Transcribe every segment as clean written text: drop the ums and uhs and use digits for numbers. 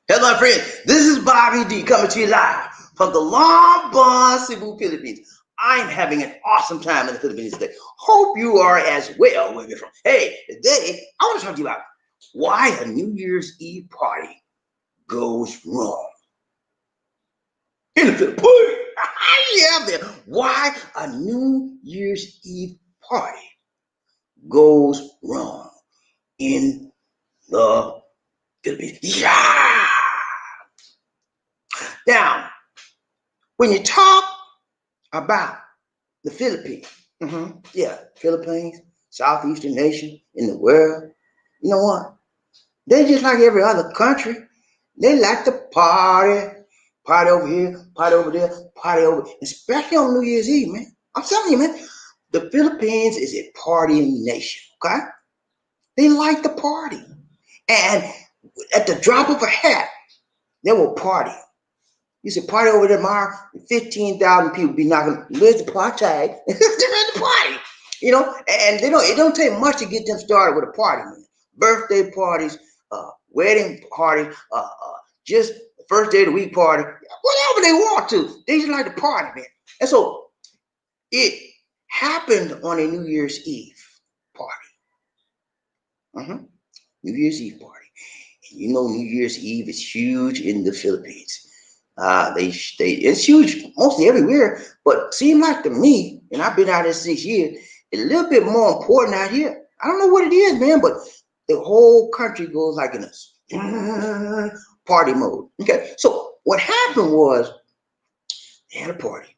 Hello, my friend. This is Bobby D coming to you live from the Lombard, Cebu, Philippines. I'm having an awesome time in the Philippines today. Hope you are as well where you're from. Hey, today I want to talk to you about why a New Year's Eve party goes wrong in the Philippines. Yeah, man. Why a New Year's Eve party goes wrong in the Philippines. Yeah. Now, when you talk about the Philippines, yeah, Philippines, southeastern nation in the world, you know what? They just like every other country. They like to party, party over here, party over there, party over, especially on New Year's Eve, man. I'm telling you, man, the Philippines is a partying nation, okay? They like to party. And at the drop of a hat, they will party. You said party over there tomorrow, 15,000 people be knocking, where's the party tag? They're at the party. And it don't take much to get them started with a party, man. Birthday parties, wedding party, just first day of the week party, whatever they want to. They just like to party, man. And so it happened on a New Year's Eve party. New Year's Eve party. And New Year's Eve is huge in the Philippines. It's huge mostly everywhere, but seem like to me, and I've been out there 6 years, it's a little bit more important out here. I don't know what it is, man, but the whole country goes like in a party mode. Okay, so what happened was they had a party.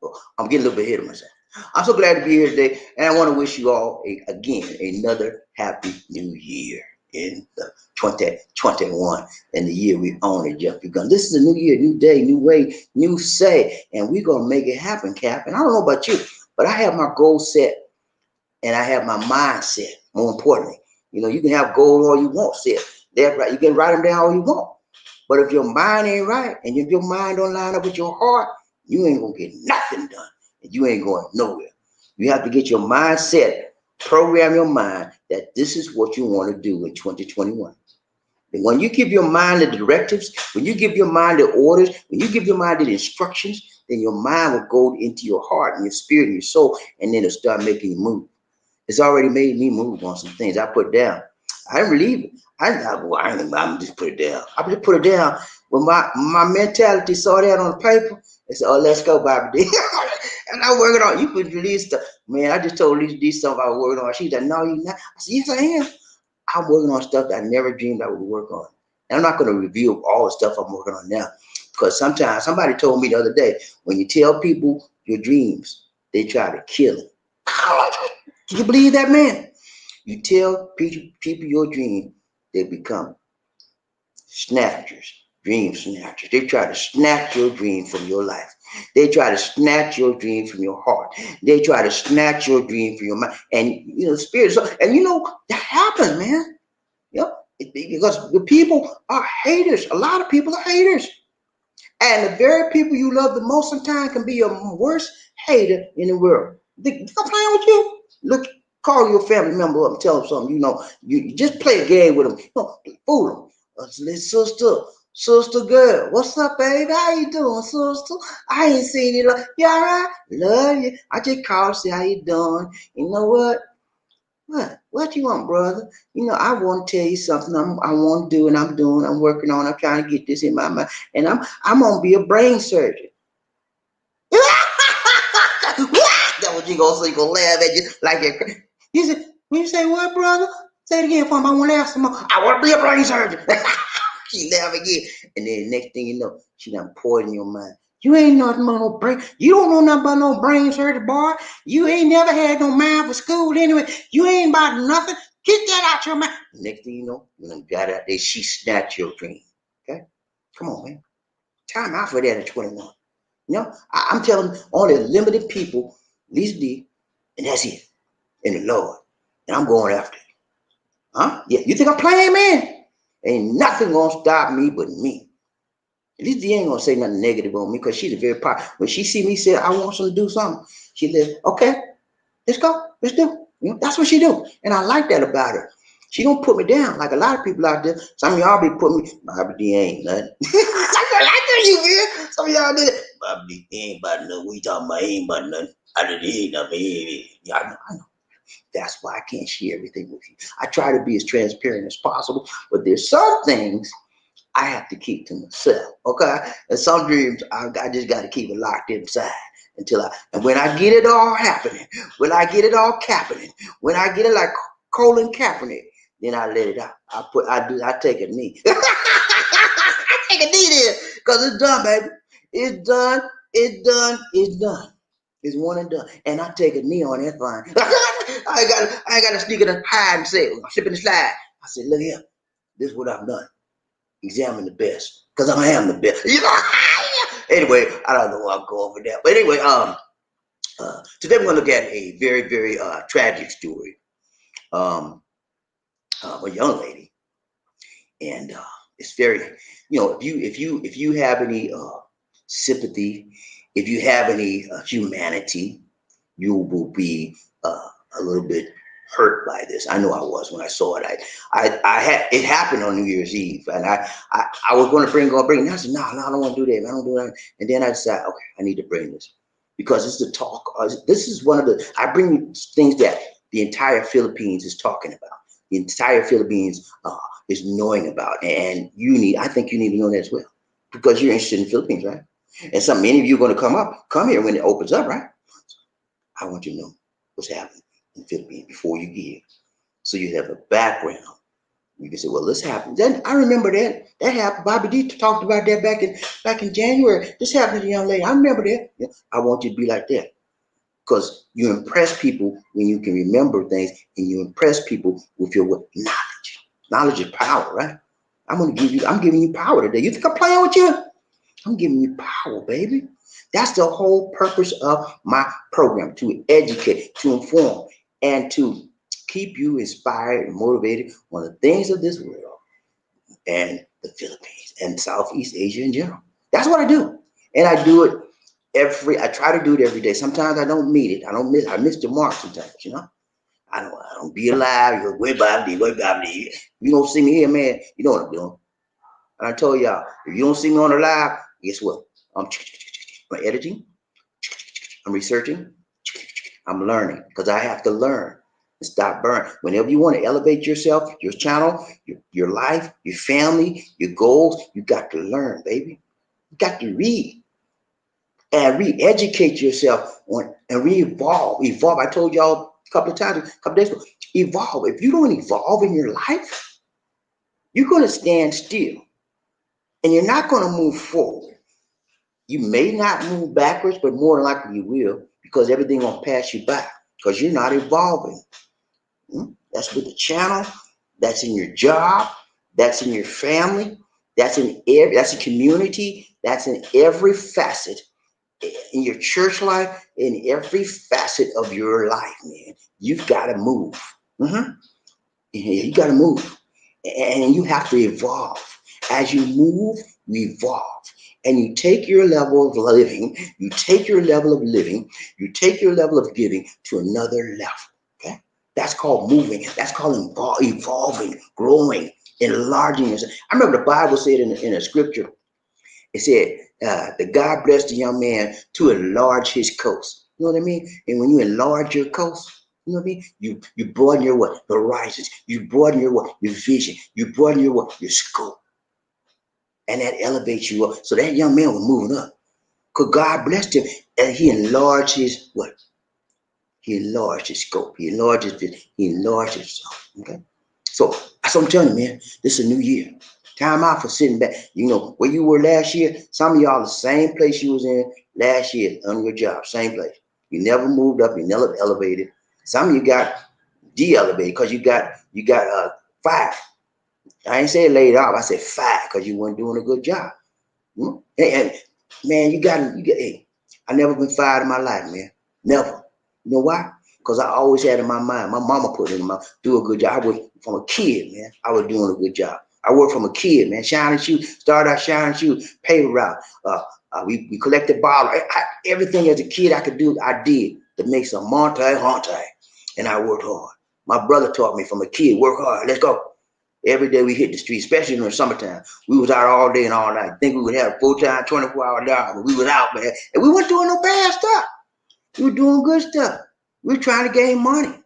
Well, I'm getting a little bit ahead of myself. I'm so glad to be here today, and I want to wish you all again another happy new year in the 2021 and the year we only just begun. This is a new year, new day, new way, new say, and we're gonna make it happen, Cap. And I don't know about you, but I have my goal set and I have my mindset. More importantly, you can have goals all you want set. That's right. You can write them down all you want, but if your mind ain't right and if your mind don't line up with your heart, you ain't gonna get nothing done, and you ain't going nowhere. You have to get your mindset. Program your mind that this is what you want to do in 2021. And when you give your mind the directives, when you give your mind the orders, when you give your mind the instructions, then your mind will go into your heart and your spirit and your soul, and then it'll start making you move. It's already made me move on some things I put down. I didn't believe it. I'm just put it down. I just put it down. When my mentality saw that on the paper, they said, "Oh, let's go, Bobby." And I'm working on. You could release the man. I just told these stuff I was working on. She said, "No, you're not." I said, "Yes, I am. I'm working on stuff that I never dreamed I would work on." And I'm not going to reveal all the stuff I'm working on now, because sometimes somebody told me the other day, when you tell people your dreams, they try to kill it. Can you believe that, man? You tell people your dream, they become snatchers, dream snatchers. They try to snatch your dream from your life. They try to snatch your dream from your heart. They try to snatch your dream from your mind. And spirit. So, and that happens, man. Yep. Because the people are haters. A lot of people are haters. And the very people you love the most sometimes can be your worst hater in the world. They're playing with you. Look, call your family member up and tell them something. You just play a game with them. Fool them. Sister girl, what's up, baby? How you doing, sister? I ain't seen you. You all right? Love you. I just called to see how you doing. You know what? What you want, brother? I want to tell you something. I want to do, and I'm doing. I'm working on. I'm trying to get this in my mind, and I'm gonna be a brain surgeon. That what you gonna say? You gonna laugh at you like it? You say what, brother? Say it again for me. I want to ask some more. I want to be a brain surgeon. She laugh again, and then next thing you know, she done poured in your mind. You ain't nothing about no brain. You don't know nothing about no brain surgery, boy. You ain't never had no mind for school anyway. You ain't about nothing. Get that out your mind. Next thing you know, you done got out there. She snatched your dream. Okay? Come on, man. Time out for that at 21. I'm telling only limited people, Lisa D, and that's it. And the Lord. And I'm going after it. Huh? Yeah, you think I'm playing, man? Ain't nothing gonna stop me but me. At least ain't gonna say nothing negative on me, because she's a very powerful. When she see me say I want some to do something, she says, "Okay, let's go, let's do." That's what she do, and I like that about her. She don't put me down like a lot of people out there. Some of y'all be putting me, BobbieD ain't nothing. I know you, man. Some of y'all did it. BobbieD ain't about nothing. We talking about ain't about nothing. I didn't hear nothing. Yeah, I know. That's why I can't share everything with you. I try to be as transparent as possible, but there's some things I have to keep to myself. Okay, and some dreams I just got to keep it locked inside and when I get it all happening, when I get it all happening, when I get it like Colin Kaepernick, then I let it out. I take a knee. I take a knee there because it's done, baby. It's done. It's done. It's done. It's one and done. And I take a knee on that thing. I ain't got to sneak it and hide and say, slip and slide. I said, look here. This is what I've done. Examine the best. Because I am the best. You know? Anyway, I don't know where I'm going for that. But anyway, today we're going to look at a very, very tragic story. Of a young lady. And it's very, if you have any sympathy, if you have any humanity, you will be a little bit hurt by this. I know I was when I saw it. I had it happened on New Year's Eve, and I was going to bring it. And I said, no, I don't want to do that. I don't do that. And then I decided, okay, I need to bring this because it's the talk. This is one of the I bring things that the entire Philippines is talking about. The entire Philippines is knowing about, and I think you need to know that as well, because you're interested in the Philippines, right? And many of you are going to come here when it opens up, right? I want you to know what's happening in the Philippines before you get here, so you have a background. You can say, well, this happened. Then I remember that happened. BobbieD talked about that back in January. This happened to the young lady. I remember that. Yeah, I want you to be like that. Because you impress people when you can remember things, and you impress people with your knowledge. Knowledge is power, right? I'm giving you power today. You think I'm playing with you? I'm giving you power, baby. That's the whole purpose of my program, to educate, to inform, and to keep you inspired and motivated on the things of this world and the Philippines and Southeast Asia in general. That's what I do. And I do it I try to do it every day. Sometimes I don't meet it. I miss the mark sometimes, I don't be alive. You're way BobbieD. If you don't see me here, man, you know what I'm doing. And I told y'all, if you don't see me on the live, guess what? I'm editing, I'm researching, I'm learning, because I have to learn and stop burning. Whenever you want to elevate yourself, your channel, your life, your family, your goals, you got to learn, baby. You got to read. And re-educate yourself and re-evolve. Evolve. I told y'all a couple of times, a couple days ago, evolve. If you don't evolve in your life, you're going to stand still and you're not going to move forward. You may not move backwards, but more than likely you will, because everything's going to pass you by because you're not evolving. That's with the channel, that's in your job, that's in your family, that's in community, that's in every facet. In your church life, in every facet of your life, man, you've got to move. You got to move, and you have to evolve. As you move, you evolve, and you take your level of living, you take your level of giving to another level. Okay, that's called moving. That's called evolving, growing, enlarging yourself. I remember the Bible said in a scripture. It said that God blessed the young man to enlarge his coast. You know what I mean? And when you enlarge your coast, you know what I mean? You broaden your horizons. You broaden your your vision. You broaden your your scope. And that elevates you up. So that young man was moving up. Because God blessed him and he enlarged his He enlarged his scope. He enlarged his vision. He enlarged himself. Okay? So that's what I'm telling you, man. This is a new year. Time out for sitting back. You know, where you were last year, some of y'all the same place you was in last year on your job, same place. You never moved up, you never elevated. Some of you got de-elevated because you got fired. I ain't saying laid off, I said fired because you weren't doing a good job. And man, hey, I never been fired in my life, man. Never. You know why? Because I always had in my mind, my mama put it in my do a good job. I was from a kid, man. I was doing a good job. I worked from a kid, man. Shining shoes, started out shining shoes, paper route. We collected bottles. Everything as a kid I could do, I did to make some monte. And I worked hard. My brother taught me from a kid, work hard, let's go. Every day we hit the street, especially in the summertime. We was out all day and all night. Think we would have full-time, 24-hour job, but we was out, man. And we weren't doing no bad stuff. We were doing good stuff. We were trying to gain money.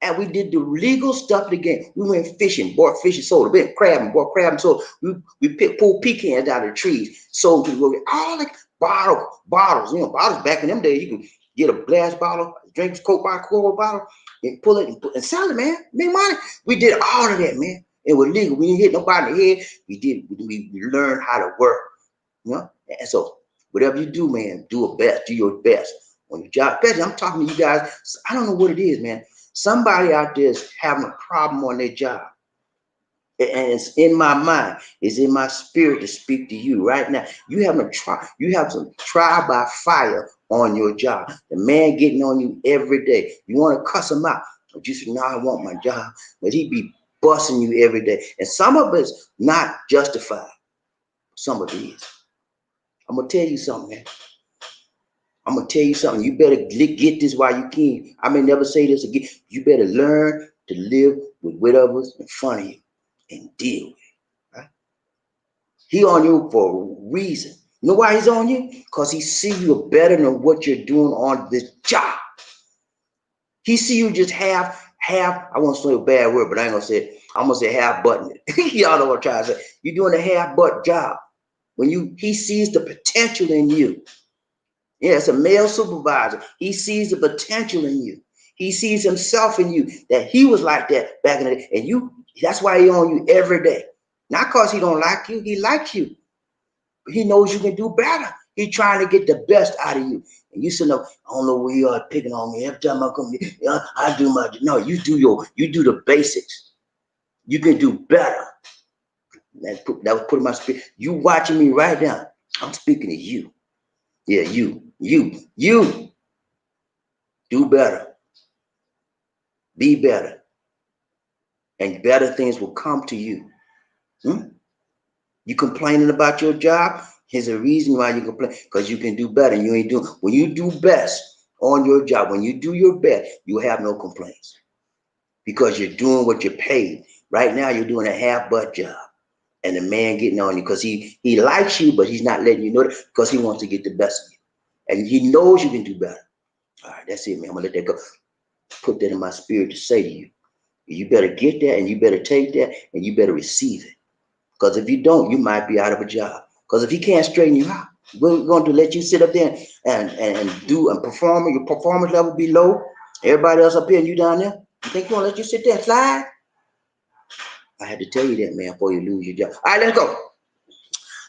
And we did the legal stuff to gain. We went fishing, bought fish and sold. Been crabbing, bought crab and sold. We pulled pecans out of the trees, sold to the world. All like bottles. Bottles back in them days, you could get a glass bottle, drink Coke bottle, and pull it and sell it, man. Make money. We did all of that, man. It was legal. We didn't hit nobody in the head. We learned how to work. And so whatever you do, man, do your best. Do your best. On your job, especially, I'm talking to you guys. I don't know what it is, man. Somebody out there is having a problem on their job. And it's in my mind, it's in my spirit to speak to you right now. You have some trial by fire on your job. The man getting on you every day. You want to cuss him out. But you say, no, I want my job. But he be busting you every day. And some of it's not justified. Some of it is. I'm going to tell you something, man. I'm going to tell you something. You better get this while you can. I may never say this again. You better learn to live with whatever's in front of you and deal with it. Right? He on you for a reason. You know why he's on you? Because he see you better than what you're doing on this job. He see you just half, I won't say a bad word, but I ain't going to say it. I'm going to say half button it. Y'all know what I'm trying to say. You're doing a half butt job. He sees the potential in you. Yeah, it's a male supervisor. He sees the potential in you. He sees himself in you, that he was like that back in the day. And that's why he on you every day. Not because he don't like you. He likes you. But he knows you can do better. He's trying to get the best out of you. And you say, no, I don't know where you are picking on me. Every time I come here, I do my, no, you do the basics. You can do better. That was put in my spirit. You watching me right now. I'm speaking to you. Yeah, you do better, be better, and better things will come to you. You complaining about your job? Here's a reason why you complain, because you can do better. You ain't doing. When you do best on your job, when you do your best, you have no complaints because you're doing what you're paid. Right now, you're doing a half-butt job, and the man getting on you because he likes you, but he's not letting you know that because he wants to get the best of you. And he knows you can do better. All right, that's it, man. I'm going to let that go. Put that in my spirit to say to you. You better get that, and you better take that, and you better receive it. Because if you don't, you might be out of a job. Because if he can't straighten you out, we're going to let you sit up there and perform. Your performance level be low. Everybody else up here and you down there. You think you want to let you sit there and slide? I had to tell you that, man, before you lose your job. All right, let's go.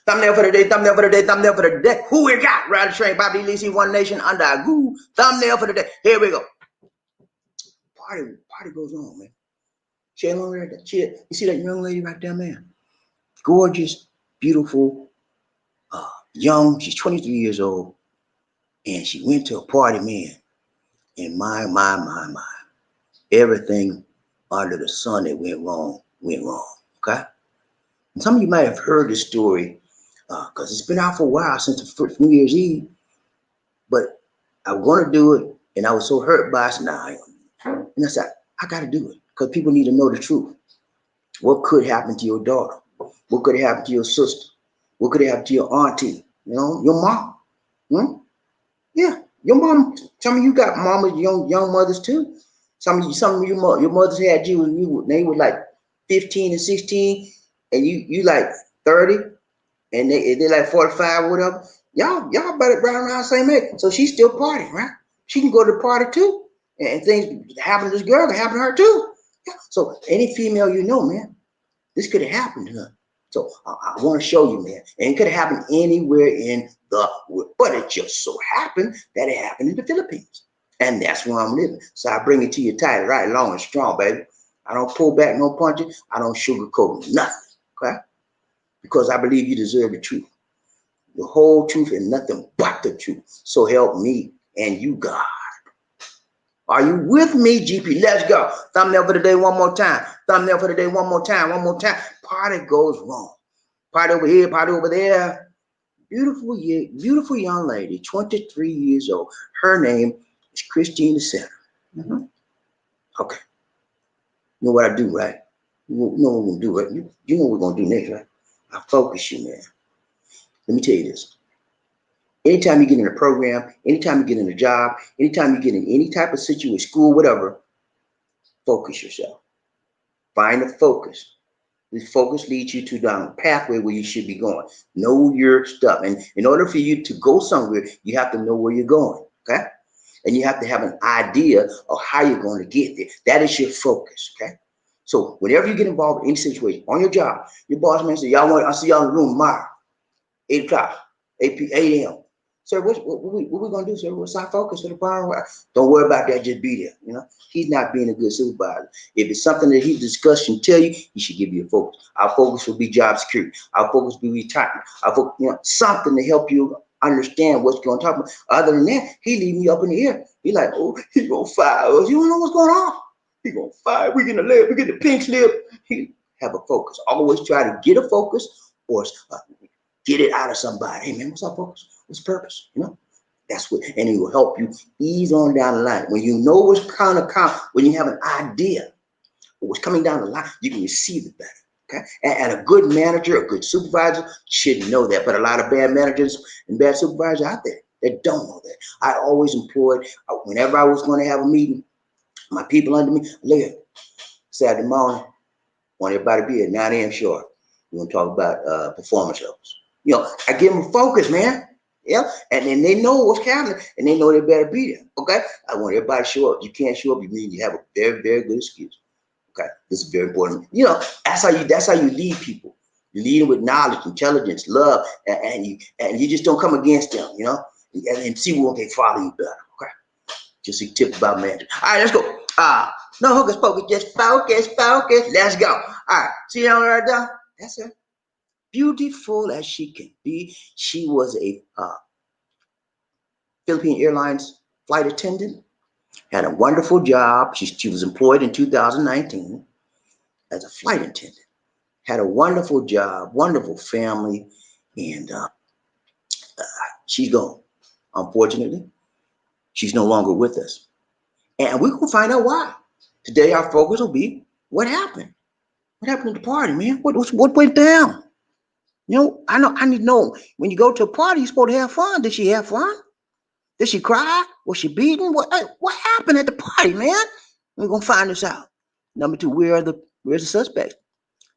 Thumbnail for the day, thumbnail for the day, thumbnail for the day. Who we got? Ride the train, BobbieD and LisaD, One Nation under a goo. Thumbnail for the day. Here we go. Party goes on, man. You see that young lady right there, man? Gorgeous, beautiful, young. She's 23 years old. And she went to a party, man. And my. Everything under the sun that went wrong. Okay? And some of you might have heard this story because it's been out for a while since the first New Year's Eve. But I was going to do it, and I was so hurt by it. And I said, I got to do it because people need to know the truth. What could happen to your daughter? What could happen to your sister? What could happen to your auntie? Your mom. Yeah, your mom. Some of you got mamas, young mothers too. Some of your mothers had you when they were like 15 and 16, and you like 30, and they're like 45 or whatever. Y'all better around the same age. So she's still partying, right? She can go to the party too, and things happen to this girl can happen to her too. Yeah. So any female man, this could have happened to her. So I want to show you, man, and it could have happened anywhere in the world, but it just so happened that it happened in the Philippines, and that's where I'm living. So I bring it to you tight, right, long and strong, baby. I don't pull back, no punches. I don't sugarcoat nothing, okay? Because I believe you deserve the truth, the whole truth, and nothing but the truth. So help me and you, God. Are you with me, GP? Let's go. Thumbnail for the day one more time. Thumbnail for the day one more time. Party goes wrong. Party over here, party over there. Beautiful young lady, 23 years old. Her name is Christine Dacera. Okay. You know what I do, right? You know what we're gonna do, right? You know what we're gonna do next, right? I focus you, man. Let me tell you this. Anytime you get in a program, anytime you get in a job, anytime you get in any type of situation, school, whatever, focus yourself. Find a focus. This focus leads you to down the pathway where you should be going. Know your stuff. And in order for you to go somewhere, you have to know where you're going. Okay? And you have to have an idea of how you're going to get there. That is your focus. Okay? So whenever you get involved in any situation, on your job, your boss man says, I'll see y'all in the room tomorrow, 8 o'clock, 8 a.m. Sir, what we gonna do, sir? What's our focus for the power? Don't worry about that, just be there. He's not being a good supervisor. If it's something that he discussed and tell you, he should give you a focus. Our focus will be job security. Our focus will be retirement. Our focus, something to help you understand what's going to talk about. Other than that, he leave me up in the air. He like, oh, he gonna fire us. You don't know what's going on. He gonna fire. We get the pink slip. He have a focus. Always try to get a focus or get it out of somebody. Hey man, what's our focus? What's the purpose? That's what, and it will help you ease on down the line. When you know what's kind of when you have an idea of what's coming down the line, you can receive it better. Okay, and a good manager, a good supervisor should know that. But a lot of bad managers and bad supervisors out there that don't know that. I always employed whenever I was going to have a meeting, my people under me. Look at Saturday morning, want everybody to be at 9 a.m. sharp. We're gonna talk about performance levels. I give them a focus, man. Yeah, and then they know what's happening, and they know they better be there. Okay, I want everybody to show up. You can't show up, you mean you have a very, very good excuse. Okay, this is very important. That's how you lead people. You lead them with knowledge, intelligence, love, and you just don't come against them. And see who can follow you better. Okay, just a tip about management. All right, let's go. No hocus pocus, just focus. Let's go. All right, see y'all right there. That's it. Beautiful as she can be. She was a Philippine Airlines flight attendant, had a wonderful job. She was employed in 2019 as a flight attendant, had a wonderful job, wonderful family, and she's gone. Unfortunately, she's no longer with us. And we're going to find out why. Today, our focus will be what happened. What happened at the party, man? What went down? I need to know, when you go to a party, you're supposed to have fun. Did she have fun? Did she cry? Was she beaten? What happened at the party, man? We're gonna find this out. Number two, where's the suspects?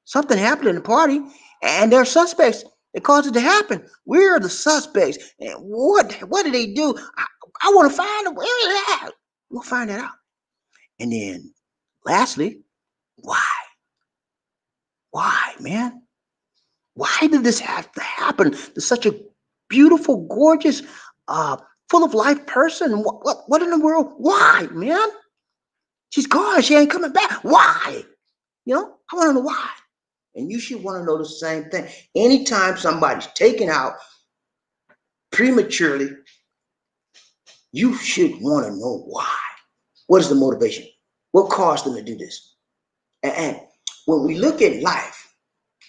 Something happened in the party, and there are suspects that caused it to happen. Where are the suspects? And what did they do? I want to find them. Where is that? We'll find that out. And then, lastly, why? Why, man? Why did this have to happen to such a beautiful, gorgeous, full of life person? What in the world? Why, man? She's gone. She ain't coming back. Why? I want to know why. And you should want to know the same thing. Anytime somebody's taken out prematurely, you should want to know why. What is the motivation? What caused them to do this? And when we look at life,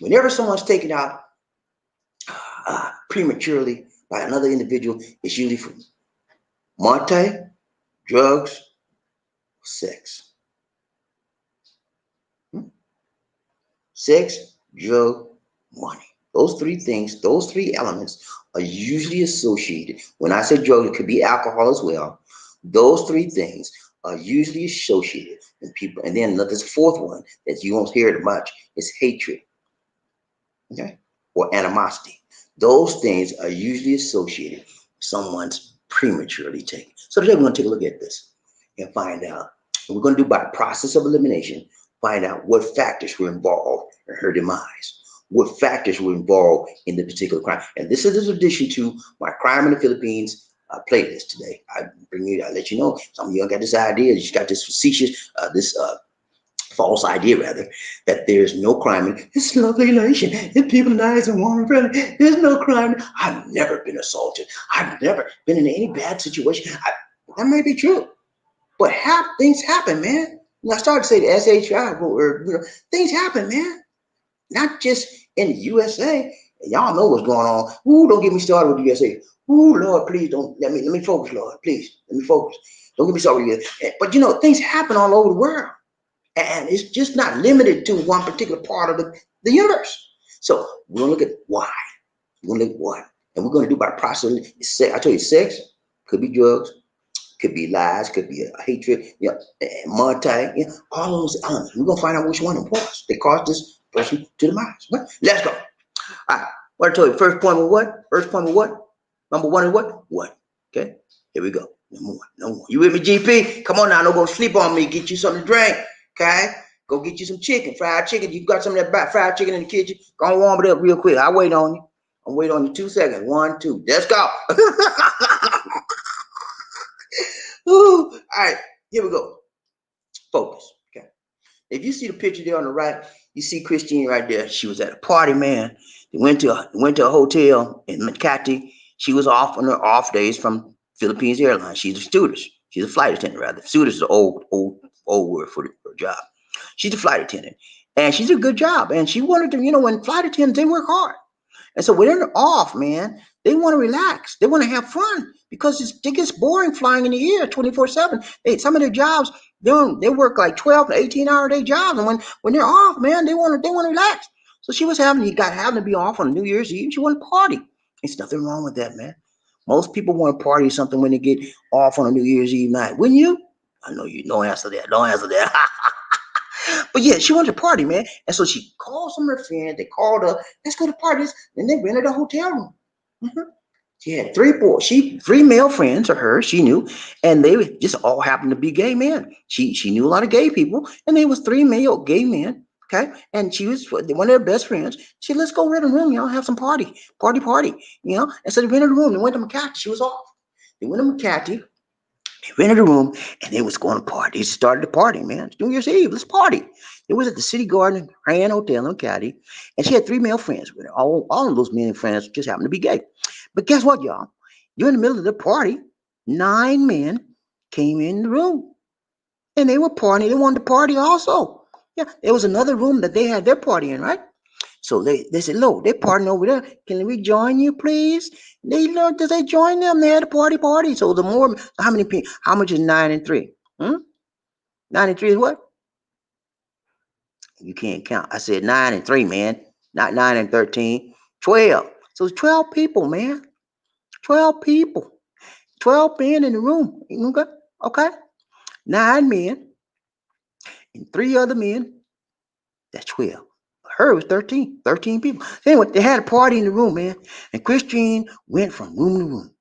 whenever someone's taken out prematurely by another individual, it's usually from money, drugs, sex. Sex, drug, money. Those three things, those three elements are usually associated. When I say drug, it could be alcohol as well. Those three things are usually associated with people. And then this fourth one that you won't hear it much is hatred, okay, or animosity. Those things are usually associated with someone's prematurely taken. So today we're going to take a look at this and find out. And we're going to do by process of elimination, find out what factors were involved in her demise, what factors were involved in the particular crime. And this is in addition to my Crime in the Philippines playlist today. I let you know, some of you got this idea, you got this facetious, false idea rather, that there's no crime in this lovely nation. If people nice and warm and friendly, there's no crime. I've never been assaulted. I've never been in any bad situation. That may be true, but things happen, man. I started to say the SHI, things happen, man. Not just in the USA. Y'all know what's going on. Ooh, don't get me started with the USA. Ooh, Lord, please don't let me focus, Lord. Please, let me focus. Don't get me started with you. But things happen all over the world. And it's just not limited to one particular part of the universe. So we're gonna look at why. We're gonna look at what. And we're gonna do by process. I told you sex, could be drugs, could be lies, could be a hatred, money, all those elements. We're gonna find out which one it was that caused this person to demise. Let's go. All right. What I told you, first point was what? First point was what? Number one is what? What? Okay. Here we go. Number one. Number one. You with me, GP? Come on now. Don't go sleep on me. Get you something to drink. Okay. Go get you some chicken, fried chicken. You got some of that fried chicken in the kitchen. Go and warm it up real quick. I'll wait on you. I'll wait on you 2 seconds. 1, 2. Let's go. Ooh. All right. Here we go. Focus. Okay. If you see the picture there on the right, you see Christine right there. She was at a party, man. They went to a hotel in Makati. She was off on her off days from Philippines Airlines. She's a stewardess. She's a flight attendant, rather. Stewardess is an old word for her job. She's a flight attendant. And she's a good job. And she wanted to, when flight attendants, they work hard. And so when they're off, man, they want to relax. They want to have fun because it gets boring flying in the air 24/7. Some of their jobs, they work like 12 to 18-hour day jobs. And when they're off, man, they want to relax. So she was having to be off on New Year's Eve. She wanted to party. There's nothing wrong with that, man. Most people want to party something when they get off on a New Year's Eve night. Wouldn't you? I know you don't answer that. Don't answer that. But yeah, she wanted to party, man. And so she called some of her friends. They called her, let's go to parties. And they rented a hotel room. Mm-hmm. She had three male friends of hers, she knew, and they just all happened to be gay men. She knew a lot of gay people, and they was three male gay men. Okay. And she was one of their best friends. She said, let's go rent a room, have some party. And so they rented a room. They went to Makati. She was off. They went to Makati. They rented a room and they was going to party. They started the party, man. It's New Year's Eve. Let's party. It was at the City Garden High-End Hotel in Caddy. And she had three male friends with her. All of those male friends just happened to be gay. But guess what, y'all? During the middle of the party, 9 men came in the room. And they were partying. They wanted to party also. Yeah, there was another room that they had their party in, right? So they said, look, they're partying over there. Can we join you, please? They join them? They had a party. So how many people? How much is 9 and 3? 9 and 3 is what? You can't count. I said 9 and 3, man. Not 9 and 13. 12. So it's 12 people, man. 12 people. 12 men in the room. Okay. 9 men and 3 other men. That's 12. Her was 13 people. Anyway, they had a party in the room, man. And Christine went from room to room.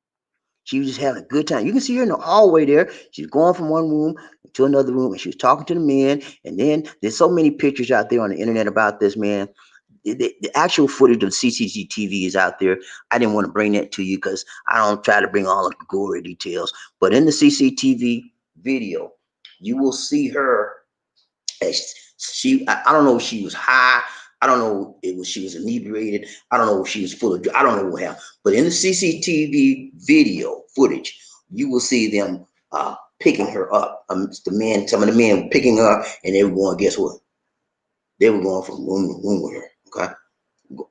She was just having a good time. You can see her in the hallway there. She's going from one room to another room, and she was talking to the men. And then there's so many pictures out there on the internet about this, man. The actual footage of CCTV is out there. I didn't want to bring that to you because I don't try to bring all of the gory details. But in the CCTV video, you will see her. I don't know if she was high. I don't know if she was inebriated. I don't know if she was full of. I don't know what happened. But in the CCTV video footage, you will see them picking her up. Some of the men were picking her up, and they were going. Guess what? They were going from room to room with her. Okay,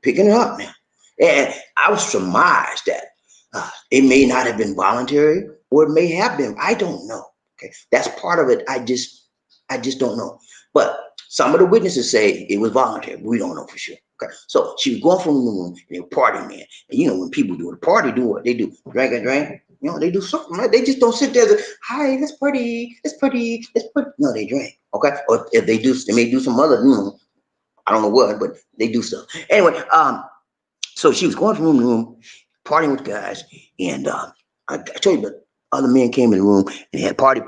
picking her up, man. And I was surmised that it may not have been voluntary, or it may have been. I don't know. Okay, that's part of it. I just don't know. But some of the witnesses say it was voluntary. We don't know for sure. Okay, so she was going from room to room, and they were partying, man. And when people do a party, do what they do? Drink and drink. They do something, right? They just don't sit there and say, hi, let's party, let's party, let's party. No, they drink. Okay, or if they do, they may do some other, I don't know what, but they do stuff. Anyway, so she was going from room to room, partying with guys, and I told you, but other men came in the room and they had party.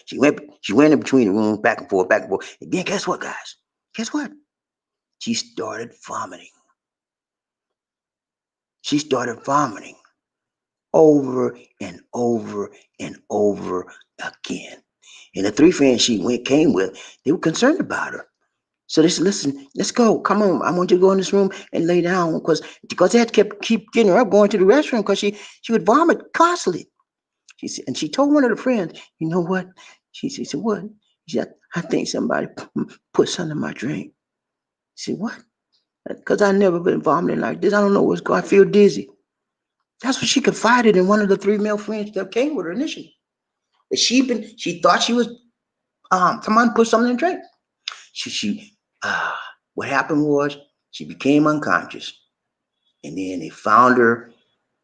She went in between the rooms, back and forth. And then guess what, guys? Guess what? She started vomiting. She started vomiting over and over and over again. And the 3 friends she came with, they were concerned about her. So they said, listen, let's go. Come on. I want you to go in this room and lay down because they had to keep getting her up, going to the restroom because she would vomit constantly. She told one of the friends, you know what? She said, what? She said, I think somebody put something in my drink. She said, what? Because I never been vomiting like this. I don't know what's going on. I feel dizzy. That's what she confided in one of the 3 male friends that came with her initially. She thought she was, someone put something in the drink. Uh, what happened was she became unconscious, and then they found her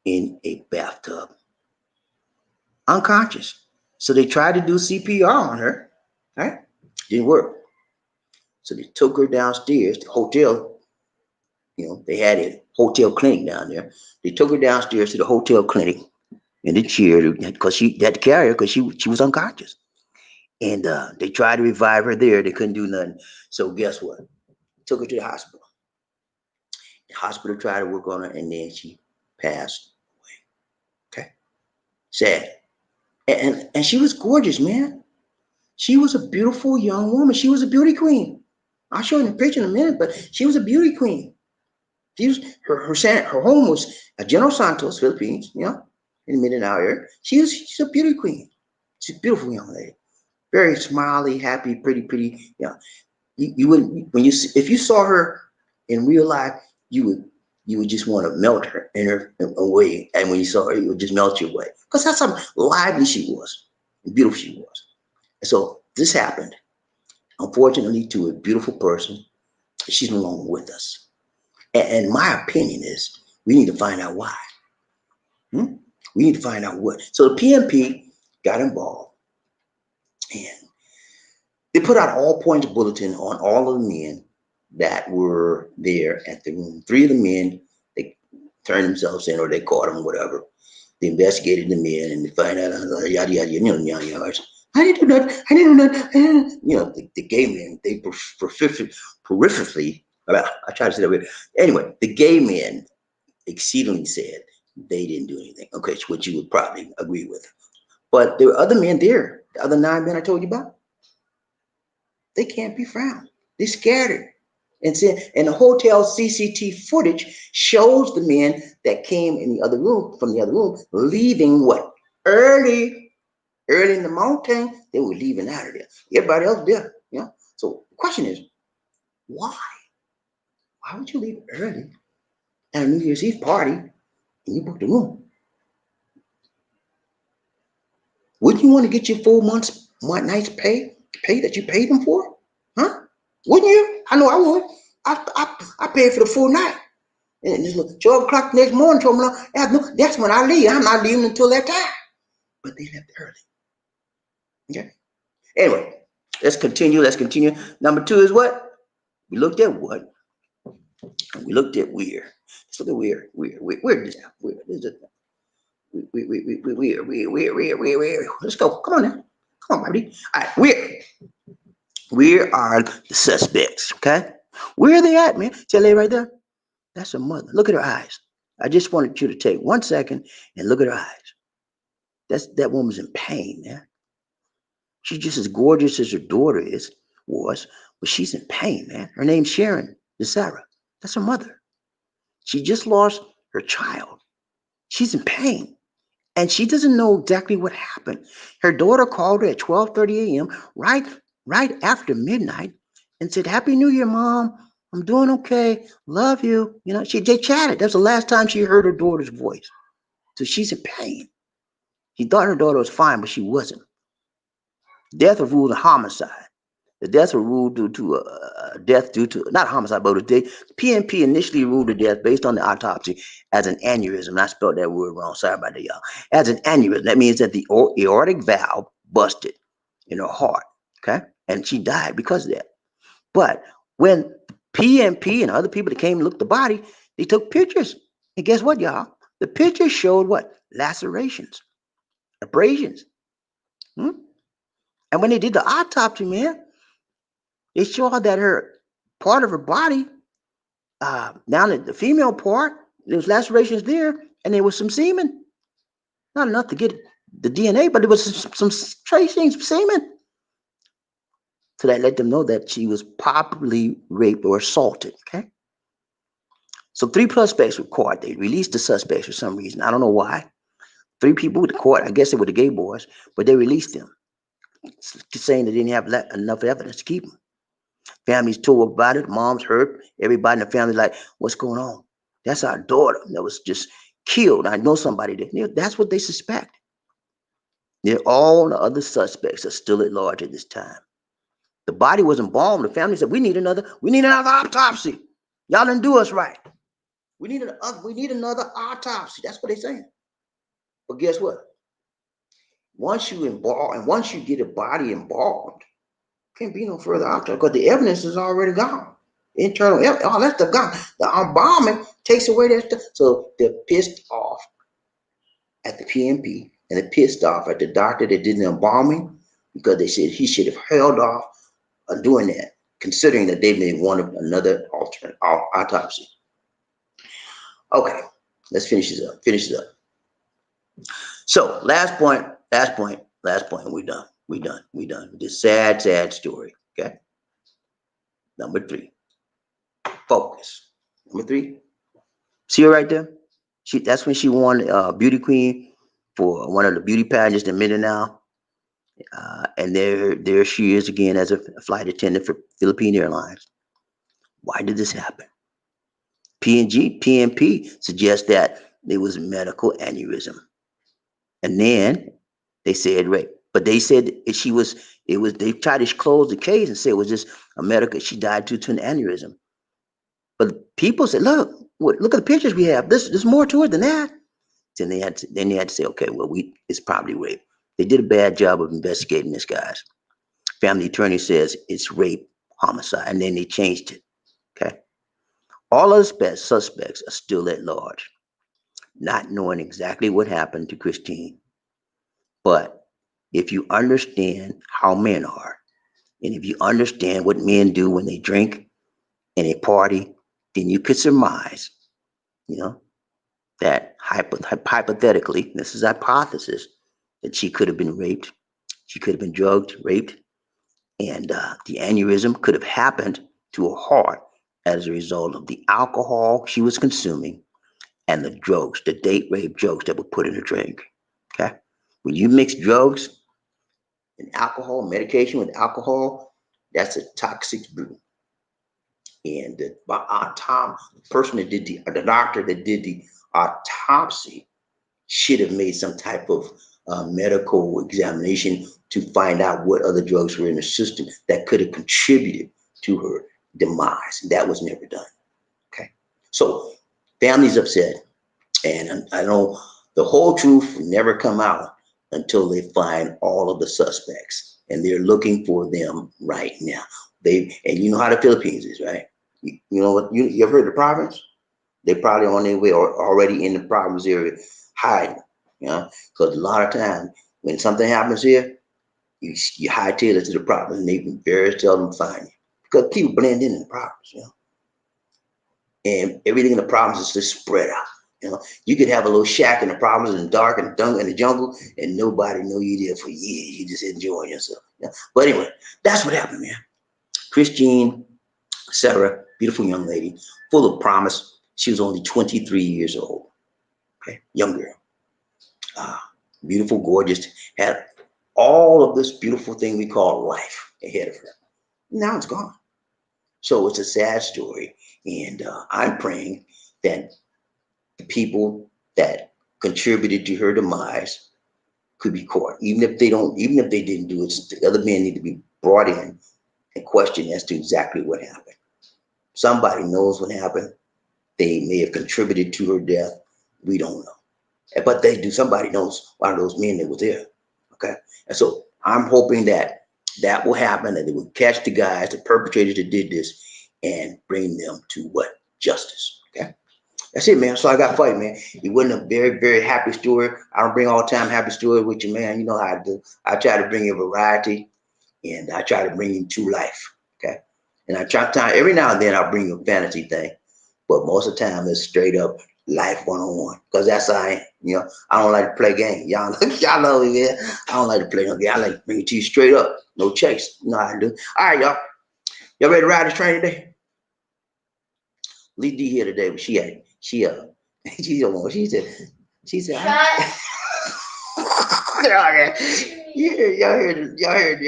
in a bathtub, unconscious. So they tried to do CPR on her, right? Didn't work. So they took her downstairs to the hotel. They had a hotel clinic down there. They took her downstairs to the hotel clinic in the chair because she had to carry her because she was unconscious. And they tried to revive her there. They couldn't do nothing. So guess what? Took her to the hospital. The hospital tried to work on her, and then she passed away. Okay, sad. And she was gorgeous, man. She was a beautiful young woman. She was a beauty queen. I'll show you the picture in a minute, but she was a beauty queen. She was her home was General Santos, Philippines, in the Mindanao area. She's a beauty queen. She's a beautiful young lady. Very smiley, happy, pretty. You would when you if you saw her in real life, you would just want to melt her in her away. And when you saw her, you would just melt you away because that's how lively she was, and beautiful she was. And so this happened, unfortunately, to a beautiful person. She's no longer with us. And my opinion is we need to find out why. Hmm? We need to find out what. So the PMP got involved, and they put out all points bulletin on all of the men that were there at the room. 3 of the men, they turned themselves in or they caught them, whatever. They investigated the men and they find out, yada, yada, yada. I didn't do that. I didn't do that. The gay men, they peripherally, I try to say that way. Anyway, the gay men exceedingly said they didn't do anything. Okay, which you would probably agree with. But there were other men there, the other 9 men I told you about. They can't be found. They scattered. And the hotel CCTV footage shows the men that came in the other room, from the other room, leaving what? Early in the morning, they were leaving out of there. Everybody else there. So the question is, why? Why would you leave early at a New Year's Eve party and you booked a room? Wouldn't you want to get your full night's pay that you paid them for? Huh? Wouldn't you? I know I would. I paid for the full night. And it's 12 o'clock the next morning, that's when I leave. I'm not leaving until that time. But they left early. Okay. Anyway, let's continue. Number 2 is what? We looked at what? We looked at where. Let's look at where. Where is that? Where is it? Where. Let's go. Come on now. Come on, baby. All right, where are the suspects? Okay. Where are they at, man? See that lady right there? That's her mother. Look at her eyes. I just wanted you to take 1 second and look at her eyes. That woman's in pain, man. She's just as gorgeous as her daughter was, but she's in pain, man. Her name's Sharon Dacera. That's her mother. She just lost her child. She's in pain. And she doesn't know exactly what happened. Her daughter called her at 12:30 a.m. right after midnight and said, "Happy New Year, Mom. I'm doing okay. Love you." They chatted. That's the last time she heard her daughter's voice. So she's in pain. She thought her daughter was fine, but she wasn't. Death was ruled a homicide. The deaths were ruled due to death due to, not homicide, but the PNP initially ruled the death based on the autopsy as an aneurysm. I spelled that word wrong. Sorry about that, y'all. As an aneurysm, that means that the aortic valve busted in her heart. Okay, and she died because of that. But when PNP and other people that came and looked at the body, they took pictures. And guess what, y'all? The pictures showed what? Lacerations, abrasions. And when they did the autopsy, man, they saw that her part of her body, down at the female part, there was lacerations there, and there was some semen. Not enough to get the DNA, but there was some tracings of semen. So that let them know that she was probably raped or assaulted. Okay. So 3 suspects were caught. They released the suspects for some reason. I don't know why. 3 people with the court. I guess they were the gay boys, but they released them, saying they didn't have enough evidence to keep them. Families told about it. Moms hurt. Everybody in the family like, what's going on? That's our daughter that was just killed. I know somebody that. That's what they suspect. All the other suspects are still at large at this time. The body was embalmed. The family said, we need another autopsy. Y'all didn't do us right. We need another autopsy. That's what they're saying. But guess what? Once you embalm and once you get a body embalmed, can't be no further autopsy because the evidence is already gone. Internal evidence, all that stuff gone. The embalming takes away that stuff. So they're pissed off at the PMP and they're pissed off at the doctor that did the embalming because they said he should have held off on doing that, considering that they may want another alternate autopsy. Okay, let's finish this up. So last point. We're done. This sad story. Okay. Number 3. Focus. Number 3. See her right there? That's when she won Beauty Queen for one of the beauty pageants in Mindanao. And there she is again as a flight attendant for Philippines Airlines. Why did this happen? PMP suggests that it was medical aneurysm. And then they said rape. But they said they tried to close the case and say it was just a medical, she died due to an aneurysm. But people said, look at the pictures we have. There's more to it than that. Then they had to say, okay, well, it's probably rape. They did a bad job of investigating this, guys. Family attorney says it's rape, homicide, and then they changed it. Okay. All of the suspects are still at large, not knowing exactly what happened to Christine. But if you understand how men are, and if you understand what men do when they drink and they party, then you could surmise, that hypothetically, this is hypothesis, that she could have been raped, she could have been drugged, raped, and the aneurysm could have happened to her heart as a result of the alcohol she was consuming and the drugs, the date rape drugs that were put in her drink. Okay, when you mix drugs and alcohol, medication with alcohol, that's a toxic brew. And the person that did the doctor that did the autopsy should have made some type of medical examination to find out what other drugs were in the system that could have contributed to her demise. That was never done. Okay, so family's upset, and I know the whole truth will never come out until they find all of the suspects, and they're looking for them right now. And you know how the Philippines is, right? You know what? You ever heard the province? They're probably on their way or already in the province area hiding. Because a lot of times when something happens here, you hightail it to the province, and they can very seldom find you because people blend in the province. And everything in the province is just spread out. You could have a little shack in the province and dark and in the jungle, and nobody know you there for years. You just enjoying yourself. But anyway, that's what happened, man. Christine Dacera, beautiful young lady, full of promise. She was only 23 years old. Okay, young girl. Beautiful, gorgeous, had all of this beautiful thing we call life ahead of her. Now it's gone. So it's a sad story. And I'm praying that the people that contributed to her demise could be caught. Even if they didn't do it, the other men need to be brought in and questioned as to exactly what happened. Somebody knows what happened. They may have contributed to her death. We don't know. But they do. Somebody knows one of those men that was there. Okay. And so I'm hoping that will happen, and they will catch the guys, the perpetrators that did this, and bring them to what? Justice. Okay. That's it, man. So I got for you, man. It wasn't a very, very happy story. I don't bring all the time happy stories with you, man. You know how I do. I try to bring you variety, and I try to bring you to life. Okay. And I try every now and then I'll bring you a fantasy thing, but most of the time it's straight up life 101, because that's how I am. I don't like to play games. Y'all know me, man. I don't like to play no game. I like to bring it to you straight up, no chase. You know how I do. All right, y'all. Y'all ready to ride this train today? Lee D here today, but she said, y'all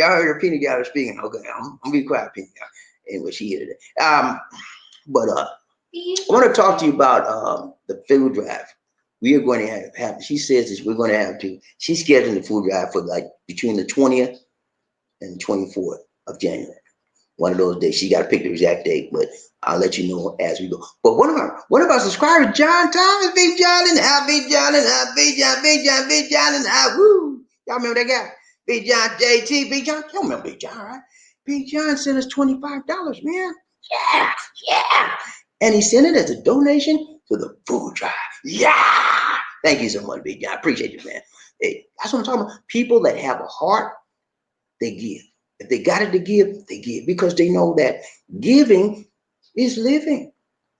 heard her peanut gallery speaking. Okay, I'm gonna be quiet, peanut gallery. Anyway, she here today. But I want to talk to you about the food drive. We are going to have, she says this, we're going to have to, she's scheduling the food drive for like between the 20th and 24th of January. One of those days. She got to pick the exact date, but I'll let you know as we go. But one of our subscribers, John Thomas, Big John and I, Big John and I, Big John, Big John, Big John and I. Woo! Y'all remember that guy? Big John, JT, Big John. Y'all remember Big John, right? Big John sent us $25, man. Yeah, yeah. And he sent it as a donation to the food drive. Yeah. Thank you so much, Big John. I appreciate you, man. Hey, that's what I'm talking about. People that have a heart, they give. If they got it to give, they give because they know that giving is living.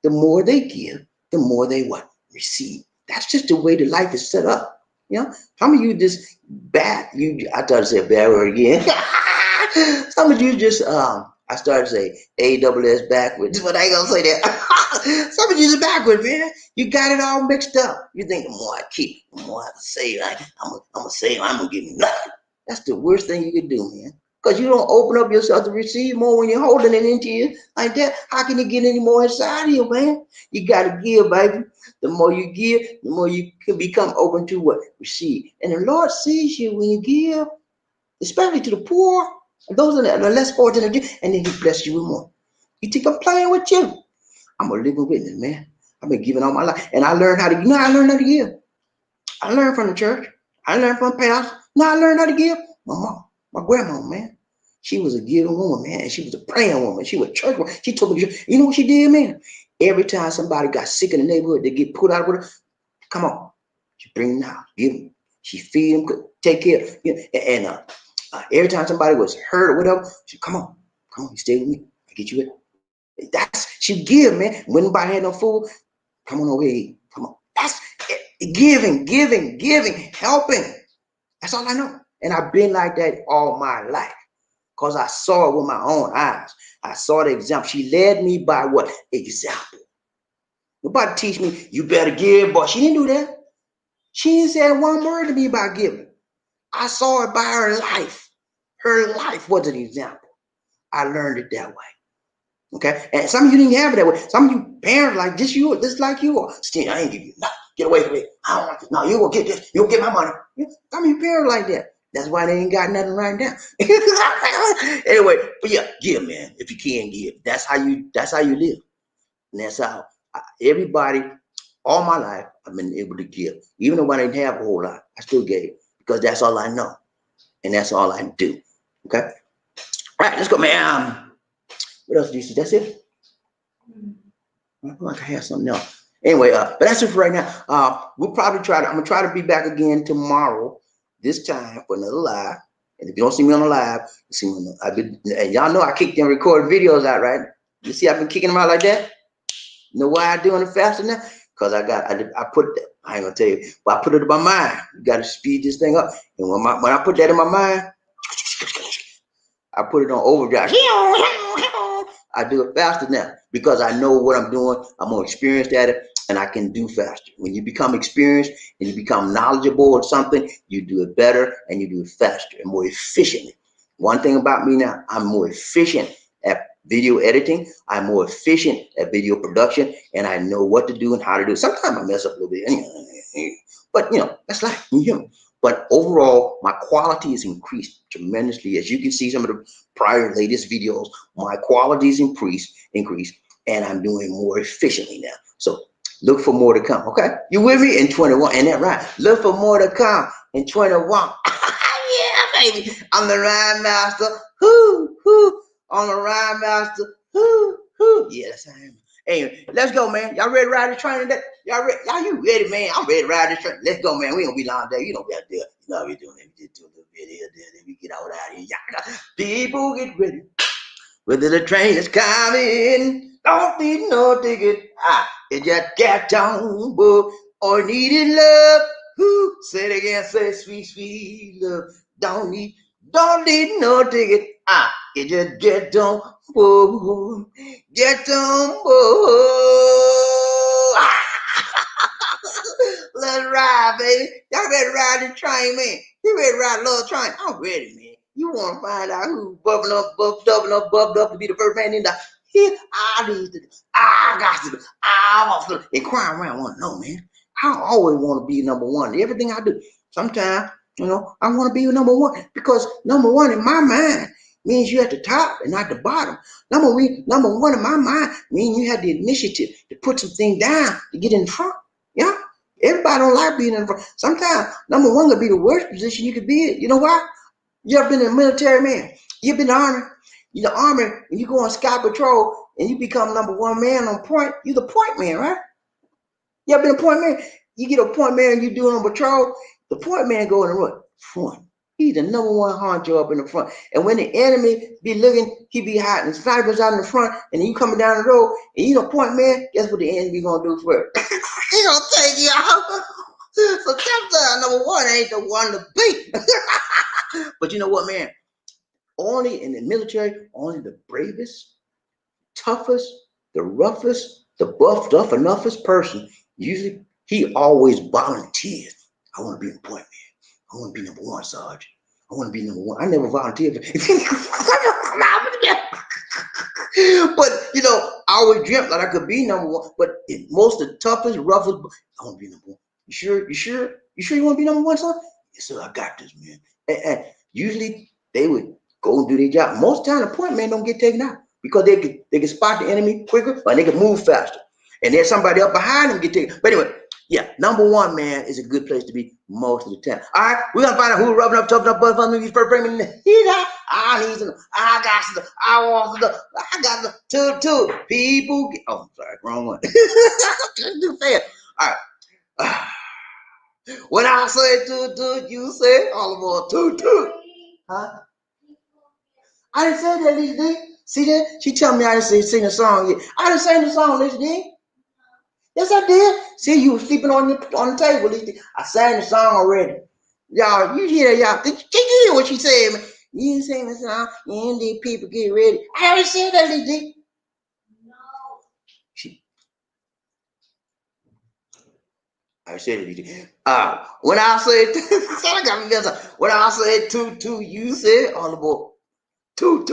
The more they give, the more they what? Receive. That's just the way the life is set up. You know, some of you just I started to say a bad word again. Some of you just I started to say AWS backwards, but I ain't gonna say that. Some of you just backwards, man. You got it all mixed up. You think the more I keep, the more I save. I'm gonna save. I'm gonna give you nothing. That's the worst thing you could do, man. Because you don't open up yourself to receive more when you're holding it into you like that. How can you get any more inside of you, man? You got to give, baby. The more you give, the more you can become open to what? Receive. And the Lord sees you when you give, especially to the poor, and those are the less fortunate, and then He bless you with more. You think I'm playing with you? I'm a living witness, man. I've been giving all my life. And I learned how to, I learned how to give. I learned from the church. I learned from pastor. Now I learned how to give. My mom, my grandma, man. She was a giving woman, man. And she was a praying woman. She was a church woman. She told me, you know what she did, man? Every time somebody got sick in the neighborhood, they get put out with her. Come on. She bring them out. Give them. She feed them, take care. And every time somebody was hurt or whatever, she come on, you stay with me. I get you it. She give, man. When nobody had no food, come on over here. Come on. That's it. Giving, helping. That's all I know. And I've been like that all my life because I saw it with my own eyes. I saw the example. She led me by what? Example. Nobody teach me, you better give, but she didn't do that. She didn't say one word to me about giving. I saw it by her life. Her life was an example. I learned it that way. Okay? And some of you didn't have it that way. Some of you parents like this, just like you are. Still, I ain't give you nothing. Get away from me. I don't want this. No, you gonna get this. You gonna get my money. Some of you parents like that. That's why they ain't got nothing right now. Anyway, but yeah, give, man. If you can give. That's how you live. And that's how everybody, all my life, I've been able to give. Even though I didn't have a whole lot, I still gave because that's all I know. And that's all I do. Okay? All right, let's go, man. What else do you see? That's it? I feel like I have something else. Anyway, but that's it for right now. We'll probably I'm gonna try to be back again tomorrow, this time for another live. And if you don't see me on the live, you see me and y'all know I kicked them recorded videos out, right? You see I've been kicking them out like that? You know why I'm doing it faster now? Because I put that, I ain't gonna tell you, but I put it in my mind. You gotta speed this thing up. And when I put that in my mind, I put it on overdrive. I do it faster now because I know what I'm doing. I'm more experienced at it and I can do faster. When you become experienced and you become knowledgeable or something, you do it better and you do it faster and more efficiently. One thing about me now, I'm more efficient at video editing. I'm more efficient at video production and I know what to do and how to do it. Sometimes I mess up a little bit, but that's life. I'm human. But overall, my quality has increased tremendously. As you can see, some of the prior latest videos, my quality is increased, and I'm doing more efficiently now. So look for more to come. Okay, you with me in 21? And that right? Look for more to come in 21. Yeah, baby, I'm the rhyme master. Whoo, whoo, I'm the rhyme master. Whoo, whoo. Yeah, that's how I am. Anyway, let's go, man. Y'all ready to ride the train today? Y'all you ready, man? I'm ready to ride this train. Let's go, man. We don't be long day. You know we out there. You know we're doing it. We just do a little video there. Then we get out here. Y'all people get ready. Whether the train is coming, don't need no ticket. It just got on board or needed love. Who say it again? Say sweet, sweet love. Don't need no ticket. It just get on board. Get on board. Let's ride, baby. Y'all ready to ride the train, man? You ready to ride a little train? I'm ready, man. You want to find out who's bubbling up, bubbed up to be the first man in the here? I got to, I want to, and crying around. I want to know, man. I always want to be number one. Everything I do. Sometimes, I want to be number one because number one in my mind means you're at the top and not the bottom. Number one in my mind means you had the initiative to put something down to get in front. Yeah. Everybody don't like being in front. Sometimes number one could be the worst position you could be in. You know why? You ever been in the military, man? You've been in the army. You the army, when you go on scout patrol and you become number one man on point, you the point man, right? You ever been a point man? You get a point man and you doing on patrol, the point man go in the what? Front. He's the number one honcho up in the front. And when the enemy be looking, he be hiding. Snipers out in the front, and you coming down the road, and you the point man, guess what the enemy gonna do first? He gonna take you out. So sometimes number one ain't the one to beat. But you know what, man? Only in the military, only the bravest, toughest, the roughest, the buffed up enoughest person, usually he always volunteers. I want to be the point man. I want to be number one, Sarge. I want to be number one. I never volunteered. But you know, I always dreamt that I could be number one. But most of the toughest, roughest, I want to be number one. You sure? You sure? You sure you want to be number one, son? Yes, sir. I got this, man. And usually they would go and do their job. Most time the point man don't get taken out because they can spot the enemy quicker or they can move faster. And there's somebody up behind them get taken. But anyway, yeah, number one, man, is a good place to be most of the time. All right, we're gonna find out who's rubbing up, toughen up, butt on me. First bring me in the heat. I need some. I got some. I want some. I got some. Two people. Oh, I'm sorry, wrong one. Too fast. All right. When I say two, you say all aboard two. Huh? I didn't say that, Lisa D. See that? She tell me I didn't sing a song yet. I didn't sing the song, Lisa D. Yes, I did. See, you were sleeping on the table, Lisa D. I sang the song already. Y'all, you hear that, y'all? Did you hear what she said, man? You didn't sing the song. And the people get ready. I already said that, Lisa D. No. I said it. When I said, I got me messed up. When I said two, you said all aboard. Two.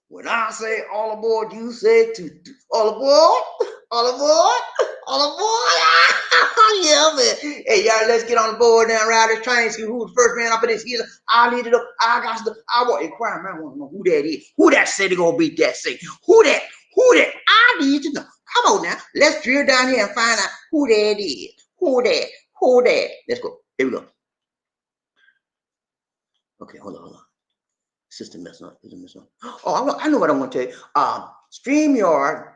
When I say all aboard, you say two. All aboard. Yeah, man. Hey, y'all, let's get on the board now, ride this train, see who's the first man up in this hill. I lead it up. I got the. I want inquire, man. I want to know who that is. Who that said they gonna beat that thing? Who that? I need to know. Come on now. Let's drill down here and find out who that is. Who that? Let's go. Here we go. Okay, hold on. System messing up. Oh, I know what I want to tell you. StreamYard,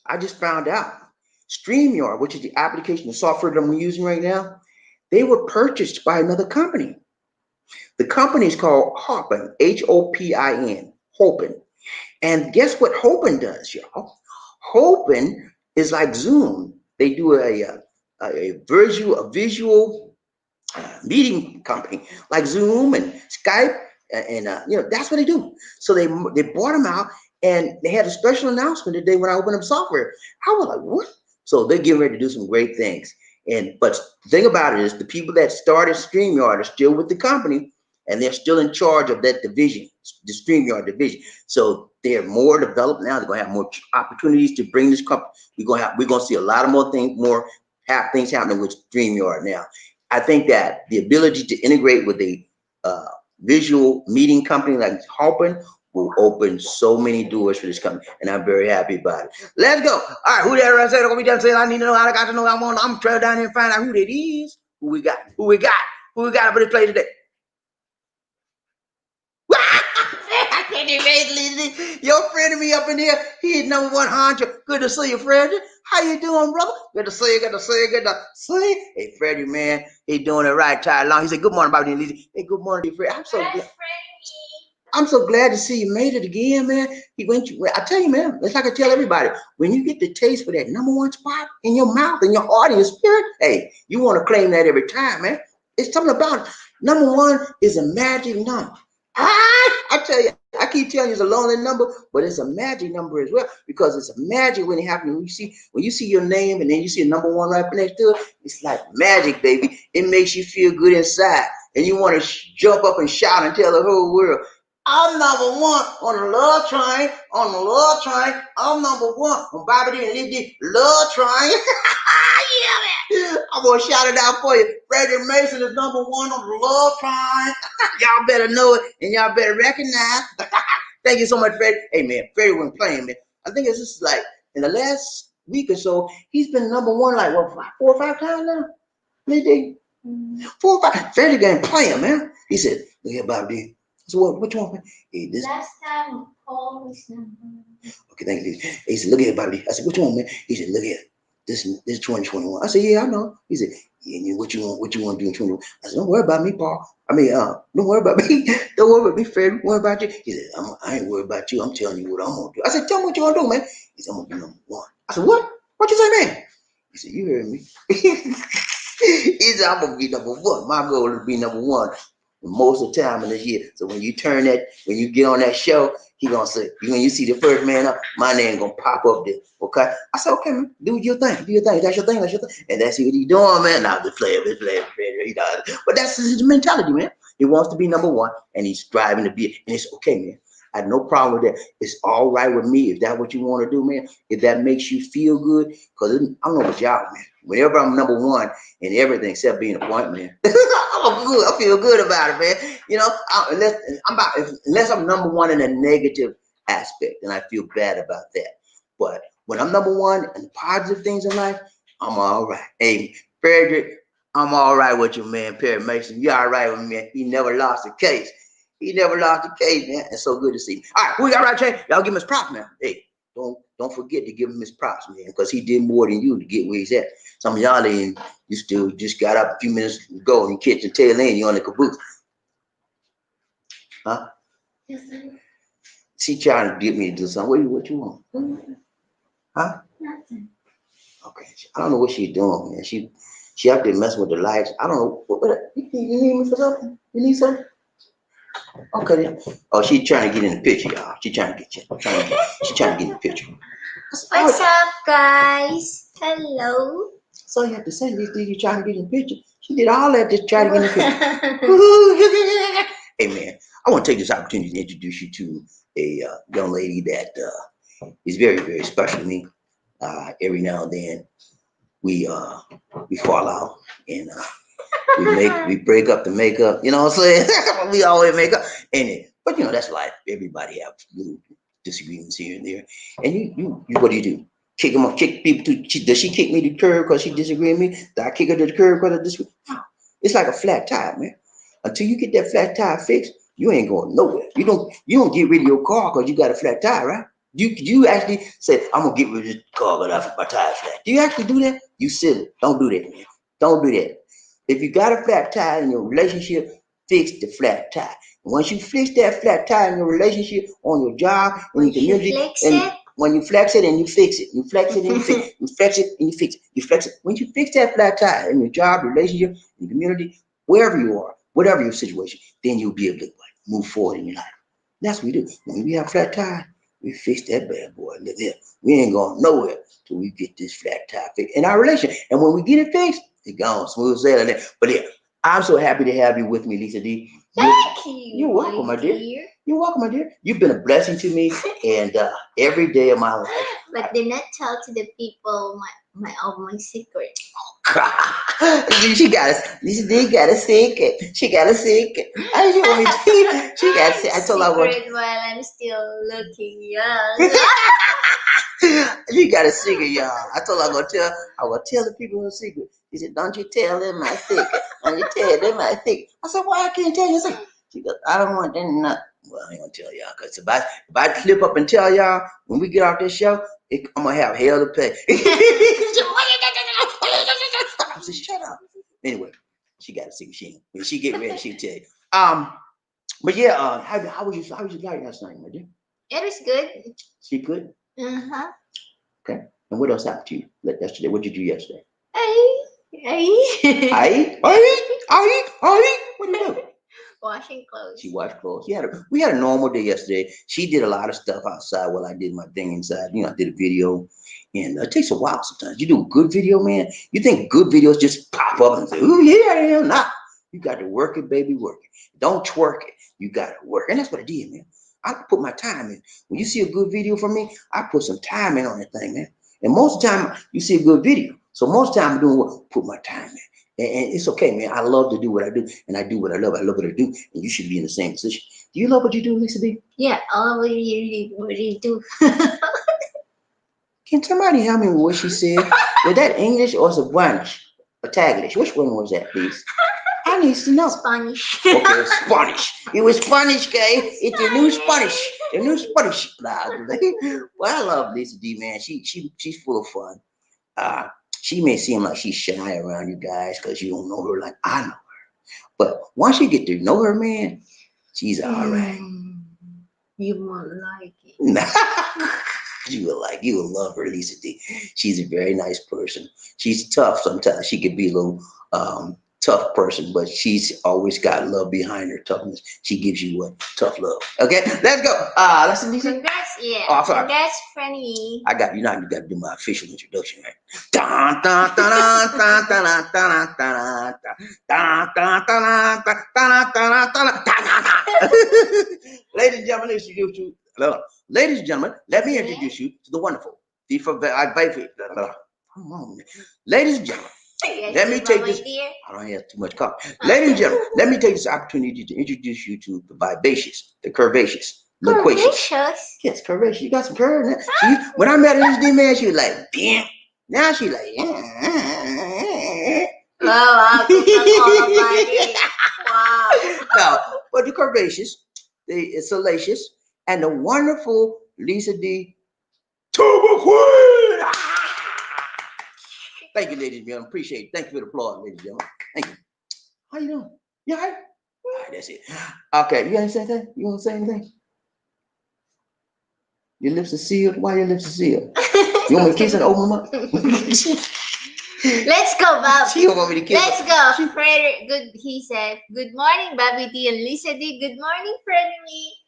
I just found out. StreamYard, which is the application, the software that we're using right now, they were purchased by another company. The company is called Hopin, Hopin, Hopin. And guess what Hopin does, y'all? Hopin is like Zoom. They do a visual meeting company like Zoom and Skype, and you know, that's what they do. So they bought them out, and they had a special announcement today when I opened up software. I was like, what? So they're getting ready to do some great things. But the thing about it is the people that started StreamYard are still with the company, and they're still in charge of that division, the StreamYard division. So they're more developed now. They're gonna have more opportunities to bring this company. We're gonna see a lot of more things, things happening with StreamYard now. I think that the ability to integrate with a visual meeting company like Hopin will open so many doors for this company, and I'm very happy about it. Let's go. All right, who that right there? Gonna be done saying I need to know. I got to know. I'm trail down here and find out who that is. Who we got up in this place today? Your friend of me up in here, he's number 100. Good to see you, Freddie. How you doing, brother? Good to see you. Hey, Freddie, man, he doing it right. Tired long. He said, good morning, BobbieD and LisaD. Hey, good morning, Freddie. I'm so glad to see you made it again, man. I tell you, man, it's like I tell everybody, when you get the taste for that number one spot in your mouth, in your heart, in your spirit, hey, you want to claim that every time, man. It's something about it. Number one is a magic number. I tell you, I keep telling you it's a lonely number, but it's a magic number as well, because it's a magic when it happens. When you see your name and then you see a number one right next to it, it's like magic, baby. It makes you feel good inside, and you want to jump up and shout and tell the whole world, I'm number one on the love train. On the love train, I'm number one on BobbieD and LisaD love train. Yeah, man. I'm gonna shout it out for you. Freddie Mason is number one on the love train. Y'all better know it and y'all better recognize. Thank you so much, Freddie. Hey, man, Freddie wasn't playing, man. I think it's just like in the last week or so, he's been number one like what 4 or 5 times now. Maybe 4 or 5. Freddie ain't playing, man. He said, "Look here, BobbieD." So what? Which one? Hey, this. Last time, Paul was number one. Okay, thank you. He said, "Look here, BobbieD." I said, "Which one, man?" He said, "Look here. This is 2021." I said, "Yeah, I know." He said, "Yeah, what you want? What you want to do in 2021?" I said, "Don't worry about me, Paul. I mean, don't worry about me. Don't worry about me, Fred. Don't worry about you." He said, "I ain't worried about you. I'm telling you what I'm gonna do." I said, "Tell me what you gonna do, man." He said, "I'm gonna be number one." I said, "What? What you say, man?" He said, "You heard me." He said, "I'm gonna be number one. My goal is to be number one most of the time in this year." So when you get on that show, he gonna say, when you see the first man up, my name gonna pop up there. Okay? I said, "Okay, man, do your thing. Do your thing. That's your thing. That's your thing." And that's what he's doing, man. Now the player. You know. But that's his mentality, man. He wants to be number one, and he's striving to be it. And it's okay, man. I have no problem with that. It's all right with me if that's what you want to do, man. If that makes you feel good, because I don't know about y'all, man. Whenever I'm number one in everything except being a point, man, I'm good. I feel good about it, man. You know, unless I'm number one in a negative aspect, then I feel bad about that. But when I'm number one in positive things in life, I'm all right. Hey, Frederick, I'm all right with you, man. Perry Mason, you all right with me, man. He never lost a case. He never lost a case, man. It's so good to see. All right, who got right, Jay? Y'all give him his props now. Hey, don't forget to give him his props, man, because he did more than you to get where he's at. Some of y'all ain't, you still just got up a few minutes ago and you catch the tail end, you on the caboose. Huh? Yes, sir. She trying to get me to do something. What you want? Huh? Nothing. Okay. I don't know what she's doing, man. She up there messing with the lights. I don't know. What you need me for something? You need something? Okay. Then. Oh, she's trying to get in the picture, y'all. She's trying to get you. She's trying to get in the picture. What's up, guys? Hello. So you have to say these things. You're trying to get in the picture. She did all that just trying to get in the picture. Hey, man, I want to take this opportunity to introduce you to a young lady that is very, very special to me. Every now and then we fall out and we break up to make up. You know what I'm saying? We always make up, but you know that's life. Everybody have little disagreements here and there. And you what do? Kick them up, kick people to. Does she kick me to the curb because she disagree with me? Do I kick her to the curb because I disagree? No. It's like a flat tire, man. Until you get that flat tire fixed, you ain't going nowhere. You don't get rid of your car because you got a flat tire, right? You actually say, "I'm gonna get rid of this car because my tire flat." Do you actually do that? You silly. Don't do that, man. Don't do that. If you got a flat tire in your relationship, fix the flat tire. Once you fix that flat tire in your relationship, on your job, in your community, and when you flex it and you fix it, you flex it and you fix it, you flex it and you fix it, you flex it. When you fix that flat tire in your job, relationship, in your community, wherever you are, whatever your situation, then you'll be able to move forward in your life. That's what we do. When we have flat tire, we fix that bad boy. We ain't going nowhere till we get this flat tire fixed in our relationship. And when we get it fixed, it's gone smooth sailing. But yeah, I'm so happy to have you with me, LisaD. Thank you. You're welcome, my dear. You're welcome, my dear. You've been a blessing to me, and every day of my life. But do not tell to the people my secret. She got a secret. She got a secret. I just want to. She got. I told her while I'm still looking young. You got a secret, y'all. I told her I will tell the people her secret. She said, "Don't you tell them my secret. Don't you tell them my secret." I said, "Why I can't tell you secret?" She goes, "I don't want them to know." Well, I ain't gonna tell y'all because if I slip up and tell y'all when we get off this show, I'm gonna have hell to pay. I said, "Shut up." Anyway, she got a secret. When she get ready, she'll tell you. But yeah, how was your night last night, my dear? It was good. Sleep good? Uh-huh. Okay. And what else happened to you yesterday? What did you do yesterday? I What did you do? Washing clothes. She washed clothes. We had a normal day yesterday. She did a lot of stuff outside while I did my thing inside. You know, I did a video, and it takes a while sometimes. You do a good video, man. You think good videos just pop up and say, "Oh yeah, nah." You got to work it, baby, work it. Don't twerk it. You got to work. And that's what I did, man. I put my time in. When you see a good video from me, I put some time in on that thing, man. And most of the time, you see a good video. So most of the time, I'm doing what? Put my time in. And it's okay, man. I love to do what I do, and I do what I love. I love what I do, and you should be in the same position. Do you love what you do, Lisa D? Yeah, I love what you do. Can somebody help me with what she said? Was that English or Spanish? Or Taglish? Which one was that, please? I need to know. Spanish. Okay, Spanish. It was Spanish, okay? It's the new Spanish. The new Spanish. Well, I love Lisa D, man. She's full of fun. She may seem like she's shy around you guys because you don't know her like I know her. But once you get to know her, man, she's all right. You won't like it. You will love her, Lisa D. She's a very nice person. She's tough sometimes. She could be a little tough person, but she's always got love behind her toughness. She gives you what? Tough love. Okay, let's go. Listen, Lisa. Congrats, yeah. Oh, sorry. Congrats, Franny. I got you know you got to do my official introduction, right? Dun, dun, dun, dun, dun, dun, dun, dun, dun, dun, dun, dun, dun. Ladies and gentlemen, ladies and gentlemen, let me introduce you to the wonderful, ladies and gentlemen. Let me take this. I don't have too much coffee. Ladies and gentlemen, let me take this opportunity to introduce you to the vivacious, the curvaceous, loquacious. Yes, curvaceous. You got some curve. See, when I met Lisa D, man, she was like, damn. Now she like, wow. No, but the curvaceous, the salacious, and the wonderful Lisa D. Tuba Queen. Thank you, ladies and gentlemen. Appreciate it. Thank you for the applause, ladies and gentlemen. Thank you. How you doing? You all right? All right, that's it. Okay, you want to say anything? You want to say anything? Your lips are sealed. Why your lips are sealed? You want me to kiss and open them up? Let's go, Bob. She don't want me to kiss. Let's go. Frederick, good. He said, "Good morning, BobbieD and LisaD. Good morning, Frederick."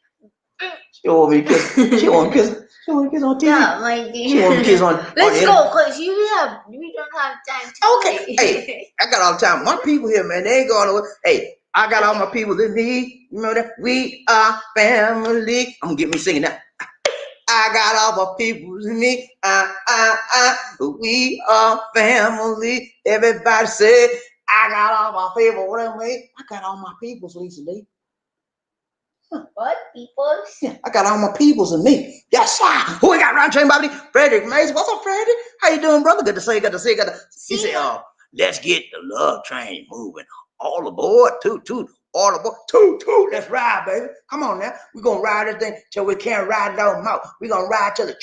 She don't want me to kiss. She don't want to kiss. She don't want to kiss on TV. No, my dear. She want to kiss on. Let's go, cause we don't have time to Okay. Hey, I got all the time. My people here, man, they ain't going nowhere. Hey, I got all my people in me. You know that? We are family. I'm gonna get me singing that. I got all my people in me. We are family. Everybody say, I got all my people in me. I got all my peoples, Lisa D. What people? Yeah, I got all my peoples in me. Yes, sir. Who we got around train, Bobby? Frederick Mason. What's up, Frederick? How you doing, brother? Good to see you. Good to see you. He said, let's get the love train moving. All aboard. Toot. All aboard. Toot. Let's ride, baby. Come on now. We're going to ride this thing till we can't ride no more. We're going to ride till the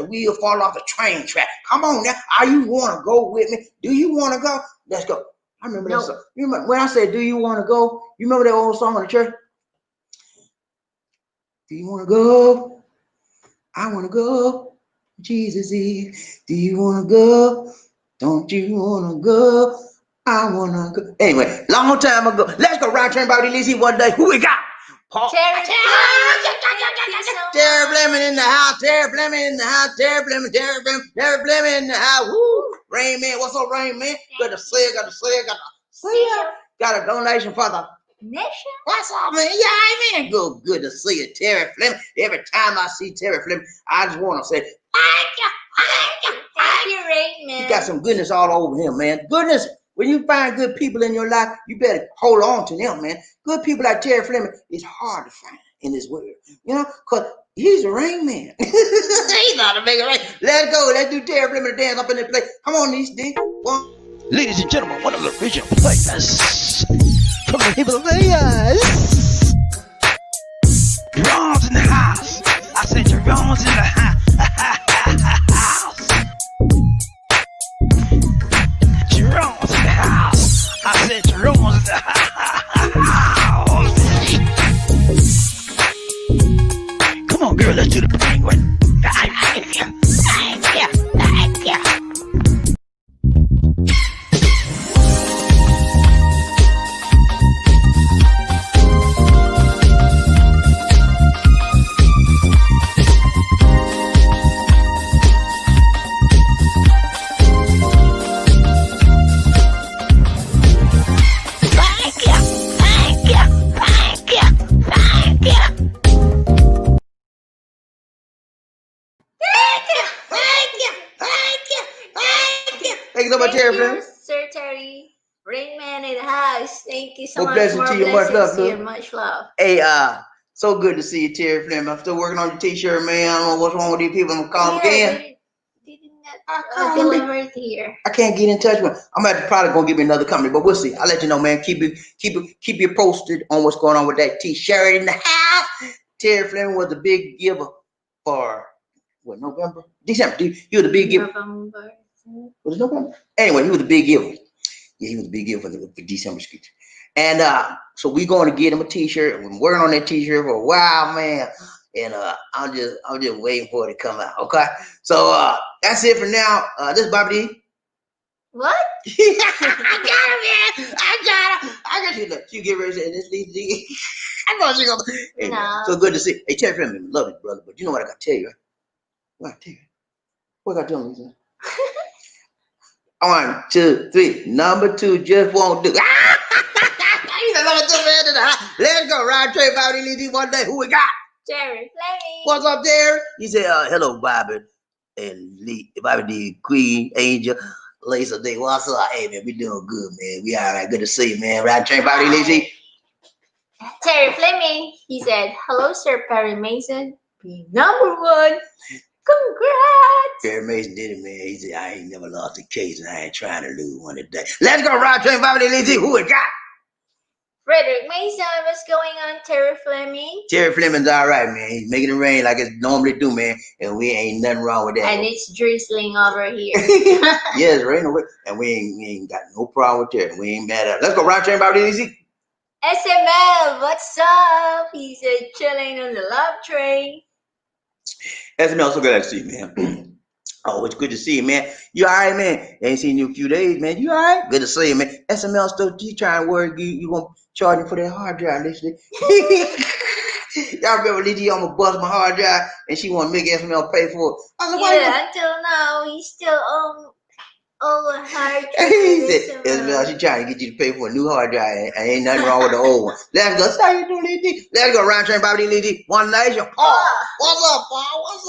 wheel fall off the train track. Come on now. Are you want to go with me? Do you want to go? Let's go. I remember that song. You remember when I said, do you want to go? You remember that old song in the church? Do you want to go? I want to go. Jesus is. Do you want to go? Don't you want to go? I want to go. Anyway, long time ago. Let's go ride train, Bobby. Let's see one day. Who we got? Paul. Terry Fleming in the house. Terry Fleming in the house. Terry Fleming in the house. Woo. Rain Man. What's up, Rain Man? Got to see it. Got a donation for the nation. What's up, man? Yeah, man. Good to see you, Terry Fleming. Every time I see Terry Fleming, I just want to say, thank you, Rain Man. You got some goodness all over him, man. Goodness. When you find good people in your life, you better hold on to them, man. Good people like Terry Fleming is hard to find in this world, you know, because he's a Rain Man. He's not a make it rain. Let's go. Let's do Terry Fleming dance up in the place. Come on, these D. Ladies and gentlemen, one of the original players from the Himalayas. Jerome's in the house. I said Jerome's in the house. Jerome's in the house. I said Jerome's in the house. Come on, girl, let's do the penguin. so much, Thank Terry you, Fleming. Sir Terry. Rain Man in the house. Thank you so More much. blessings More to you, much blessings love, to you. dude. Much love. Hey, so good to see you, Terry Fleming. I'm still working on your t-shirt, man. I don't know what's wrong with these people. I'm gonna call them again. They did I not call them. deliver it here. I can't get in touch with them. I'm probably gonna give me another company, but we'll see. I'll let you know, man. Keep you posted on what's going on with that t-shirt in the house. Terry Fleming was a big giver for what, November? December. He was a big giver. November. Was it November? Anyway, he was a big giver. Yeah, he was a big giver for December speech. And so we going to get him a t-shirt. We've been working on that t-shirt for a while, man. And I'm just waiting for it to come out. Okay. So that's it for now. This is Bobby D. What? I got it, man. I got you. Look, you get ready to say this. I know she gonna. Hey, No. man, so good to see. Hey, Terry Fleming, love you, brother. But you know what I got to tell you, right? What I got to tell you? What I got to tell you? 1, 2, 3. Number 2 just won't do. He's a number 2 man. Let's go. Ride Trey Bobby LisaD one day. Who we got? Terry Fleming. What's up, Terry? He said, hello, Bobby and Bobby D, Queen, Angel, Lisa D. What's up? Hey, man, we doing good, man. We all right. Good to see you, man. Ride Trey Bobby LisaD. Terry Fleming. He said, hello, Sir Perry Mason. Be number 1. Congrats! Perry Mason did it, man. He said, I ain't never lost a case and I ain't trying to lose one today. Let's go, Ride Trey Bobby LisaD. Who we got? Frederick Mason, what's going on, Terry Fleming? Terry Fleming's all right, man. He's making it rain like it normally do, man. And we ain't nothing wrong with that. And it's drizzling over here. Yeah, it's raining away. And we ain't got no problem with that. We ain't mad at it. Let's go, Ride Trey Bobby LisaD. SML, what's up? He said, chilling on the love train. SML, so good to see you, man. Oh, it's good to see you, man. You all right, man? Ain't seen you a few days, man. You all right? Good to see you, man. SML still trying to work. You gonna charge him for that hard drive, listen. Y'all remember LisaD almost bust my hard drive and she want to make SML pay for it. I was like, yeah, until now, he's still all hard he drive. said, SML, she trying to get you to pay for a new hard drive. Ain't nothing wrong with the old one. Let's go. So how you doing, LisaD? Let's go. Round train, Bobby LisaD. One nation. Paul. What's up, Paul? What's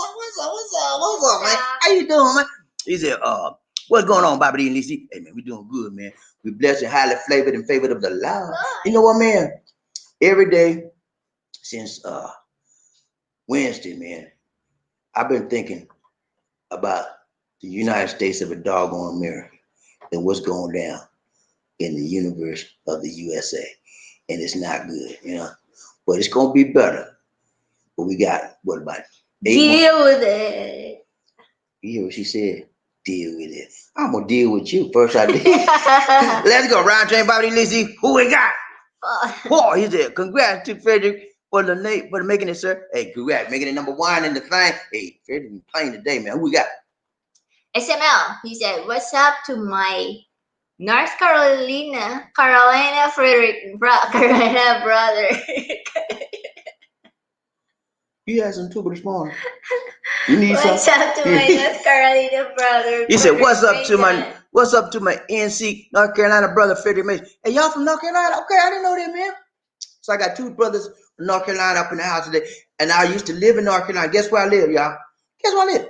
up, man? How you doing, man? He said, what's going on, Bobby and LisaD? Hey, man, we doing good, man. We blessed and highly flavored and favored of the Lord. You know what, man? Every day since Wednesday, man, I've been thinking about the United States of a doggone America and what's going down in the universe of the USA. And it's not good, you know. But it's gonna be better. But we got what about 8 Deal with it. You hear what she said? Deal with it. I'm gonna deal with you first. I did. Let's go. Round train, Bobby LisaD. Who we got? Paul. He said, congrats to Frederick for making it, sir. Hey, congrats, making it number 1 in the thing. Hey, Frederick, you playing today, man. Who we got? SML. He said, what's up to my North Carolina Frederick Carolina brother. You had some too this morning. You need what's some? up to my North Carolina brother? He said, what's up Mason. to my NC North Carolina brother Frederick Mason? Hey, y'all from North Carolina? Okay, I didn't know that, man. So I got 2 brothers from North Carolina up in the house today. And I used to live in North Carolina. Guess where I live, y'all? Guess where I live?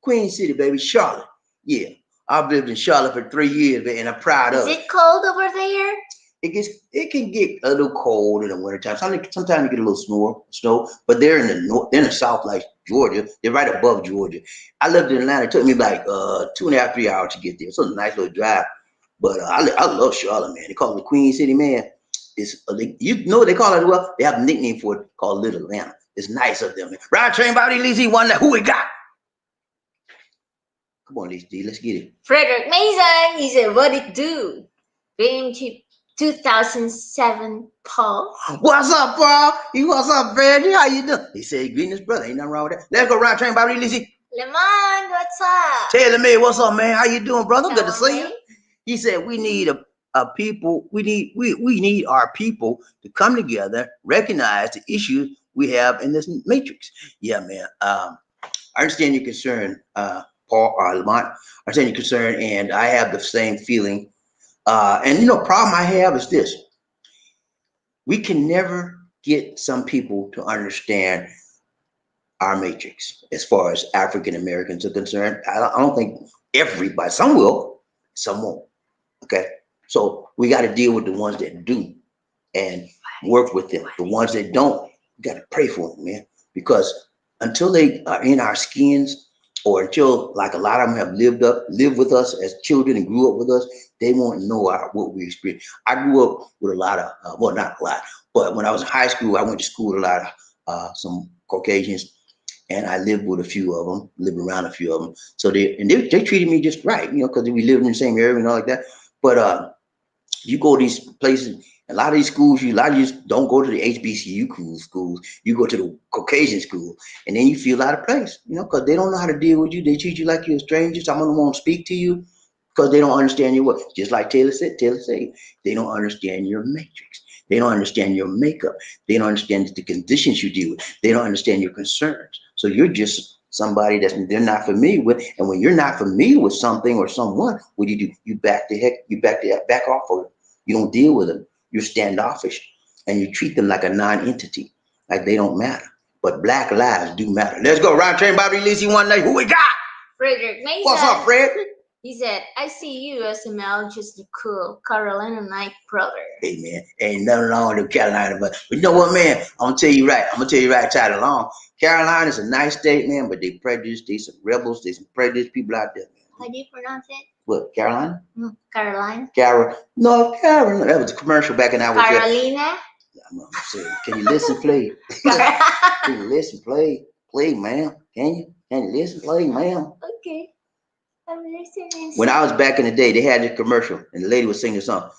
Queen City, baby, Charlotte. Yeah. I've lived in Charlotte for 3 years, and I'm proud of it. Is it cold over there? It can get a little cold in the wintertime. Sometimes you get a little snow, but they're in the north, they're in the south, like Georgia. They're right above Georgia. I lived in Atlanta. It took me like 2.5, 3 hours to get there. It's a nice little drive. But I love Charlotte, man. They call it the Queen City, man. You know what they call it as well? They have a nickname for it called Little Atlanta. It's nice up there, man. Ride train, Bobby LisaD, one night. Who we got? Come on, LisaD, let's get it. Frederick Mason. He said, what it do? BMG 2007, Paul. What's up, Paul? What's up, Freddy? How you doing? He said, greetings, brother. Ain't nothing wrong with that. Let's go ride train, Bobby LisaD. Lemon, what's up? Taylor May, what's up, man? How you doing, brother? Good to see you. May. He said, we need a people. We need our people to come together, recognize the issues we have in this matrix. Yeah, man. I understand your concern, Paul or Lamont. I understand your concern, and I have the same feeling. And you know, problem I have is this: we can never get some people to understand our matrix as far as African Americans are concerned. I don't think everybody. Some will. some won't. Okay, so we got to deal with the ones that do and work with them. The ones that don't, you got to pray for them, man, because until they are in our skins, or until like a lot of them have lived with us as children and grew up with us, they won't know what we experience. I grew up with a lot of, well, not a lot, but when I was in high school, I went to school with a lot of some Caucasians, and I lived with a few of them, lived around a few of them. So they treated me just right, because we lived in the same area and all like that. But you go to these places, a lot of these schools, a lot of you don't go to the HBCU schools. You go to the Caucasian school, and then you feel out of place, because they don't know how to deal with you. They treat you like you're a stranger. Someone won't speak to you because they don't understand your what. Just like Taylor said, they don't understand your matrix. They don't understand your makeup. They don't understand the conditions you deal with. They don't understand your concerns. So you're just somebody they're not familiar with. And when you're not familiar with something or someone, what do? You back off of it. You don't deal with them. You're standoffish, and you treat them like a non-entity, like they don't matter. But black lives do matter. Let's go. Round train, Bobby Lizzie, one night. Who we got? Frederick Mason. What's up, Fred? He said, I see you as a male, just the cool Carolina Night brother. Hey, man, ain't nothing wrong with Carolina, but you know what, man? I'm going to tell you right, Tyler Long. Carolina's a nice state, man, but they prejudiced. They some rebels. They some prejudiced people out there, man. How do you pronounce it? What, Carolina? Carolina. North Carolina. That was a commercial back in I was Carolina? I'm saying, can you listen, play? Can you listen, play, ma'am? Can you listen, play, ma'am? Okay. I'm listening. When I was back in the day, they had this commercial, and the lady was singing the song,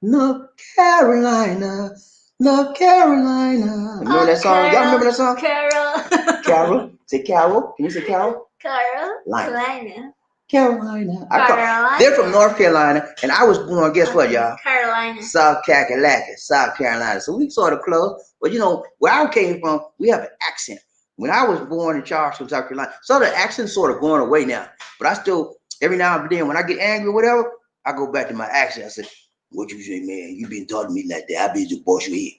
North Carolina, North Carolina. Remember that song? Y'all remember that song? Carol. Say Carol. Can you say Carol? Carolina. Carolina. Carolina. They're from North Carolina, and I was born, guess what, y'all? Carolina. South Carolina. So we sort of close. But where I came from, we have an accent. When I was born in Charleston, South Carolina, so the accent's sort of going away now. But I still, every now and then, when I get angry or whatever, I go back to my accent. I say, what you say, man? You been talking to me like that. I been to boss you here.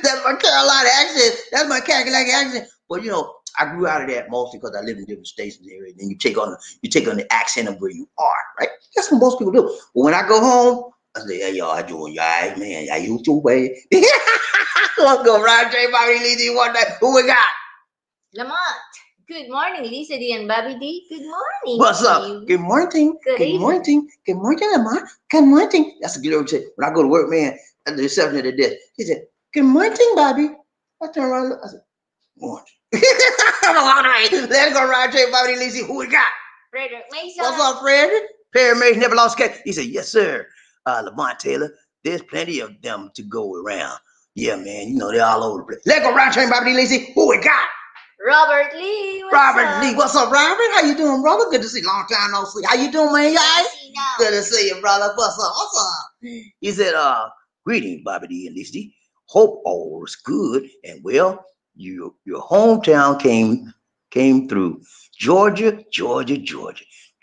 That's my Carolina accent. That's my Carolina accent. But I grew out of that mostly because I live in different states and area. Then you take on the accent of where you are, right? That's what most people do. But when I go home, I say, hey, y'all, I doing y'all right, man. Y'all use your way. Let's go, Ryan J. Bobby Lee one day. Who we got? Lamont. Good morning, LisaD and BobbieD. Good morning. What's up? Good morning. Good morning. Good morning, Lamont. Good morning. That's a good old say. When I go to work, man, at the reception of the desk, he said, good morning, Bobby. I turn around, I said, morning. All right, let's go, Ryan J. Bobby Lee. Who we got? Frederick Mason. What's up, Fred? Perry Mason never lost case. He said, yes, sir. Lamont Taylor, there's plenty of them to go around. Yeah, man, they're all over the place. Let's go, Ryan J. Bobby Lee. Who we got? Robert Lee. Lee, what's up, Robert? How you doing, brother? Good to see you. Long time no see. How you doing, man? Y'all? Good to see you, brother. What's up? He said, greetings, BobbieD and LisaD. Hope all is good and well. Your hometown came through. Georgia.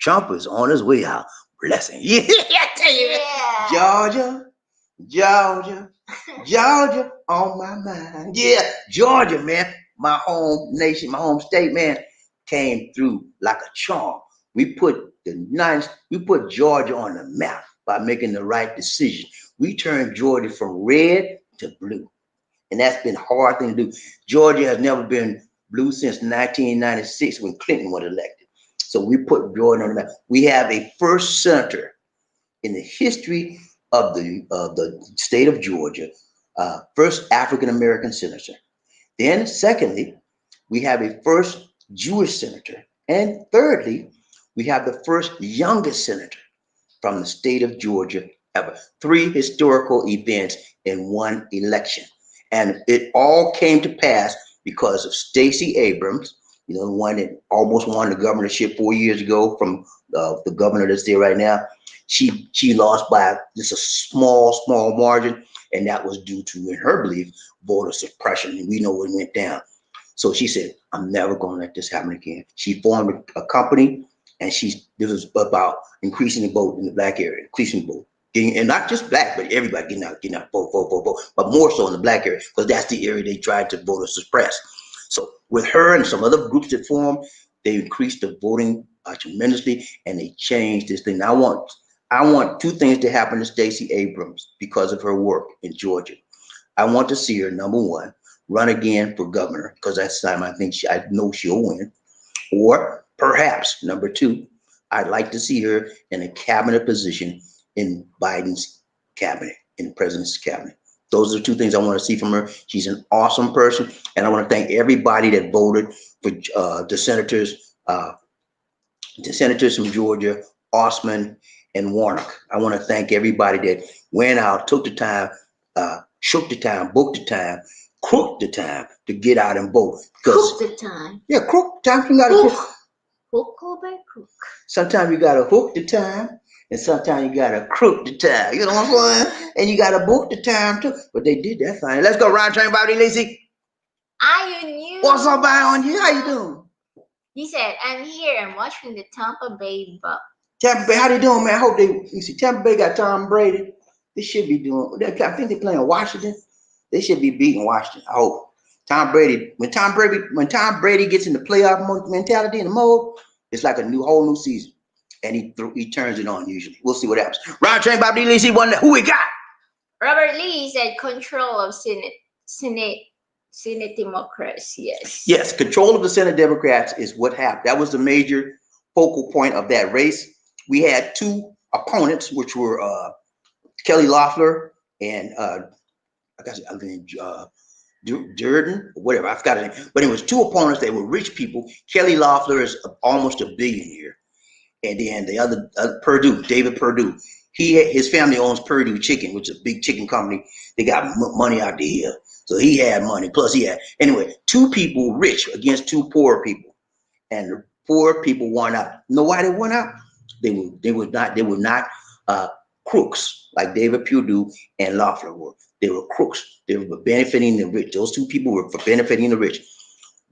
Trump is on his way out. Blessing. Yeah, I tell you. Yeah. Georgia on my mind. Yeah, Georgia, man. My home nation, my home state, man, came through like a charm. We put Georgia on the map by making the right decision. We turned Georgia from red to blue. And that's been a hard thing to do. Georgia has never been blue since 1996 when Clinton was elected. So we put Georgia on the map. We have a first senator in the history of the state of Georgia, first African-American senator. Then secondly, we have a first Jewish senator. And thirdly, we have the first youngest senator from the state of Georgia ever. 3 historical events in one election. And it all came to pass because of Stacey Abrams, the one that almost won the governorship 4 years ago from the governor that's there right now. She lost by just a small margin, and that was due to, in her belief, voter suppression. And we know what went down. So she said, I'm never going to let this happen again. She formed a company, and this was about increasing the vote in the black area, increasing the vote. And not just black, but everybody getting out, vote, but more so in the black area, because that's the area they tried to voter suppress. So with her and some other groups that formed, they increased the voting tremendously, and they changed this thing. I want two things to happen to Stacey Abrams because of her work in Georgia. I want to see her, number one, run again for governor because that's the time I know she'll win. Or perhaps number two, I'd like to see her in a cabinet position in Biden's cabinet, in the president's cabinet. Those are the two things I want to see from her. She's an awesome person, and I want to thank everybody that voted for the senators from Georgia, Osman and Warnock. I want to thank everybody that went out, took the time, shook the time, booked the time, crooked the time to get out and vote. Cook the time. Yeah, crook time. You gotta crook. Hook over crook. Sometimes you gotta hook the time, and sometimes you gotta crook the time. You know what I'm saying? And you gotta book the time too. But they did that fine. Let's go, Ryan Train, Bobby Lazy. I knew. What's up, on you? How you doing? He said, I'm here. I'm watching the Tampa Bay Bucks. Tampa Bay, how they doing, man? I hope you see Tampa Bay got Tom Brady. They should be doing. I think they're playing Washington. They should be beating Washington. I hope. Tom Brady, when Tom Brady gets in the playoff mentality and the mode, it's like a whole new season, and he turns it on usually. We'll see what happens. Round train, Bobby Lee, see one. Who we got? Robert Lee said, control of Senate Democrats. Yes. Yes, control of the Senate Democrats is what happened. That was the major focal point of that race. We had two opponents, which were Kelly Loeffler and I think Durden, whatever, I forgot his name. But it was two opponents. They were rich people. Kelly Loeffler is almost a billionaire. And then the other Perdue, David Perdue, his family owns Perdue Chicken, which is a big chicken company. They got money out the hill. So he had money. Plus he had, anyway, two people rich against two poor people. And the poor people won out. You know why they won out? They were not crooks like David Perdue and Loeffler were. They were crooks. They were benefiting the rich. Those two people were for benefiting the rich.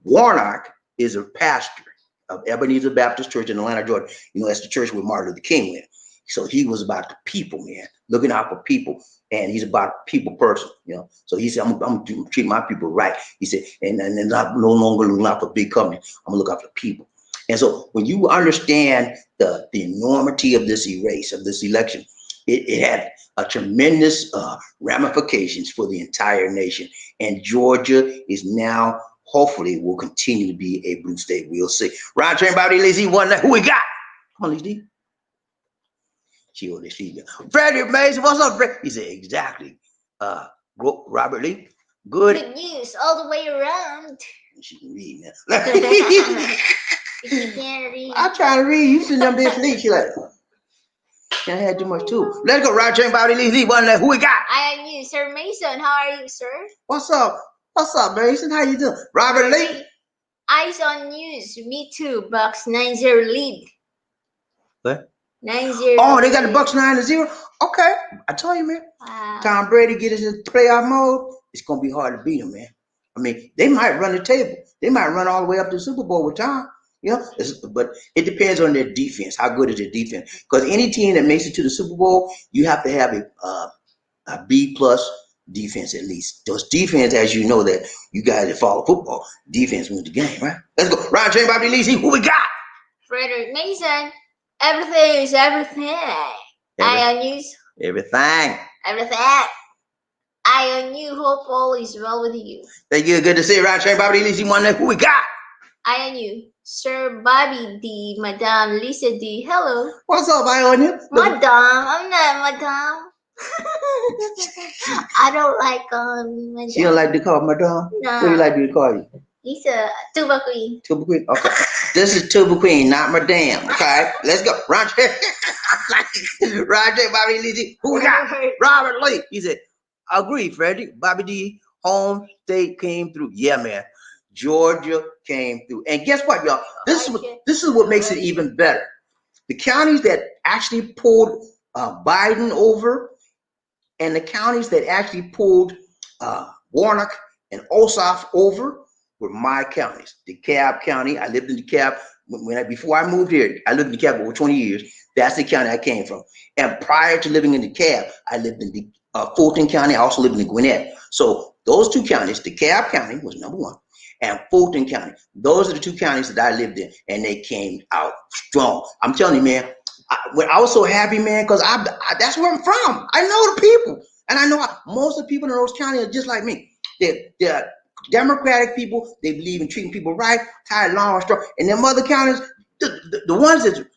Warnock is a pastor of Ebenezer Baptist Church in Atlanta, Georgia. You know, that's the church where Martin Luther King went. So he was about the people, man, looking out for people. And he's about a people person, you know. So he said, I'm going to treat my people right. He said, and not no longer looking out for big companies. I'm going to look out for people. And so when you understand the enormity of this race, of this election, it had a tremendous ramifications for the entire nation. And Georgia is now, hopefully, will continue to be a blue state. We'll see. Round train, Bobby Lazy, one. Who we got? Come on, Lazy. She on this. Freddie Mason, what's up, Fred? He said, exactly. Robert Lee, good. Good news all the way around. She can read now. You can't read. I try to read. You sitting up there asleep. She like, can't have too much too. Let's go, Round train, Bobby Lazy, one. Who we got? I am you, Sir Mason. How are you, sir? What's up? What's up, Mason? How you doing? Robert Lee? Eyes on news. Me too. Bucks 9-0 lead. What? 9-0. Oh, they got the Bucks 9-0. Okay, I told you, man. Wow. Tom Brady get us in playoff mode. It's gonna be hard to beat him, man. I mean, they might run the table. They might run all the way up to the Super Bowl with Tom. You know, but it depends on their defense. How good is their defense? Because any team that makes it to the Super Bowl, you have to have a B+ defense at least. Those defense, as you know, that you guys that follow football, defense wins the game, right? Let's go. Ryan Train, Bobby Lee, who we got? Frederick Mason. Everything is everything. Ion News. Everything. Everything. Ion You. Hope all is well with you. Thank you. Good to see you, Ryan Train, Bobby Lee. One who we got? Ion You. Sir BobbieD, Madame LisaD. Hello. What's up, Ion You? Madame. I'm not Madame. I don't like Madame. She don't like to call Madame? No. What do you like to call you? Lisa, Tuba Queen. Tuba Queen? Okay. This is Tuba Queen, not Madame. Okay. Let's go. Roger, Bobby Lee. Who we got? Robert Lee. He said, agree, Freddie. Bobby D, home state came through. Yeah, man. Georgia came through. And guess what, y'all? This is what makes it even better. The counties that actually pulled Biden over and the counties that actually pulled Warnock and Ossoff over were my counties. DeKalb County, I lived in DeKalb. Before I moved here, I lived in DeKalb over 20 years. That's the county I came from. And prior to living in DeKalb, I lived in Fulton County. I also lived in Gwinnett. So those two counties, DeKalb County was number one, and Fulton County. Those are the two counties that I lived in, and they came out strong. I'm telling you, man. I was so happy, man, because that's where I'm from. I know the people, and I know most of the people in those counties are just like me. They're Democratic people. They believe in treating people right, tied, long, and strong. And them other counties, the ones that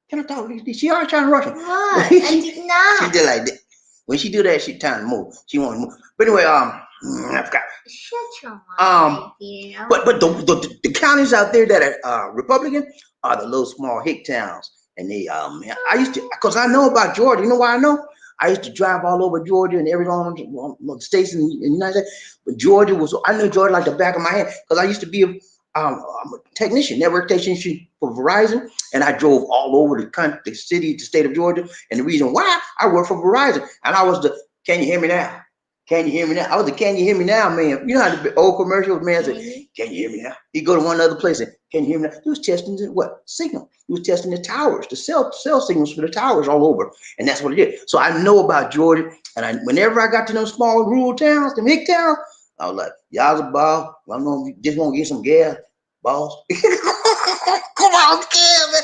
can I talk? She always trying to rush me. What? I did not. She did like that. When she do that, she trying to move. She want to move. But anyway, I forgot. Shut your mouth, you know? But the counties out there that are Republican are the little small hick towns. And they man, I used to, because I know about Georgia. You know why I know? I used to drive all over Georgia and every one of the states in the United States. But Georgia was, I knew Georgia like the back of my hand because I used to be I'm a technician, network technician for Verizon, and I drove all over the country, the city, the state of Georgia. And the reason why I worked for Verizon, and I was the, can you hear me now? Can you hear me now? I was the can you hear me now, man. You know how the old commercials, man, said, can you hear me now? He go to one other place and can you hear me now? He was testing the what? Signal. He was testing the towers, the cell signals for the towers all over. And that's what it did. So I know about Georgia. And whenever I got to those small rural towns, them hick towns, I was like, y'all's a ball. I know you just want to get some gas, boss. Come on, kid, man.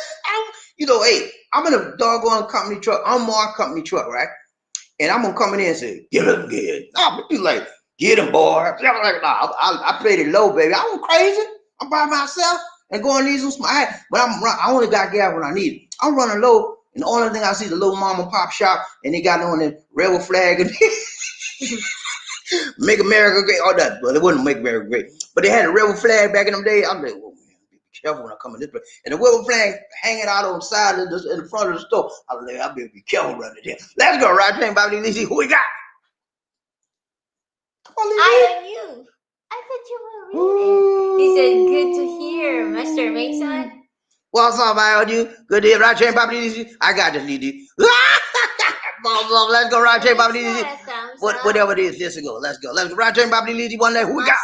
You know, hey, I'm in a doggone company truck. I'm my company truck, right? And I'm gonna come in there and say, get him, get. No, but you like, get him, boy. I'm like, nah, I played it low, baby. I wasn't crazy. I'm by myself and going these little small. But I only got gas when I need it. I'm running low, and the only thing I see is a little mom and pop shop, and they got on the rebel flag and Make America Great. All that, but it wouldn't Make America Great. But they had a rebel flag back in them days. I'm like, oh, man, be careful when I come in this place. And the rebel flag hanging out on the side of in the front of the store. I was like, I better be careful running there. Let's go, right? Train, Bobby, let's see who we got. I knew. I thought you were reading. He said, good to hear, Mr. Mason. What's up, I you? Good to hear, right? Train, Bobby, I got this, Lady. Let's go, right? Train, Bobby, whatever it is, let's go. Let's go. Let's go, right? Train, Bobby, Lizzy, one day. Who we got?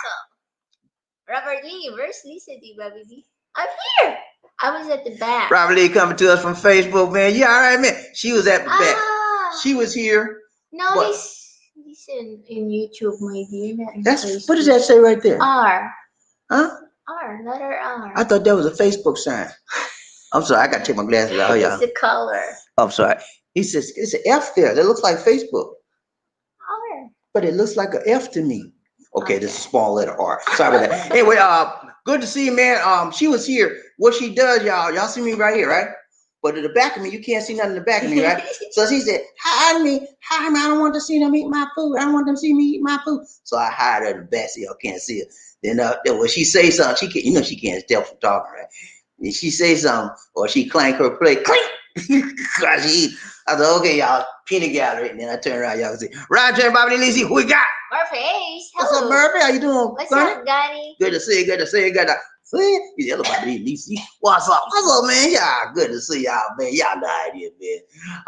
Robert Lee, where's LisaD, BobbieD? I'm here. I was at the back. Robert Lee coming to us from Facebook, man. Yeah, all right, man. She was at the back. She was here. No, he's in YouTube, my dear. What does that say right there? R. Huh? R, letter R. I thought that was a Facebook sign. I'm sorry, I gotta take my glasses out, y'all. It's the color. I'm sorry. He says it's an F there. That looks like Facebook. R. But it looks like an F to me. Okay, this is a small letter R. Sorry about that. Anyway, good to see you, man. She was here. What she does, y'all see me right here, right? But at the back of me, you can't see nothing in the back of me, right? So she said, hi, me. I don't want to see them eat my food. I don't want them to see me eat my food. So I hide her in the back so y'all can't see her. Then when she say something, she can't, she can't tell from talking, right? And she say something, or she clank her plate, clink. I said, okay, y'all, peanut gallery. And then I turn around, y'all say, Roger, BobbieD, Lizzy, who we got? Murphy, what's up, Murphy? How you doing? What's up, Donnie? Good to see you. Good to see you. Good to see you. He's BobbieD, Lizzy. What's up? What's up, man? Y'all, good to see y'all, man. Y'all know how it is, man.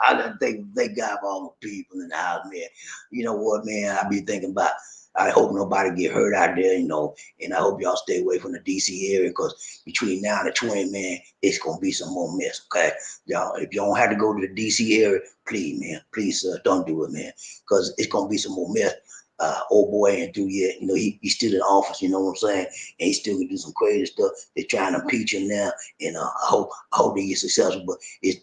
I done thank God for all the people in the house, man. You know what, man? I be thinking about, I hope nobody get hurt out there, you know, and I hope y'all stay away from the DC area because between now and the 20, man, it's going to be some more mess, okay? Y'all, if you don't have to go to the DC area, please, man, please, don't do it, man, because it's going to be some more mess. Old boy ain't through yet. You know, he's still in office, you know what I'm saying? And he's still gonna do some crazy stuff. They're trying to impeach him now. And I hope they get successful, but it's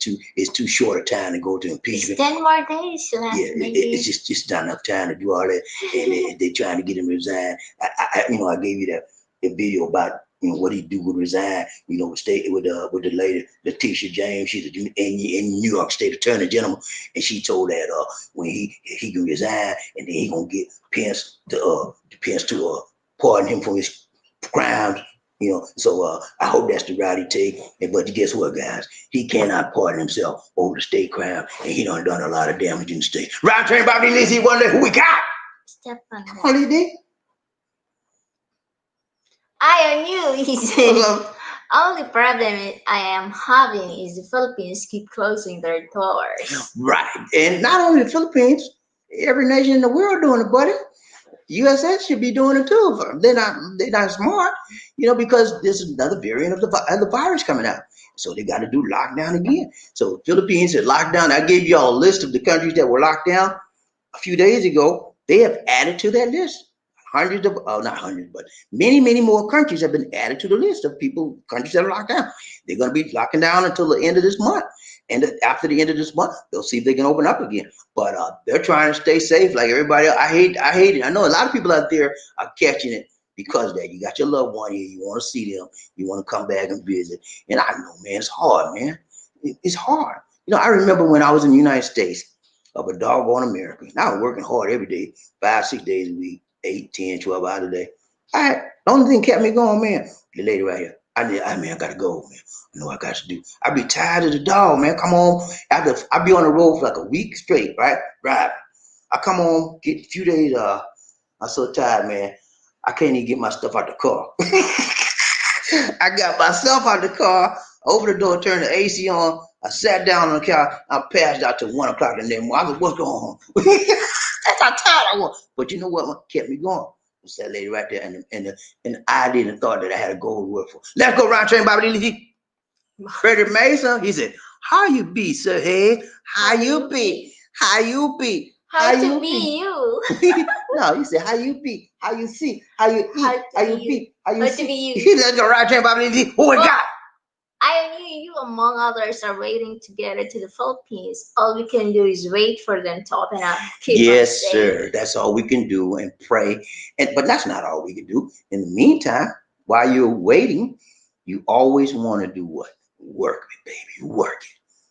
too short a time to go to impeachment. It's 10 more days left. Yeah, it's just not enough time to do all that. And they're trying to get him resigned. I gave you that video about what he do with resign, stay with the lady, Letitia James. She's in New York State Attorney General, and she told that when he can resign, and then he gonna get Pence to pardon him from his crimes. So I hope that's the route he take. But guess what, guys? He cannot pardon himself over the state crime, and he done a lot of damage in the state. Round train, BobbieD, Lizzy, one day, who we got? Step on that. Holiday. I knew, he said. Only problem I am having is the Philippines keep closing their doors. Right. And not only the Philippines, every nation in the world doing it, buddy. USA should be doing it too. They're not smart, because there's another variant of the virus coming out. So they got to do lockdown again. So Philippines is locked down. I gave y'all a list of the countries that were locked down a few days ago. They have added to that list hundreds of, not hundreds, but many, many more countries have been added to the list of countries that are locked down. They're going to be locking down until the end of this month. And after the end of this month, they'll see if they can open up again. But they're trying to stay safe like everybody else. I hate it. I know a lot of people out there are catching it because of that. You got your loved one here. You want to see them. You want to come back and visit. And I know, man, it's hard, man. It's hard. I remember when I was in the United States of a doggone America. And I was working hard every day, 5, 6 days a week, 8, 10, 12 hours a day. The only thing kept me going, man, the lady right here. I gotta go, man. I know I got to do. I be tired of the dog, man. Come on. I be on the road for like a week straight, right? Driving. I come home, get a few days, I'm so tired, man. I can't even get my stuff out the car. I got myself out the car, opened the door, turned the AC on. I sat down on the couch. I passed out till 1 o'clock in the morning. I was, what's going on? That's how tired I was. But you know what kept me going? Was that lady right there and the idea and thought that I had to go to work for. Let's go round train, BobbieD. Freddie Mason, he said, how you be, sir? Hey, how you be? How you be? How to be you? No, he said, how you be? How you see? How you eat? How you be? How you How see? to be you? Let's go round train, BobbieD. Who we got? I knew you, among others, are waiting to get into the Philippines. All we can do is wait for them to open up. Keep Yes, us sir. safe. That's all we can do and pray. But that's not all we can do. In the meantime, while you're waiting, you always want to do what? Work it, baby. Work it.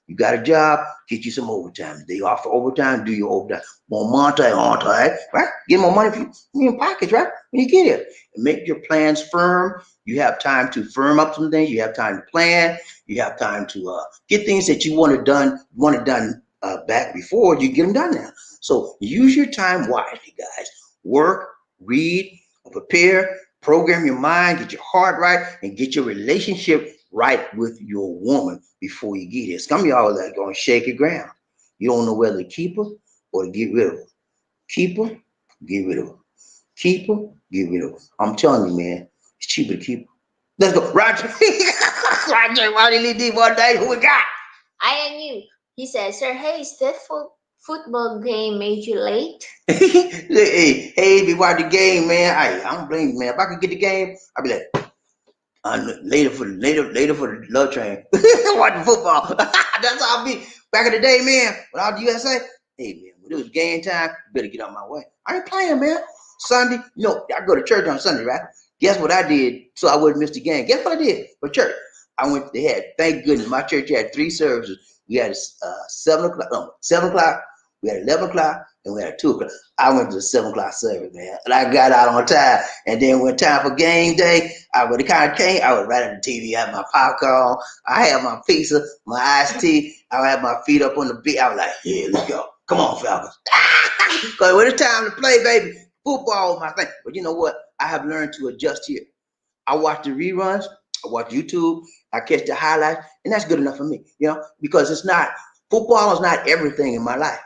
You got a job, get you some overtime. They offer overtime, do your overtime. More money on time, right? Get more money for you in your pockets, right? When you get here. And make your plans firm. You have time to firm up some things. You have time to plan. You have time to get things that you want done back before. You get them done now. So use your time wisely, guys. Work, read, prepare, program your mind, get your heart right, and get your relationship right with your woman before you get here. Some of y'all are going to shake your ground. You don't know whether to keep her or to get rid of her. Keep her, get rid of her. Keep her, get rid of her. I'm telling you, man, it's cheaper to keep her. Let's go. Roger. Roger, BobbieD, one day. Who we got? I knew. He said, Sir Hayes, that football game made you late? Hey, be watch the game, man. I don't blame you, man. If I could get the game, I'd be like, later for the love train. Watching football. That's how I be. Back in the day, man, when I was USA, hey man, when it was game time, you better get out my way. I ain't playing, man. Sunday, I go to church on Sunday, right? Guess what I did so I wouldn't miss the game? Guess what I did for church? They had, thank goodness, my church had 3 services. We had 7 o'clock, we had 11 o'clock, and we had 2 o'clock. I went to the 7 o'clock service, man. And I got out on time. And then when time for game day, when it kind of came, I was right at the TV. I had my popcorn. I had my pizza, my iced tea. I had my feet up on the bed. I was like, yeah, let's go. Come on, Falcons. Because when it's time to play, baby, football is my thing. But you know what? I have learned to adjust here. I watch the reruns. I watch YouTube. I catch the highlights. And that's good enough for me, because football is not everything in my life,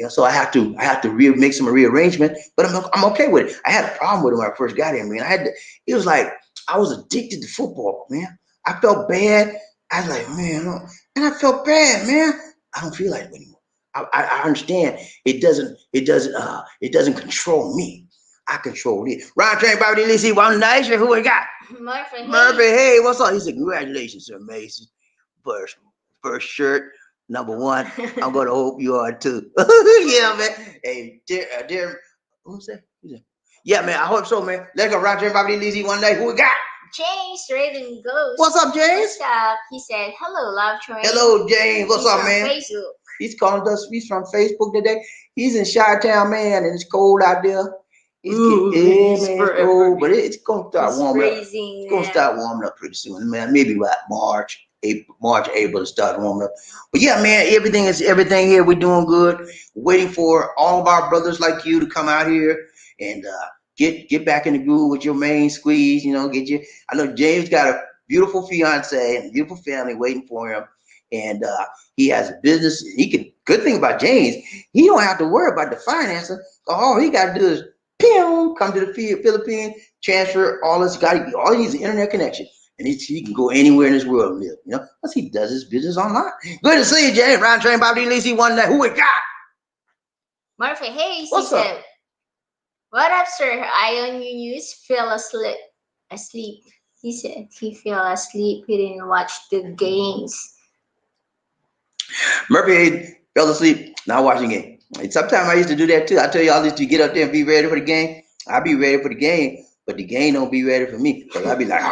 so I have to make some rearrangement, but I'm okay with it. I had a problem with it when I first got here, man. It was like I was addicted to football, man. I felt bad. I was like, man, and I felt bad, man. I don't feel like it anymore. I understand it doesn't control me. I control it. Round train, BobbieD, let's see one nice. Who we got? Murphy, hey, what's up? He said, congratulations, Sir Mason. First shirt. Number 1, I'm gonna hope you are too. Yeah, man. Hey, dear, who's that? Yeah, man. I hope so, man. Let's go, Roger, BobbieD, one day. Who we got? James Raven Ghost. What's up, James? What's up? He said, hello, love train. Hello, James. What's up, man? Facebook. He's calling us. He's from Facebook today. He's in Chi-Town, man, and it's cold out there. It's cold, but it's gonna start warming up. It's gonna start warming up pretty soon, man. Maybe about March, April to start warming up. But yeah, man, everything here. We're doing good. Waiting for all of our brothers like you to come out here and get back in the groove with your main squeeze. Get you. I know James got a beautiful fiance and a beautiful family waiting for him, and he has a business. Good thing about James, he don't have to worry about the financing. All he got to do is come to the Philippines, transfer all this. All he needs is an internet connection. And he can go anywhere in this world and live, because he does his business online. Good to see you, James. Round train, BobbieD, one day. Who we got? Murphy Hayes. What's he up? Said, What up, sir? I on you news. Fell asleep. Asleep. He said he fell asleep. He didn't watch the games. Murphy fell asleep, not watching the game. And sometimes I used to do that too. I tell you, I used to get up there and be ready for the game. I be ready for the game, but the game don't be ready for me. Because I be like,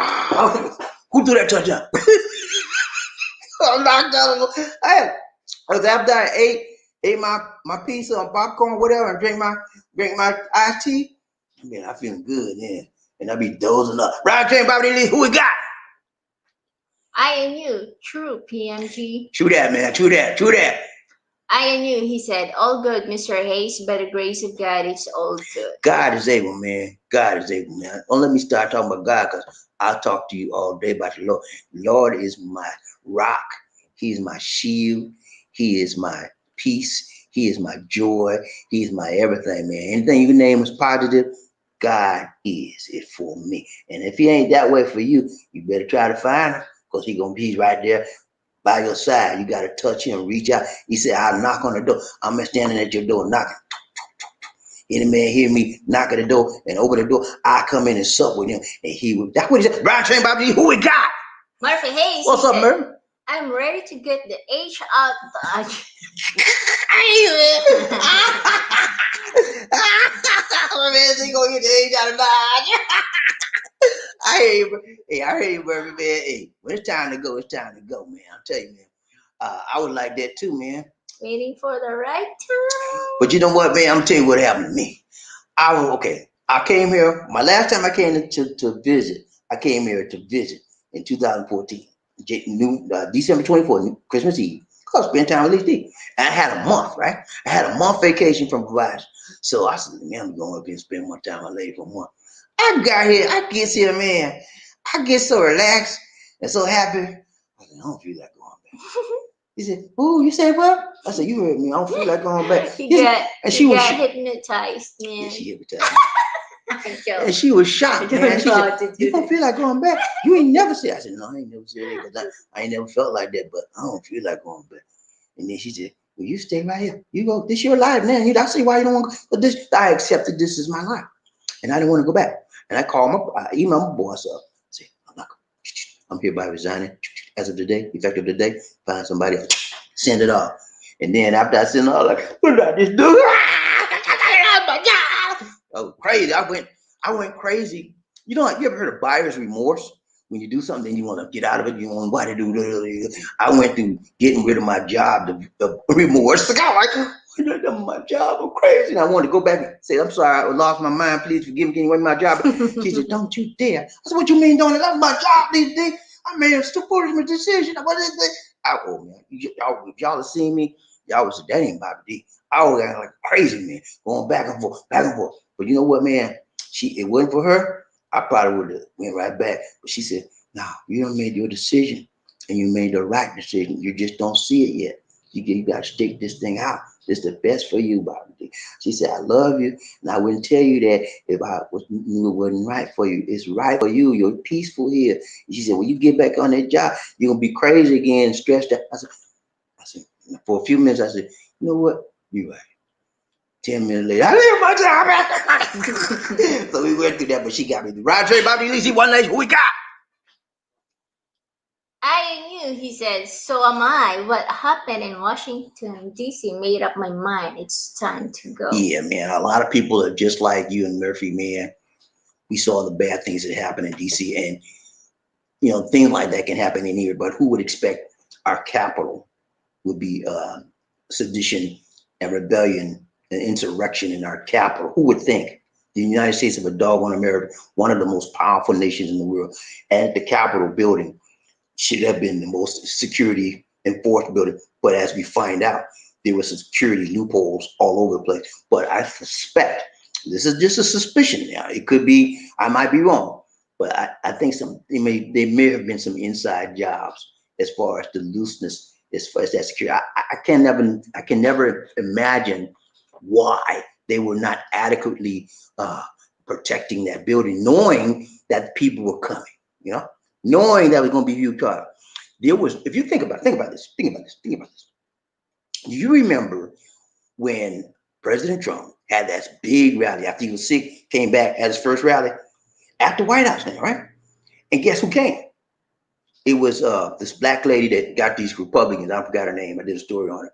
who threw that touchdown? I'm knocked out. Because after I ate my pizza or popcorn, whatever, and drink my iced tea, man, I feeling good, man. And I be dozing up. Right, Jane, BobbieD, who we got? I and you. True, PMG. True that, man. True that. True that. I and you, he said. All good, Mr. Hayes. By the grace of God, it's all good. God is able, man. God is able, man. Don't let me start talking about God because I'll talk to you all day about the Lord. Lord is my rock. He's my shield. He is my peace. He is my joy. He's my everything, man. Anything you can name as positive, God is it for me. And if he ain't that way for you, you better try to find him because he's right there by your side. You got to touch him, reach out. He said, I'll knock on the door. I'm standing at your door knocking. Any man hear me knock at the door and open the door, I come in and sup with him. And he would, that's what he said. Brian Train Bobby, who we got? Murphy Hayes. What's up, Murphy? I'm ready to get the H out the Man, he gonna get the H out of Dodge. I hear you, Murphy, man. Hey, when it's time to go, it's time to go, man. I'll tell you, man. I was like that too, man. Waiting for the right time. But you know what, man? I'm gonna tell you what happened to me. I came here. My last time I came to visit, I came here to visit in 2014, December 24th, Christmas Eve. Cause spend time with LisaD. And I had a month, right? I had a month vacation from providers. So I said, man, I'm going up here and spend more time with my lady for a month. I got here, I get here, man. I get so relaxed and so happy. I said, I don't feel like going back. He said, "Ooh, you said what?" I said, "You heard me. I don't feel like going back." He got hypnotized, man. Yeah, she hypnotized. And she was shocked, man. She said, "You don't feel like going back? You ain't never said." I said, "No, I ain't never said that because I ain't never felt like that, but I don't feel like going back." And then she said, "Well, you stay right here. You go. This your life, man. I see why you don't want to go. But this, I accepted this is my life, and I didn't want to go back." And I emailed my boss up. I said, I'm hereby resigning as of today, effective today. Find somebody else, send it off. And then after I sent it off, like, what did I just do? Oh, crazy. I went crazy. You ever heard of buyer's remorse? When you do something, you want to get out of it. You want to do. I went through getting rid of my job, the remorse. Like, my job, I'm crazy. And I wanted to go back and say, I'm sorry, I lost my mind. Please forgive me. Can you wait my job? She said, don't you dare. I said, what you mean, don't? That's my job these days. I made a foolish decision. What is it? Oh, man. If y'all have seen me, y'all would say, that ain't BobbieD. I was like crazy, man. Going back and forth, back and forth. But you know what, man? It wasn't for her. I probably would have went right back. But she said, no, you done made your decision. And you made the right decision. You just don't see it yet. You got to stick this thing out. This is the best for you, BobbieD. She said, I love you. And I wouldn't tell you that if knew it wasn't right for you. It's right for you. You're peaceful here. And she said, when you get back on that job, you're going to be crazy again and stressed out. I said, for a few minutes, I said, you know what? You're right. 10 minutes later, I leave my job. So we went through that, but she got me. Right, BobbieD, see one night, who we got? I knew, he said, so am I. What happened in Washington, D.C. made up my mind. It's time to go. Yeah, man. A lot of people are just like you and Murphy, man. We saw the bad things that happened in D.C. and, things like that can happen in here. But who would expect our capital would be sedition and rebellion and insurrection in our capital? Who would think? The United States of a doggone America, one of the most powerful nations in the world, and the Capitol building should have been the most security enforced building. But as we find out, there were security loopholes all over the place. But I suspect, this is just a suspicion now. It could be, I might be wrong, but I think there may have been some inside jobs as far as the looseness, as far as that security. I can never imagine why they were not adequately protecting that building, knowing that people were coming, knowing that was going to be huge trial. There was, if you think about this. Do you remember when President Trump Had that big rally after he was sick, came back at his first rally at the White House now, right? And guess who came? It was this black lady that got these Republicans. I forgot her name. I did a story on it.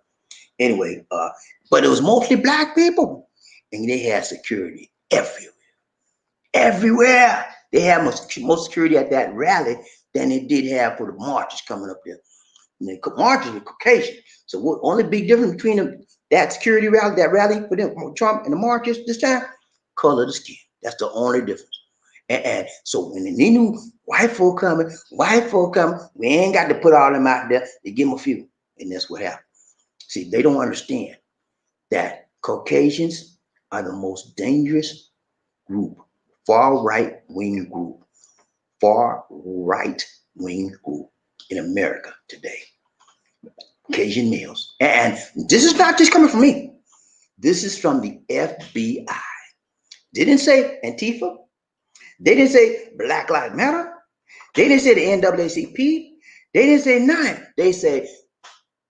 Anyway, but it was mostly black people, and they had security everywhere. Everywhere they had more security at that rally than they did have for the marches coming up there. And the marches were Caucasian. So what only big difference between that security rally, that rally for them, Trump and the marches this time? Color of the skin. That's the only difference. And so when they knew white folk coming, we ain't got to put all them out there. They give them a few. And that's what happened. See, they don't understand that Caucasians are the most dangerous group, far right wing group, far right wing group in America today. Caucasian males. And this is not just coming from me. This is from the FBI. They didn't say Antifa. They didn't say Black Lives Matter. They didn't say the NAACP. They didn't say none. They say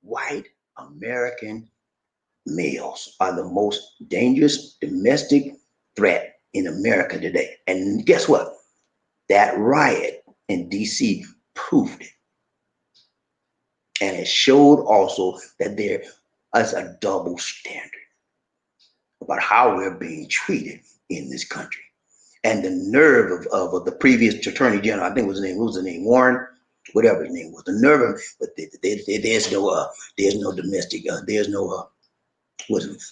white American males are the most dangerous domestic threat in America today. And guess what? That riot in DC proved it. And it showed also that there is a double standard about how we're being treated in this country. And the nerve of the previous attorney general, I think was his name, Warren, whatever his name was, the nerve of, but there's no domestic, there's no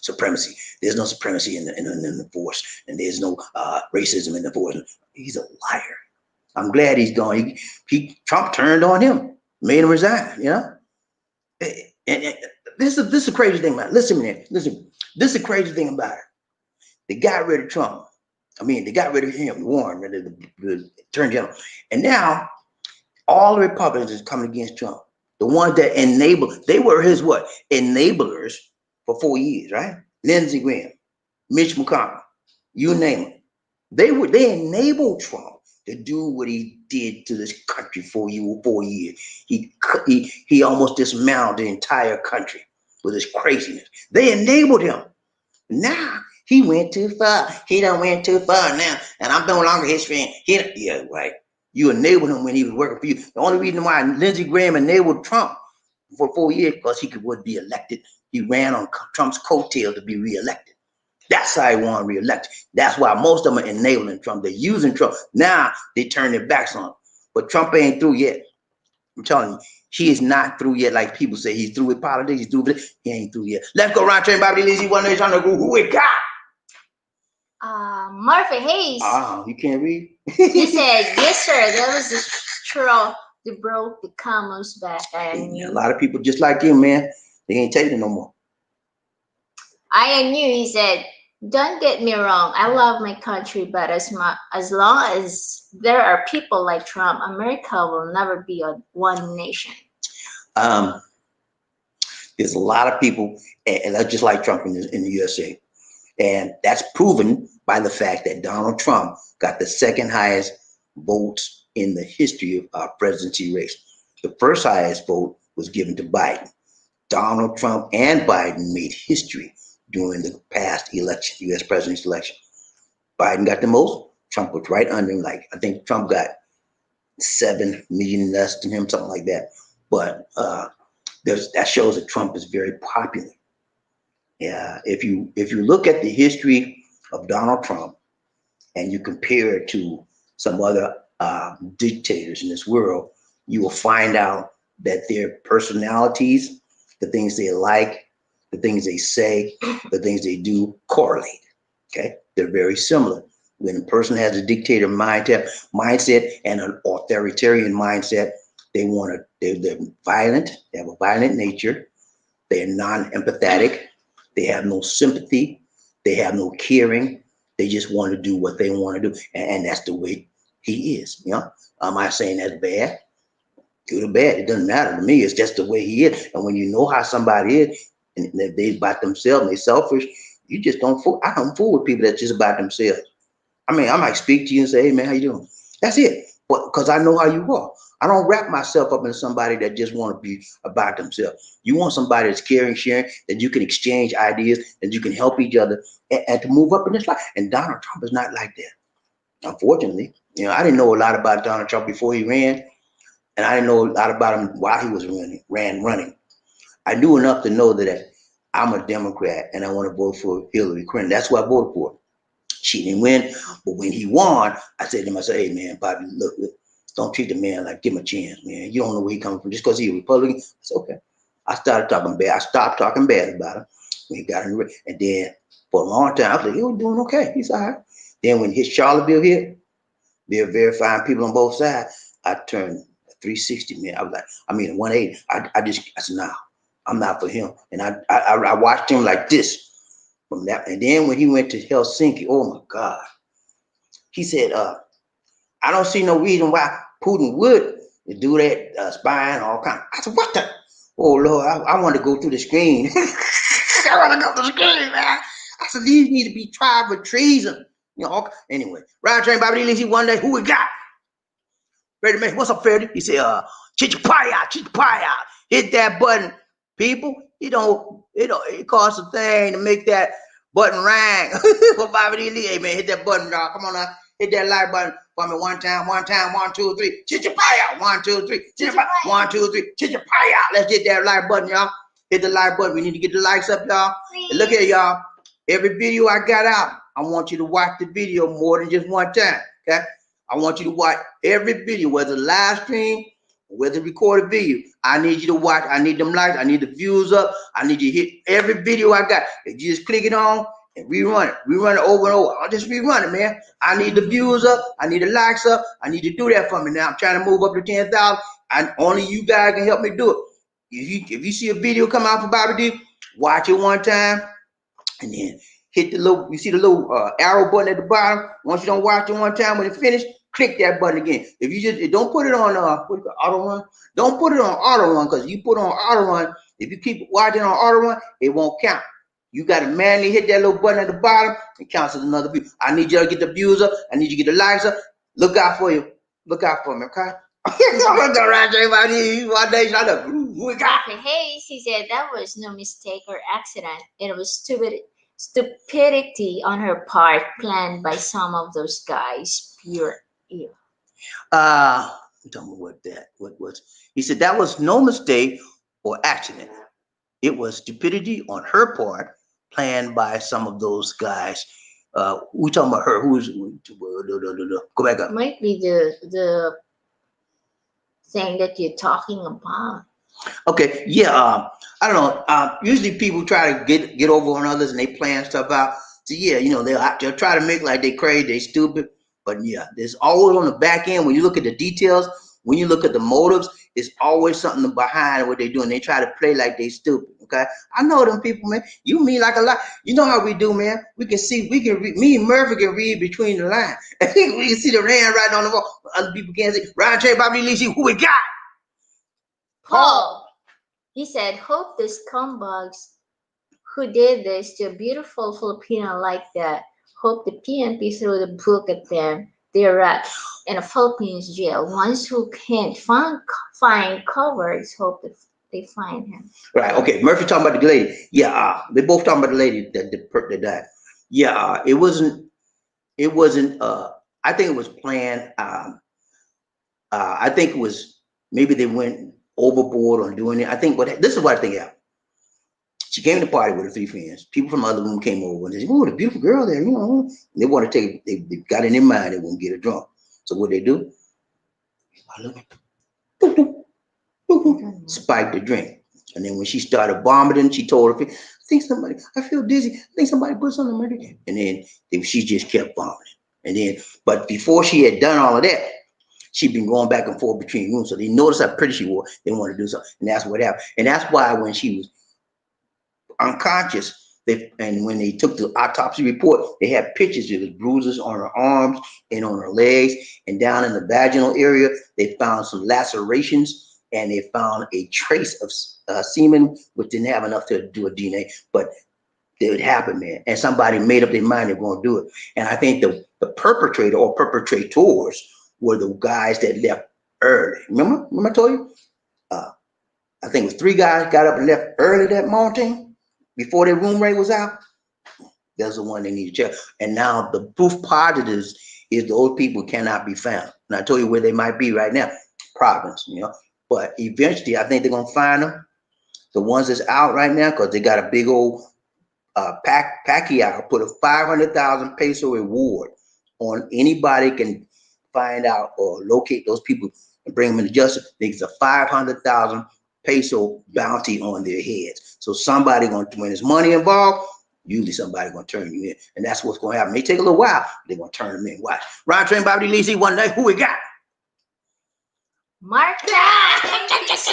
supremacy. There's no supremacy in the force, and there's no racism in the force. He's a liar. I'm glad he's gone. Trump turned on him, made him resign. You know, and this is the crazy thing about it. Listen, man, listen. This is the crazy thing about it. They got rid of Trump. I mean, they got rid of him, Warren, the attorney general, and now all the Republicans is coming against Trump. The ones that enabled, they were his what? Enablers for 4 years, right? Lindsey Graham, Mitch McConnell, you name it. They enabled Trump to do what he did to this country for 4 years. He almost dismantled the entire country with his craziness. They enabled him. Now he went too far. He done went too far now, and I'm no longer his friend. Yeah, right. You enabled him when he was working for you. The only reason why Lindsey Graham enabled Trump for 4 years because he would be elected. He ran on Trump's coattail to be reelected. That's how he won reelected. That's why most of them are enabling Trump. They're using Trump. Now they turn their backs on him. But Trump ain't through yet. I'm telling you, he is not through yet. Like people say, he's through with politics. He's through with it. He ain't through yet. Let's go around train BobbieD and LisaD. One nation under who we got? Murphy Hayes. You can't read? He said, yes, sir. That was the straw that broke the camel's back. I knew. A lot of people just like you, man. They ain't taking it no more. I knew. He said, don't get me wrong. I love my country, but as long as there are people like Trump, America will never be a one nation. There's a lot of people, and that's just like Trump in the USA. And that's proven by the fact that Donald Trump got the second highest votes in the history of our presidency race. The first highest vote was given to Biden. Donald Trump and Biden made history during the past election, U.S. presidential election. Biden got the most. Trump was right under him. Like, I think Trump got 7 million less than him, something like that. But that shows that Trump is very popular. Yeah, if you look at the history of Donald Trump and you compare it to some other dictators in this world, you will find out that their personalities, the things they like, the things they say, the things they do correlate. Okay, they're very similar. When a person has a dictator mindset and an authoritarian mindset, they're violent. They have a violent nature. They're non-empathetic. They have no sympathy. They have no caring. They just want to do what they want to do. And that's the way he is. You know, am I saying that's bad? Good or bad, it doesn't matter to me. It's just the way he is. And when you know how somebody is, and they about themselves, and they're selfish, you just don't fool. I don't fool with people that's just about themselves. I mean, I might speak to you and say, hey man, how you doing? That's it. But because I know how you are. I don't wrap myself up in somebody that just want to be about themselves. You want somebody that's caring, sharing, that you can exchange ideas, that you can help each other, and to move up in this life. And Donald Trump is not like that. Unfortunately, I didn't know a lot about Donald Trump before he ran, and I didn't know a lot about him while he was running. I knew enough to know that I'm a Democrat and I want to vote for Hillary Clinton. That's what I voted for. She didn't win, but when he won, I said to him, I said, "Hey man, Bobby, look, don't treat the man like give him a chance, man. You don't know where he coming from. Just because he's a Republican." I said, "Okay." I started talking bad. I stopped talking bad about him when he got in the race. And then for a long time, I was like, he was doing okay. He's all right. Then when his Charlottesville hit, they're verifying people on both sides. I turned 360, man. I was like, I mean 180. I said, nah, I'm not for him. And I watched him like this from that. And then when he went to Helsinki, oh my God, he said, I don't see no reason why Putin would do that, spying and all kind. I said, what the? Oh Lord, I want to go through the screen. I want to go through the screen, man. I said, these need to be tried for treason. Anyway, Ryan Train Bobby Lee, one day, who we got? Freddie Mac, what's up, Freddie? He said, chichapaya. Hit that button, people. It costs a thing to make that button ring. For Bobby Lee, hey man, hit that button, dog. Come on now. Hit that like button for me one time, 1, 2, 3. Chichapaya, 1, 2, 3. Chichapaya, 1, 2, 3. Chichapaya. Let's hit that like button, y'all. Hit the like button. We need to get the likes up, y'all. And look here, y'all. Every video I got out, I want you to watch the video more than just one time, okay? I want you to watch every video, whether live stream, whether recorded video. I need you to watch. I need them likes. I need the views up. I need you to hit every video I got. If you just click it on and rerun it. Rerun it over and over. I'll just rerun it, man. I need the views up. I need the likes up. I need you to do that for me now. I'm trying to move up to 10,000. And only you guys can help me do it. If you see a video come out for Bobby D, watch it one time and then hit the little, you see the little arrow button at the bottom. Once you don't watch it one time, when it's finished, click that button again. If you just don't put it on auto run, don't put it on auto run, because you put on auto run, if you keep watching on auto run, it won't count. You got to manually hit that little button at the bottom. It counts as another view. I need you to get the views up. I need you to get the likes up. Look out for you. Look out for me, okay? I'm gonna run everybody one day. Shut up. We got Hayes, he said that was no mistake or accident. It was stupidity on her part, planned by some of those guys. Pure evil. Tell me what was. He said that was no mistake or accident. It was stupidity on her part, planned by some of those guys. We talking about her. Who's go back up? Might be the thing that you're talking about. Okay, yeah. I don't know. Usually people try to get over on others and they plan stuff out. So yeah, they'll try to make like they crazy, they stupid. But yeah, there's always on the back end when you look at the details, when you look at the motives, it's always something behind what they're doing. They try to play like they stupid. Okay, I know them people, man. You mean like a lot. You know how we do, man. We can read. Me and Murphy can read between the lines. We can see the hand right on the wall. Other people can't see. Ryan Trey, Bobby Lee, who we got? Paul. He said, hope the scumbags who did this to a beautiful Filipino like that, hope the PNP threw the book at them. They're rats in a Philippines jail. Ones who can't find cowards, hope that they find him. Right. Okay. Murphy talking about the lady. Yeah. They both talking about the lady that died. Yeah. It wasn't. It wasn't. I think it was planned. I think it was maybe they went overboard on doing it. I think this is what I think happened. She came to the party with her 3 friends. People from the other room came over and they said, "Oh, the beautiful girl there, They want to take. They got in their mind they won't get her drunk. So what they do? Spiked the drink. And then when she started vomiting, she told her, I feel dizzy. I think somebody put something in my drink. And then she just kept vomiting. And then, but before she had done all of that, she'd been going back and forth between rooms. So they noticed how pretty she was. They wanted to do something. And that's what happened. And that's why when she was unconscious, and when they took the autopsy report, they had pictures of the bruises on her arms and on her legs. And down in the vaginal area, they found some lacerations. And they found a trace of semen, which didn't have enough to do a DNA, but it would happen, man. And somebody made up their mind they're going to do it. And I think the perpetrator or perpetrators were the guys that left early. Remember I told you? Uh, I think it was 3 guys got up and left early that morning before their room rate was out. That's the one they need to check. And now the proof positives is those people cannot be found. And I told you where they might be right now, Providence, But eventually, I think they're gonna find them. The ones that's out right now, because they got a big old Pacquiao put a 500,000 peso reward on anybody can find out or locate those people and bring them into justice. There's a 500,000 peso bounty on their heads. So somebody going to, when there's money involved, usually somebody going to turn you in, and that's what's going to happen. It may take a little while, they're going to turn them in. Watch. Ryan Train, BobbieD and LisaD, one day. Who we got? Markel. Thank you so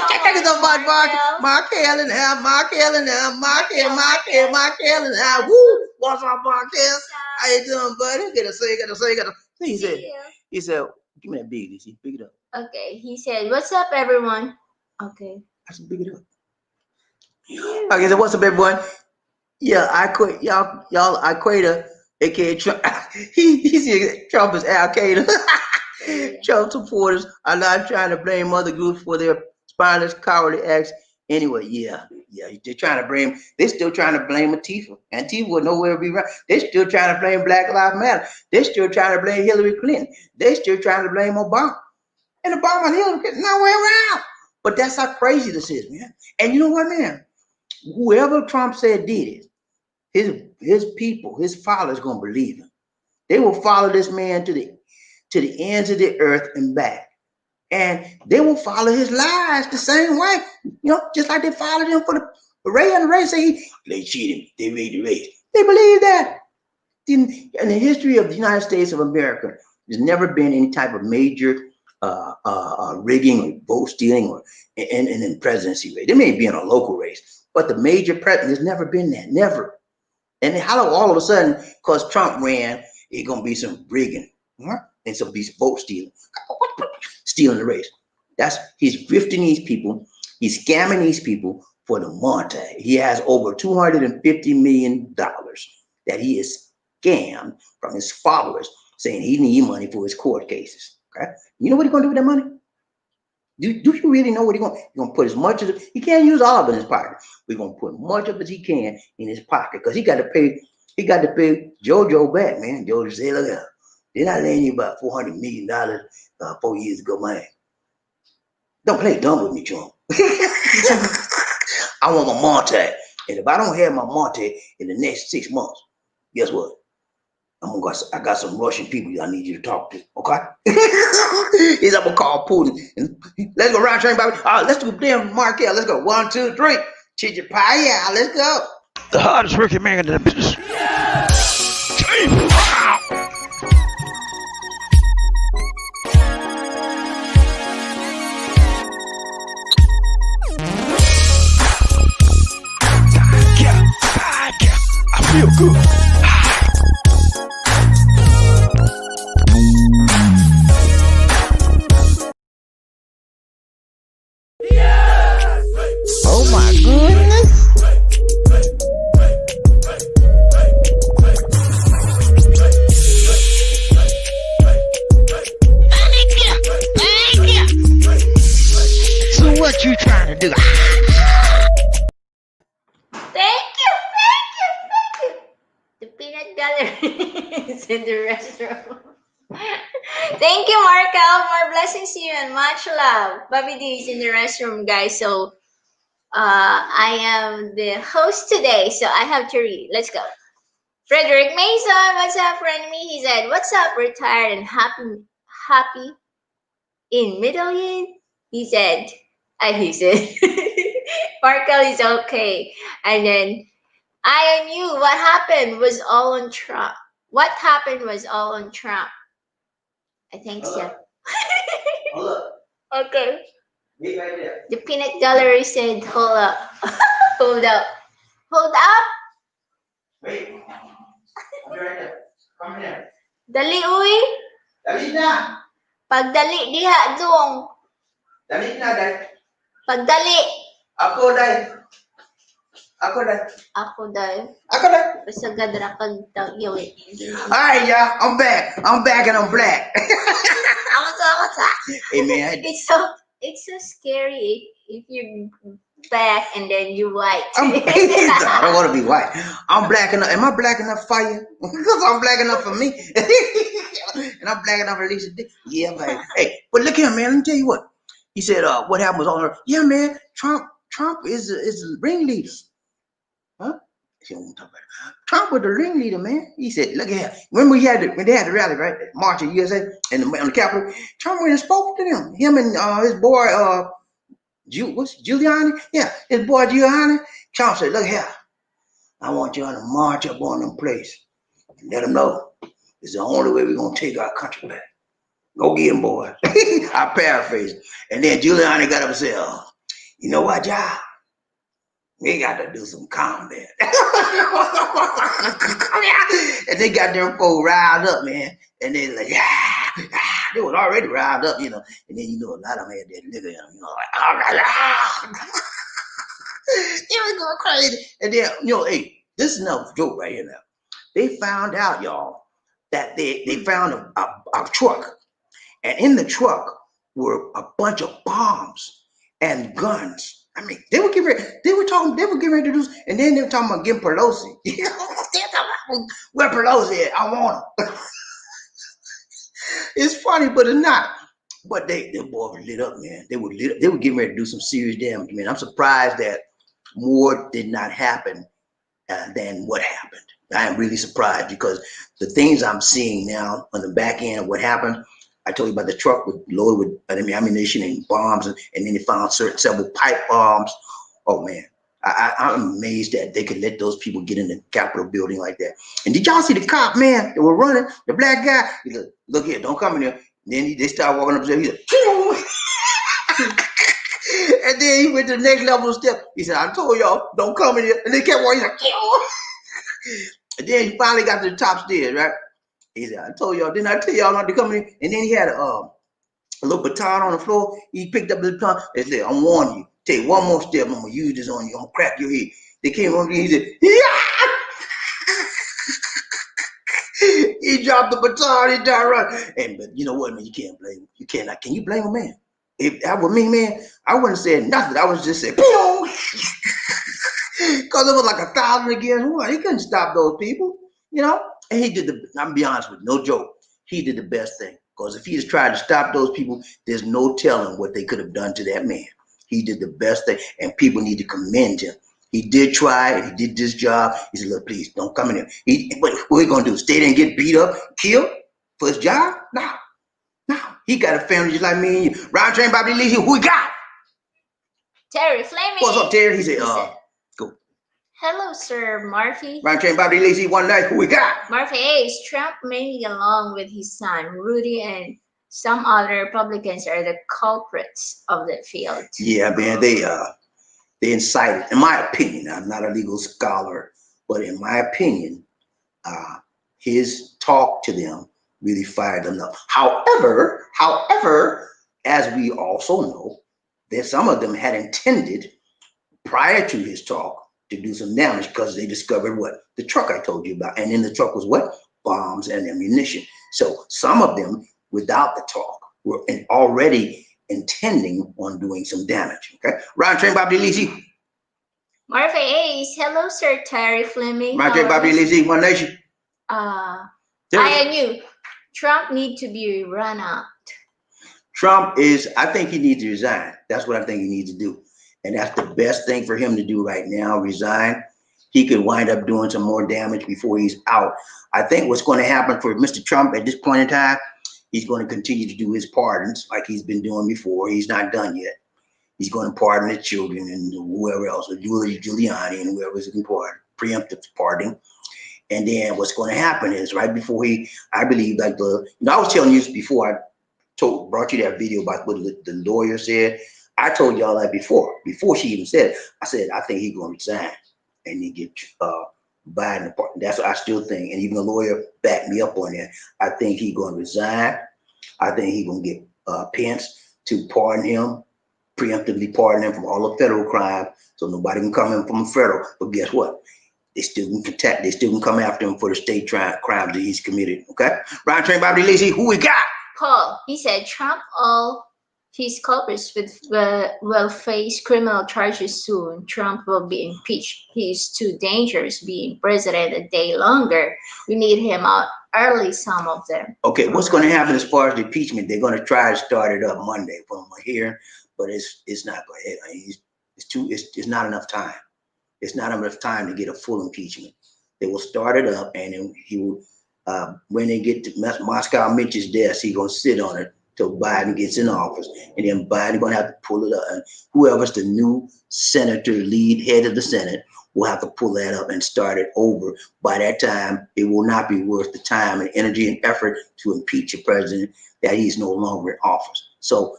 much, Markel. Markel and now, Markel and now, Markel and now. Woo! What's up, Markel? How you doing, buddy? Gotta say. He said, give me that big, Lisa. Pick it up. Okay, he said, what's up, everyone? Okay. I said, pick it up. Okay, so what's up, everyone? Yeah, I quit. Y'all, I Qaeda, aka Trump. He said Trump is Al Qaeda. Trump supporters are not trying to blame other groups for their spineless, cowardly acts. Anyway, yeah, they're trying to blame. They're still trying to blame Antifa. Antifa will nowhere be right. They're still trying to blame Black Lives Matter. They're still trying to blame Hillary Clinton. They're still trying to blame Obama. And Obama and Hillary Clinton nowhere around. But that's how crazy this is, man. And you know what, man? Whoever Trump said did it, his people, his followers, gonna believe him. They will follow this man to the ends of the earth and back. And they will follow his lies the same way, just like they followed him for the race. And the race say they cheated, they made the race. They believe that. In the history of the United States of America, there's never been any type of major rigging or vote stealing or in presidency race. There may be in a local race, but the major president, there's never been that, never. And how all of a sudden, because Trump ran, it's gonna be some rigging, and some vote stealing the race. He's grifting these people, he's scamming these people for the money. He has over $250 million that he has scammed from his followers, saying he needs money for his court cases. Okay, you know what he's gonna do with that money? Do you really know what he's gonna put as much of it? He can't use all of it in his pocket. We're gonna put much of it as he can in his pocket because he got to pay JoJo back, man. JoJo said, look at him. Did I lend you about $400 million 4 years ago, man? Don't play dumb with me, Trump. I want my Monte. And if I don't have my Monte in the next 6 months, guess what? I got some Russian people I need you to talk to, okay? I'm gonna call Putin. And let's go round train, Bobby. Let's do damn Markel. Let's go. 1, 2, 3. Chichipaya. Let's go. The hardest working man in the business. I feel good. Oh my goodness. Thank you. So what you trying to do? Thank you. The peanut gallery is in the restroom. Thank you, Markel. More blessings to you and much love. BobbieD is in the restroom, guys. So I am the host today, so I have to read. Let's go. Frederick Mason, what's up, friend me? He said, what's up, retired and happy in Middle East? He said, Markel is okay. And then I knew what happened was all on Trump. What happened was all on Trump. I think so. Hold up. Okay. Me right there. The peanut gallery said, hold up. Hold up. Hold up. Wait. I'll be right there. Come here. Dali, uy. Dali na. Pagdali diha, dong. Dali na, Day. Pagdali. Ako, Day. Ako, dahil. Basta gadra kag tagyaw. All right, y'all. I'm back and I'm black. Ako Hey man, it's so scary if you're black and then you white. I don't want to be white. I'm black enough. Am I black enough for you? Because I'm black enough for me. And I'm black enough for Lisa D. Yeah, I'm like, hey, but look here, man. Let me tell you what. He said, what happened was on her. Yeah, man, Trump is the ringleader. Huh? She don't want to talk about it. Trump was the ringleader, man. He said, look here. Remember when they had the rally, right? March of USA and on the Capitol. Trump went and spoke to them. Him and his boy, what's Giuliani? Yeah, his boy Giuliani. Trump said, look here. I want y'all to march up on them place and let them know it's the only way we're going to take our country back. Go get him, boy. I paraphrase. And then Giuliani got up and said, you know what, y'all? We got to do some combat. And they got them folks riled up, man. And they like, they was already riled up, you know. And then, a lot of them had that nigga in them, like, all right, it was going crazy. And then, hey, this is another joke right here now. They found out, y'all, that they found a truck. And in the truck were a bunch of bombs and guns. I mean, they were getting ready to do, and then they were talking about getting Pelosi. They're talking about where Pelosi at. I want him. It's funny, but it's not. But they boys were lit up, man. They were lit up. They were getting ready to do some serious damage, man. I'm surprised that more did not happen than what happened. I am really surprised because the things I'm seeing now on the back end of what happened. I told you about the truck loaded with ammunition and bombs, and then they found several pipe bombs. Oh man, I'm amazed that they could let those people get in the Capitol building like that. And did y'all see the cop, man, that were running? The black guy. He said, "Look here, don't come in here." And then they started walking up there. He said, and then he went to the next level of step. He said, "I told y'all, don't come in here." And they kept walking. He said, and then he finally got to the top stairs, right? He said, "I told y'all, didn't I tell y'all not to come in?" And then he had a little baton on the floor. He picked up the baton and said, "I'm warning you. Take one more step, I'm gonna use this on you. I'm gonna crack your head." They came on me. He said, "Yeah!" He dropped the baton. He started running. And but you know what, man? You can't blame him. You cannot. Can you blame a man? If that were me, man, I wouldn't have said nothing. I would just say, "Pew!" Because it was like 1,000 against 1. He couldn't stop those people, And he did I'm be honest with you, no joke. He did the best thing. Because if he has tried to stop those people, there's no telling what they could have done to that man. He did the best thing, and people need to commend him. He did try, and he did this job. He said, "Look, please, don't come in here." What are we going to do? Stay there and get beat up, killed for his job? No. He got a family just like me and you. Round train, BobbieD and LisaD, who we got? Terry Fleming. What's up, Terry? He said, go. Hello, Sir Murphy. Round train, BobbieD and LisaD, one night, who we got? Murphy Ace, Trump mainly along with his son, Rudy, and some other Republicans are the culprits of the field. Yeah, man, they incited, in my opinion, I'm not a legal scholar, but in my opinion, his talk to them really fired them up. However, as we also know, that some of them had intended prior to his talk to do some damage because they discovered what? The truck I told you about. And in the truck was what? Bombs and ammunition. So some of them, without the talk, were already intending on doing some damage. Okay? Round train, BobbieD and LisaD. Murphy Ace, hello, Sir Terry Fleming. Round train, BobbieD and LisaD, one nation. I and you. Trump need to be run out. I think he needs to resign. That's what I think he needs to do. And that's the best thing for him to do right now, resign. He could wind up doing some more damage before he's out. I think what's going to happen for Mr. Trump at this point in time, he's going to continue to do his pardons like he's been doing before. He's not done yet. He's going to pardon the children and whoever else, Giuliani and whoever is in pardon, preemptive pardoning. And then what's going to happen is right before I believe like I was telling you before I brought you that video about what the lawyer said. I told y'all that before she even said it. I said, I think he's going to resign and he get Biden apart. That's what I still think. And even the lawyer backed me up on that. I think he's going to resign. I think he's going to get Pence to pardon him, preemptively pardon him from all the federal crime. So nobody can come in from federal. But guess what? They still can come after him for the state crimes that he's committed. Okay? Round train, BobbieD and LisaD, who we got? Paul, he said Trump all his culprits will face criminal charges soon. Trump will be impeached. He is too dangerous being president a day longer. We need him out early, some of them. Okay, what's going to happen as far as the impeachment? They're going to try to start it up Monday from here, but it's not going to. It's not enough time. It's not enough time to get a full impeachment. They will start it up, and then he will. When they get to Moscow Mitch's desk, he's gonna sit on it till Biden gets in office, and then Biden gonna have to pull it up. And whoever's the new senator, lead head of the Senate, will have to pull that up and start it over. By that time, it will not be worth the time and energy and effort to impeach a president that he's no longer in office. So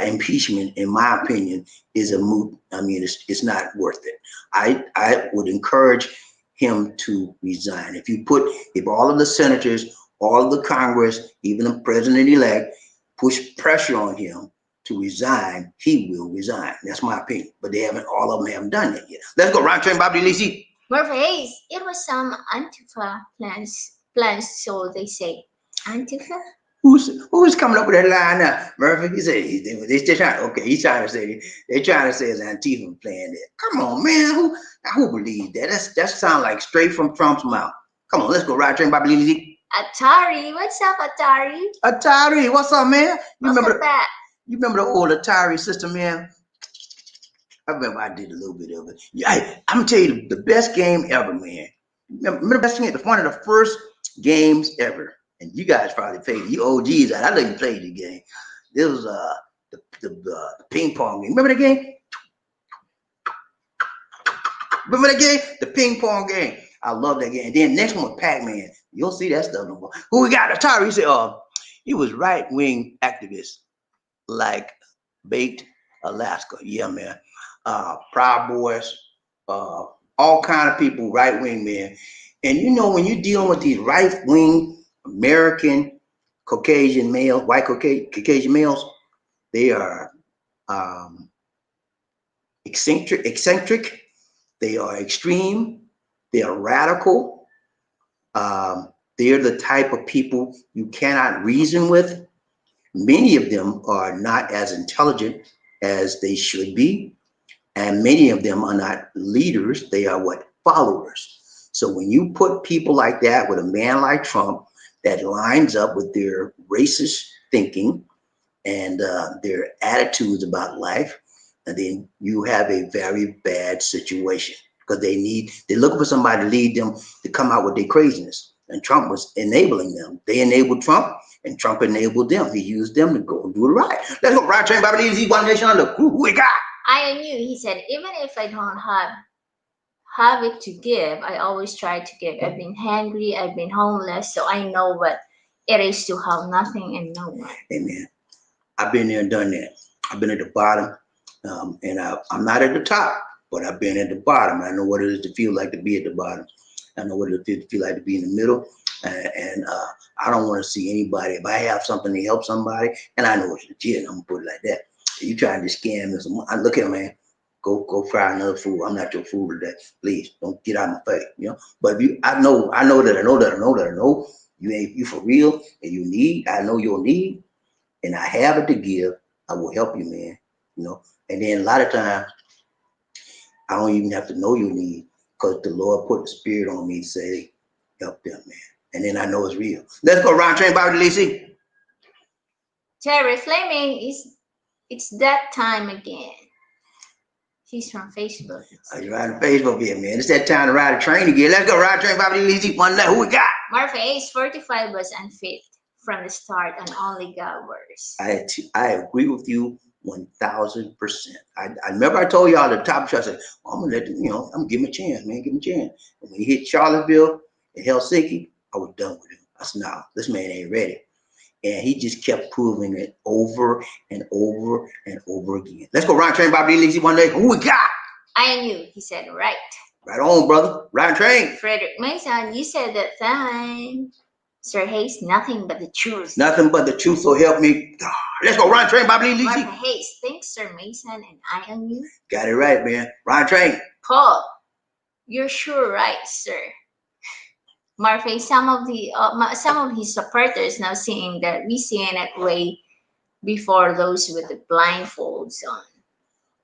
impeachment, in my opinion, is a moot. I mean, it's not worth it. I would encourage him to resign. If all of the senators, all of the Congress, even the president-elect, push pressure on him to resign, he will resign. That's my opinion. But all of them haven't done that yet. Let's go. Round train, BobbieD and LisaD. Murphy Hayes, it was some Antifa plans, so they say. Antifa? Who's coming up with that line now? Murphy, he said he's trying to say they're trying to say it's Antifa playing that. Come on, man. Who believes that? That sounds like straight from Trump's mouth. Come on, let's go. Ride train, BobbieD and LisaD. Atari, what's up, Atari? Atari, what's up, man? You What's that? remember the old Atari system, man? I remember I did a little bit of it. Yeah, I'm gonna tell you the best game ever, man. Remember the best game? One of the first games ever. And you guys probably played. You OGs, I know you played the game. This was the ping pong game. Remember the game? Remember the game? The ping pong game. I love that game. And then next one was Pac-Man. You'll see that stuff no more. Who we got? Atari. He said, he was right-wing activist, like Baked Alaska. Yeah, man. Proud Boys, all kind of people, right-wing, man. And you know, when you're dealing with these right-wing American Caucasian males, white Caucasian males, they are eccentric, they are extreme, they are radical. They're the type of people you cannot reason with. Many of them are not as intelligent as they should be, and many of them are not leaders. They are followers. So when you put people like that with a man like Trump, that lines up with their racist thinking and their attitudes about life, and then you have a very bad situation, because they're looking for somebody to lead them to come out with their craziness. And Trump was enabling them. They enabled Trump, and Trump enabled them. He used them to go and do it right. Let's go. Ride train, BobbieD and LisaD, One Nation Under. Who we got? I knew, he said, even if I don't have it to give, I always try to give. I've been hungry, I've been homeless, so I know what it is to have nothing and no one. Amen. I've been there and done that. I've been at the bottom, and I'm not at the top, but I've been at the bottom. I know what it is to feel like to be at the bottom. I know what it is to feel like to be in the middle, and I don't want to see anybody. If I have something to help somebody, and I know it's legit, I'm gonna put it like that. If you trying to scam me, I look at, man. Go fry another food. I'm not your food today. Please don't get out of my face. You know. But if I know you for real and you need. I know your need, and I have it to give. I will help you, man. You know. And then a lot of times, I don't even have to know your need, because the Lord put the Spirit on me to say, help them, man. And then I know it's real. Let's go. Round train, BobbieD and LisaD. Terry Fleming, it's that time again. He's from Facebook. You're riding Facebook here, man. It's that time to ride a train again. Let's go. Ride a train, BobbieD and LisaD. One night. Who we got? Murphy Ace 45 was unfit from the start, and only got worse. I agree with you 1,000%. I remember I told y'all at the top show, I said, I'm gonna I'm gonna give him a chance, man. Give him a chance. And when he hit Charlottesville and Helsinki, I was done with him. I said, no, this man ain't ready. And he just kept proving it over and over and over again. Let's go. Ride train, BobbieD and LisaD. One day. Who we got? I knew, he said, right. Right on, brother. Ride train. Frederick Mason, you said that time. Sir Hayes, nothing but the truth. Nothing but the truth, so help me. Let's go. Ride train, BobbieD and LisaD. Murphy Hayes, thanks, Sir Mason, and I knew. Got it right, man. Ride train. Paul, you're sure right, sir. Murphy, some of his supporters now seeing that we seeing it way before those with the blindfolds on.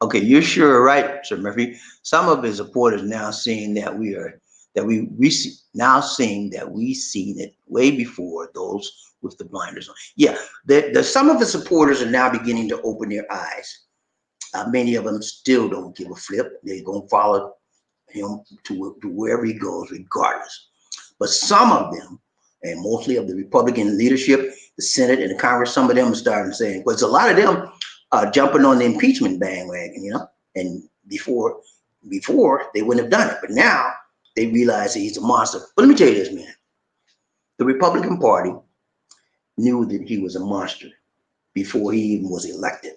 Okay, you're sure right, Sir Murphy. Some of his supporters now saying that we see, now saying that we seen it way before those with the blinders on. Yeah, some of the supporters are now beginning to open their eyes. Many of them still don't give a flip. They're gonna follow him to wherever he goes, regardless. But some of them, and mostly of the Republican leadership, the Senate and the Congress, some of them are starting saying, because a lot of them jumping on the impeachment bandwagon, and before they wouldn't have done it, but now they realize that he's a monster. But let me tell you this, man. The Republican Party knew that he was a monster before he even was elected.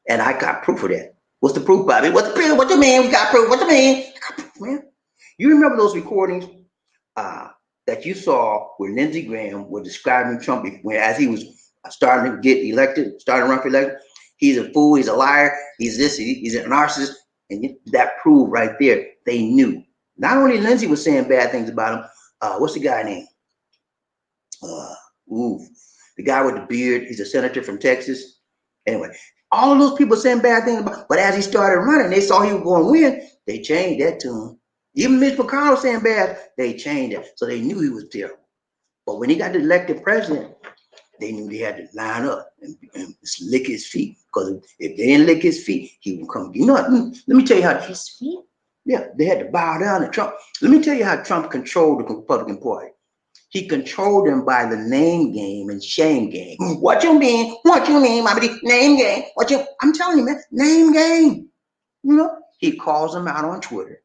And I got proof of that. What's the proof, Bobby? What's the proof? What you mean? We got proof. What you mean? I got proof, man. You remember those recordings uh, that you saw where Lindsey Graham was describing Trump as he was starting to get elected, starting to run for election? He's a fool. He's a liar. He's this. He's a narcissist. And that proved right there. They knew. Not only Lindsey was saying bad things about him. What's the guy name? Uh, ooh, the guy with the beard. He's a senator from Texas. Anyway, all of those people saying bad things about, but as he started running, they saw he was going to win. They changed that to him. Even Mitch McConnell saying bad, they changed it. So they knew he was terrible. But when he got elected president, they knew they had to line up and lick his feet. Because if they didn't lick his feet, he would come. You know what? Let me tell you how. His feet? Yeah, they had to bow down to Trump. Let me tell you how Trump controlled the Republican Party. He controlled them by the name game and shame game. What you mean? What you mean, Bobby? Name game. I'm telling you, man, name game. He calls them out on Twitter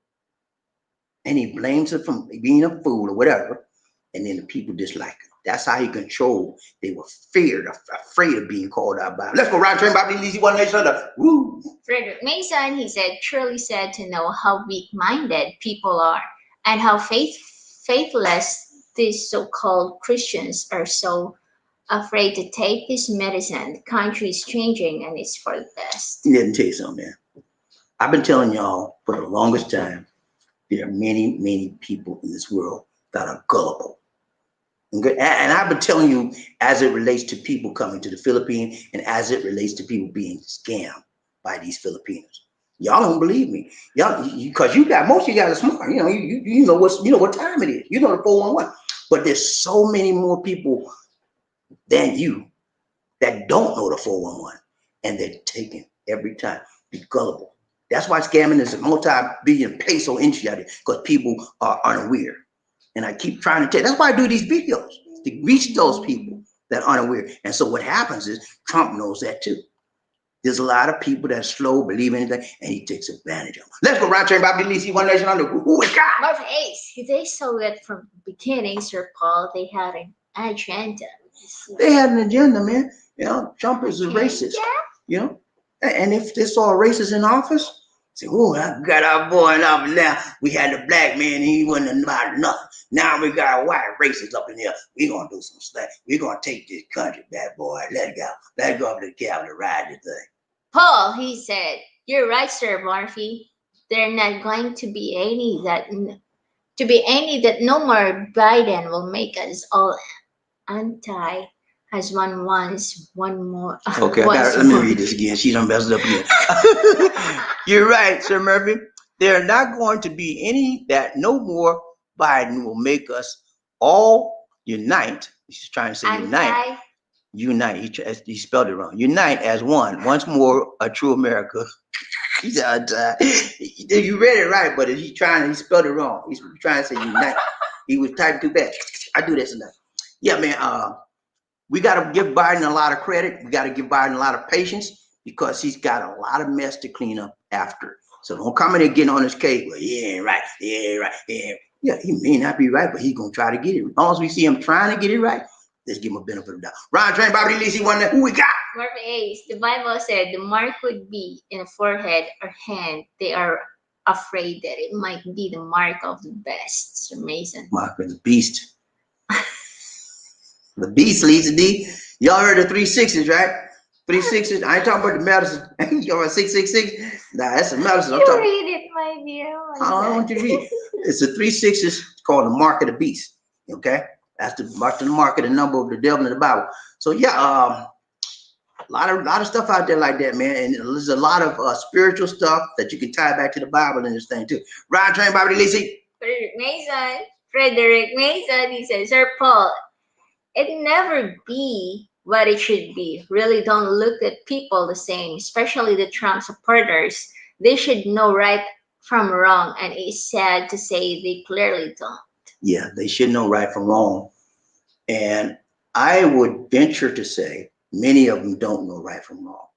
and he blames them for being a fool or whatever. And then the people dislike him. That's how he controlled. They were afraid of being called out by him. Let's go round train, Bobby, easy one nation. Woo. Frederick Mason, he said, truly sad to know how weak-minded people are and how faithless these so-called Christians are, so afraid to take this medicine. The country is changing and it's for the best. Let me tell you something, man. I've been telling y'all for the longest time, there are many, many people in this world that are gullible. And I've been telling you as it relates to people coming to the Philippines and as it relates to people being scammed by these Filipinos. Y'all don't believe me. Y'all, because most of you guys are smart. You know what time it is. You know the 411. But there's so many more people than you that don't know the 411. And they're taking every time. Be gullible. That's why scamming is a multi-billion peso industry out there, because people are unaware. And I keep trying to tell you, that's why I do these videos, to reach those people that aren't aware. And so what happens is Trump knows that too. There's a lot of people that slow, believe anything, and he takes advantage of them. Let's go round train, Bobby, Lisi, one nation under. Who we got? But Ace, they saw it from the beginning, Sir Paul. They had an agenda. They had an agenda, man. Trump is a racist. Yeah. And if they saw a racist in office, say, oh, I got our boy in office now. We had the black man, and he wasn't about nothing. Now we got a white racist up in here. We're going to do some stuff. We're going to take this country, bad boy. Let it go. Let it go up to the Capitol to ride this thing. Paul, he said, you're right, Sir Murphy. There are not going to be any that no more Biden will make us all anti as one wants one more. Okay, let me read this again. She done messed up again. You're right, Sir Murphy. There are not going to be any that no more Biden will make us all unite. He's trying to say unite. Unite. He spelled it wrong. Unite as one. Once more, a true America. He said, you read it right, but he spelled it wrong. He's trying to say unite. He was typing too fast. I do this enough. Yeah, man. We got to give Biden a lot of credit. We got to give Biden a lot of patience because he's got a lot of mess to clean up after. So don't come in and get on his case. Well, he ain't right. He ain't right. Yeah, he may not be right, but he's going to try to get it. As long as we see him trying to get it right, let's give him a benefit of the doubt. Ron Train, Bobby Lisi, one that. Who we got? Mark Ace, the Bible said the mark would be in a forehead or hand. They are afraid that it might be the mark of the beast. Sir Mason. Mark of the beast. The beast, Lisa D. Y'all heard the 360s, right? 360s. I ain't talking about the medicine. You talking about 666? Nah, that's the medicine. I'm talking. Read it, my dear. I don't want you to read it. It's the 360s called the mark of the beast. Okay, that's the mark to the market, the number of the devil in the Bible. So yeah, a lot of stuff out there like that, man. And there's a lot of spiritual stuff that you can tie back to the Bible in this thing too. Ryan Train, Bobby Lacey. Frederick Mason, he says, Sir Paul, it never be what it should be. Really don't look at people the same, especially the Trump supporters. They should know right from wrong, and it's sad to say they clearly don't. Yeah, they should know right from wrong. And I would venture to say many of them don't know right from wrong.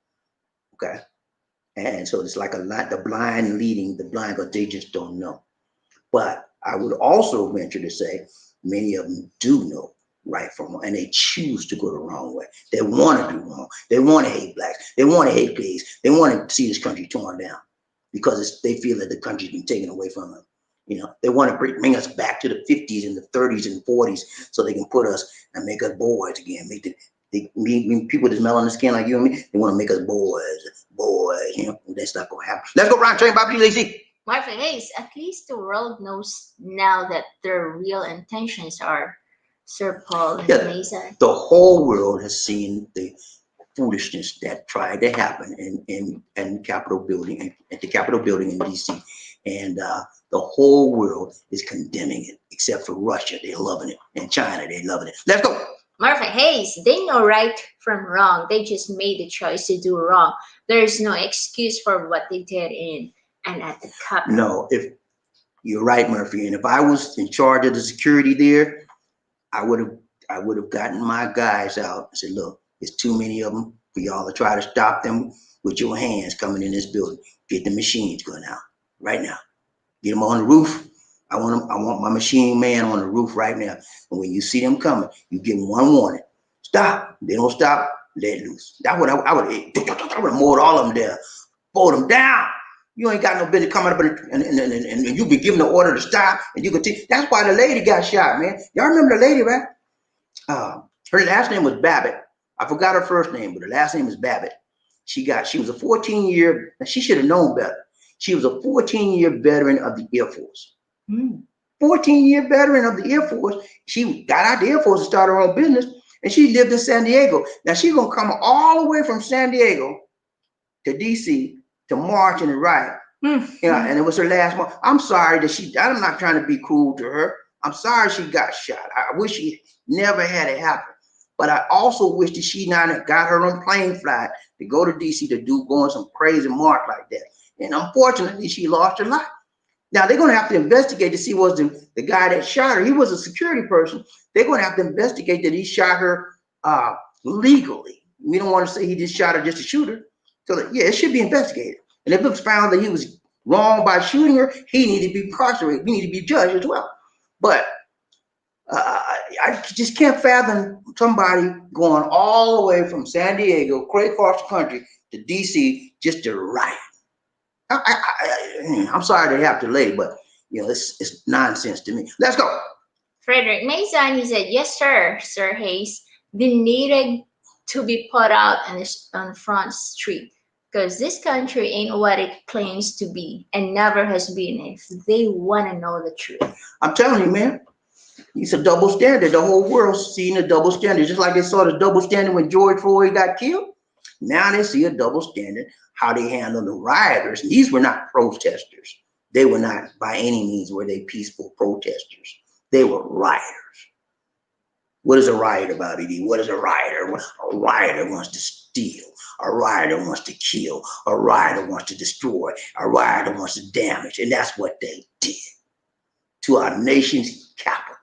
Okay. And so it's like a lot, the blind leading the blind, because they just don't know. But I would also venture to say many of them do know right from wrong, and they choose to go the wrong way. They want to do wrong. They want to hate blacks. They want to hate gays. They want to see this country torn down because they feel that the country's been taken away from them. You know, they want to bring us back to the 50s and the 30s and 40s so they can put us and make us boys again. People that's melanin skin like you and me, they want to make us boys. You know, that's not going to happen. Let's go, Ryan Train, Bobby Lazy. Martha Hayes, at least the world knows now that their real intentions are, Sir Paul and Lisa. The whole world has seen the foolishness that tried to happen in Capitol building, at the Capitol building in DC. And the whole world is condemning it, except for Russia. They're loving it. And China, they're loving it. Let's go. Martha Hayes, they know right from wrong. They just made the choice to do wrong. There's no excuse for what they did in and at the Capitol. No, if you're right, Murphy. And if I was in charge of the security there, I would have gotten my guys out and said, look, there's too many of them for y'all to try to stop them with your hands coming in this building. Get the machines going out right now. Get them on the roof. I want my machine man on the roof right now. And when you see them coming, you give them one warning. Stop. They don't stop, let loose. That's what I would have mowed all of them down. Bow them down. You ain't got no business coming up and you be giving the order to stop, and you can take. That's why the lady got shot, man. Y'all remember the lady, right? Her last name was Babbitt. I forgot her first name, but her last name is Babbitt. She was a 14-year, she should have known better. She was a 14-year veteran of the Air Force. 14-year veteran of the Air Force. She got out the Air Force and started her own business, and she lived in San Diego. Now she's gonna come all the way from San Diego to DC to march and riot. Yeah, and it was her last month. I'm sorry that I'm not trying to be cruel to her. I'm sorry she got shot. I wish she never had it happen. But I also wish that she not got her own plane flight to go to DC to go on some crazy march like that. And unfortunately, she lost her life. Now they're gonna have to investigate to see was the guy that shot her. He was a security person. They're gonna have to investigate that he shot her legally. We don't want to say he just shot her just to shoot her. So yeah, it should be investigated. And if it's found that he was wrong by shooting her, he needed to be incarcerated. He needed to be judged as well. But I just can't fathom somebody going all the way from San Diego, straight across the country to DC just to riot. I'm sorry to have to lay, but you know it's nonsense to me. Let's go. Frederick Mason, he said, yes, sir, Sir Hayes. They needed to be put out on Front Street because this country ain't what it claims to be and never has been if they want to know the truth. I'm telling you, man. It's a double standard. The whole world's seeing a double standard. Just like they saw the double standard when George Floyd got killed. Now they see a double standard, how they handle the rioters. These were not protesters. They were not by any means were they peaceful protesters. They were rioters. What is a rioter, Bobby D? What is a rioter? A rioter wants to steal. A rioter wants to kill. A rioter wants to destroy. A rioter wants to damage. And that's what they did to our nation's capital.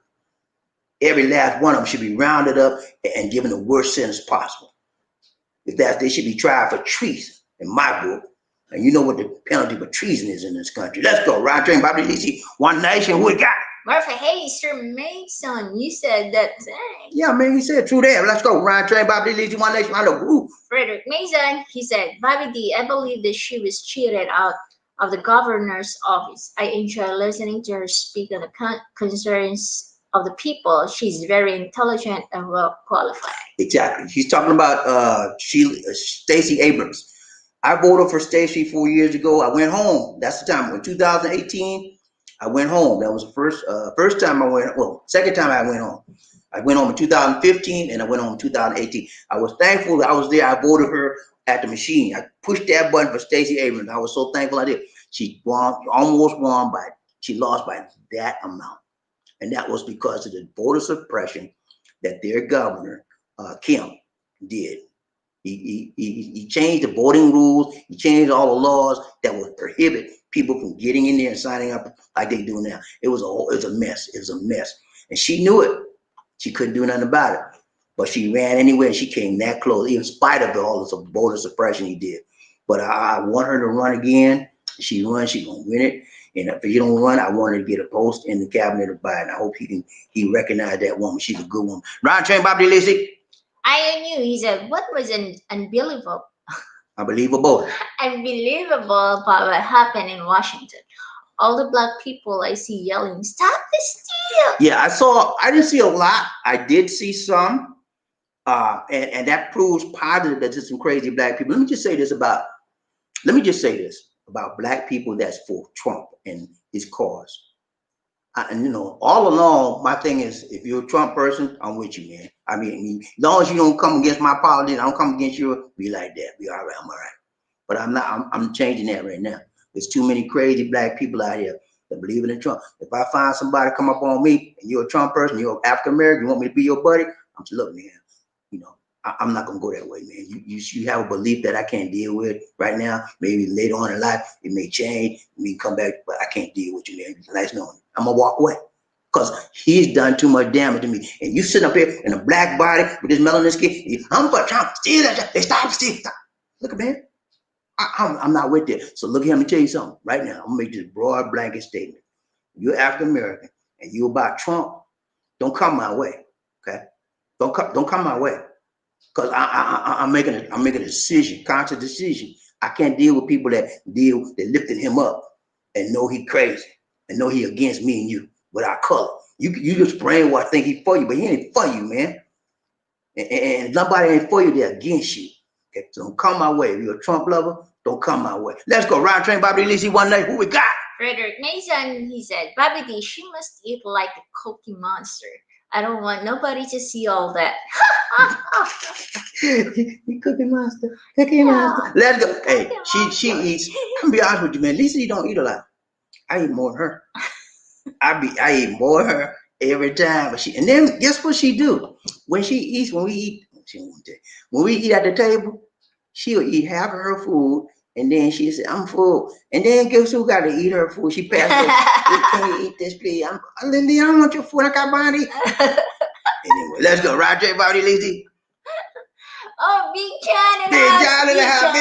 Every last one of them should be rounded up and given the worst sentence possible. If that, they should be tried for treason, in my book. And you know what the penalty for treason is in this country. Let's go. Ryan Train, Bobby DC, One Nation. Who we got? Martha Hayes, Sir Mason, you said that. Yeah, man, he said true there. Let's go. Ryan Train, Bobby DC, One Nation. On the roof. Frederick Mason, he said, Bobby D, I believe that she was cheated out of the governor's office. I enjoy listening to her speak on the concerns of the people. She's very intelligent and well qualified. Exactly. She's talking about Stacey Abrams. I voted for Stacey 4 years ago. I went home. That's the time in 2018. I went home. That was the first time I went. Well, second time I went home. I went home in 2015, and I went home in 2018. I was thankful that I was there. I voted her at the machine. I pushed that button for Stacey Abrams. I was so thankful I did. She won, almost won by. She lost by that amount, and that was because of the voter suppression that their governor Kim did. He changed the voting rules. He changed all the laws that would prohibit people from getting in there and signing up like they do now. It was a mess. It was a mess, and she knew it. She couldn't do nothing about it, but she ran anyway. And she came that close, in spite of all this voter suppression he did. But I want her to run again. If she runs, she's gonna win it. And if you don't run, I want her to get a post in the cabinet of Biden. I hope he recognize that woman. She's a good woman. Ron Train, BobbieD and LisaD. I knew. He said, what was an unbelievable, Unbelievable. unbelievable about what happened in Washington? All the black people I see yelling, "Stop the steal!" Yeah, I didn't see a lot. I did see some. And that proves positive that there's some crazy black people. Let me just say this about black people that's for Trump and his cause. And you know, all along, my thing is, if you're a Trump person, I'm with you, man. I mean, as long as you don't come against my politics, I don't come against you. Be like that. Be all right. I'm all right. But I'm not. I'm changing that right now. There's too many crazy black people out here that believe in Trump. If I find somebody come up on me and you're a Trump person, you're African American, you want me to be your buddy, I'm just look, man. You know, I'm not gonna go that way, man. You have a belief that I can't deal with right now. Maybe later on in life it may change. We come back, but I can't deal with you, man. It's nice knowing you. I'm gonna walk away because he's done too much damage to me. And you sitting up here in a black body with this melanin skin. I'm for Trump. Steal that. They stop. Look, man. I'm not with it. So look here, let me tell you something right now. I'm gonna make this broad blanket statement. You're African American and you about Trump, don't come my way. Okay? Don't come my way. Because I'm making a decision, conscious decision. I can't deal with people that lifted him up and know he crazy and know he against me and you without color. You just brainwash, think he for you, but he ain't for you, man. And nobody ain't for you, they're against you. Okay, so don't come my way. If you're a Trump lover, don't come my way. Let's go. Round train, BobbieD and LisaD, one night. Who we got? Frederick Mason, he said, BobbieD, she must eat like a cookie monster. I don't want nobody to see all that. You cookie monster. Cookie monster. Let's go. Hey, she eats. I'm gonna be honest with you, man. LisaD don't eat a lot. I eat more than her. I eat more than her every time. But and then guess what she do? When we eat at the table, she'll eat half of her food, and then she say, "I'm full." And then guess who got to eat her food? She passed her. Can you eat this, please? Lindy, I don't want your food. I got body. Anyway, let's go. Roger, BobbieD and LisaD. Oh, Big John in the Big house. John in the house.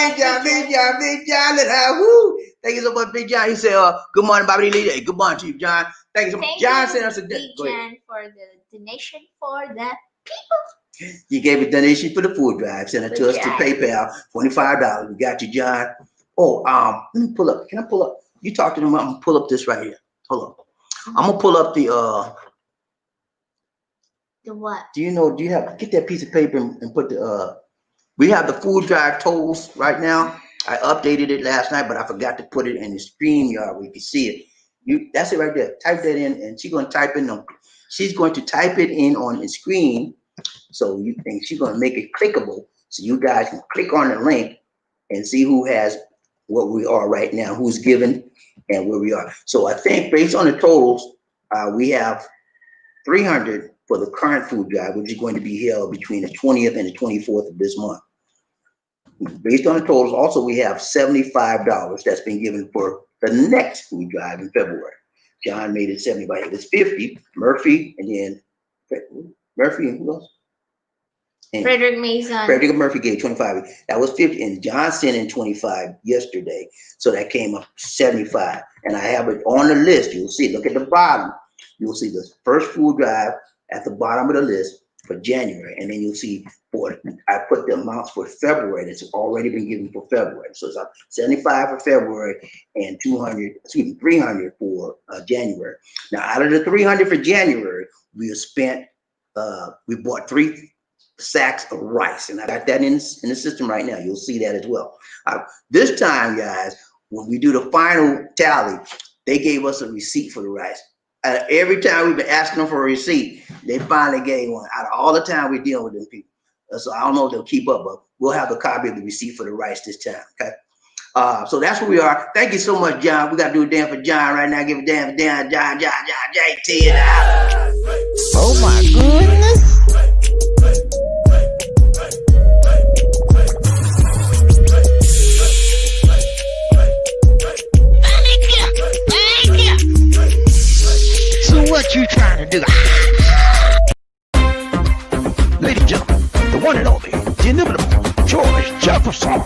Big John in the house. Woo! Thank you so much, Big John. He said, "Good morning, BobbieD and LisaD." Hey, good morning to you, John. Thank you so much. Thank John you, sent us a Big John, for the donation for the people. He gave a donation for the food drive. Sent it to us to PayPal, $25. We got you, John. Oh, let me pull up. Can I pull up? You talk to them. I'm gonna pull up this right here. Hold up. I'm gonna pull up the what? Do you have get that piece of paper and put the we have the food drive totals right now. I updated it last night, but I forgot to put it in the StreamYard where you can see it. That's it right there. Type that in, and she's going to type it in on the screen. So she's going to make it clickable, so you guys can click on the link and see who has what we are right now, who's given, and where we are. So I think based on the totals, we have 300 for the current food drive, which is going to be held between the 20th and the 24th of this month. Based on the totals, also we have $75 that's been given for the next food drive in February. John made it 75. It was 50. Murphy, and then Murphy and who else? And Frederick Mason. Frederick Murphy gave 25. That was 50, and John sent in 25 yesterday, so that came up 75. And I have it on the list. You'll see. Look at the bottom. You'll see the first food drive at the bottom of the list for January, and then you'll see I put the amounts for February that's already been given for February. So it's up 75 for February and 300 for January. Now, out of the 300 for January, we bought 3 sacks of rice, and I got that in the system right now. You'll see that as well. This time, guys, when we do the final tally, They gave us a receipt for the rice. Every time we've been asking them for a receipt, they finally gave one. Out of all the time we deal with them people, so I don't know if they'll keep up, but we'll have a copy of the receipt for the rice this time. Okay. So that's where we are. Thank you so much, John. We got to do a damn for John right now. Give a damn for John, $10. Oh my goodness. So what you trying to do? Ladies and gentlemen, the one and only, the inimitable George Jefferson.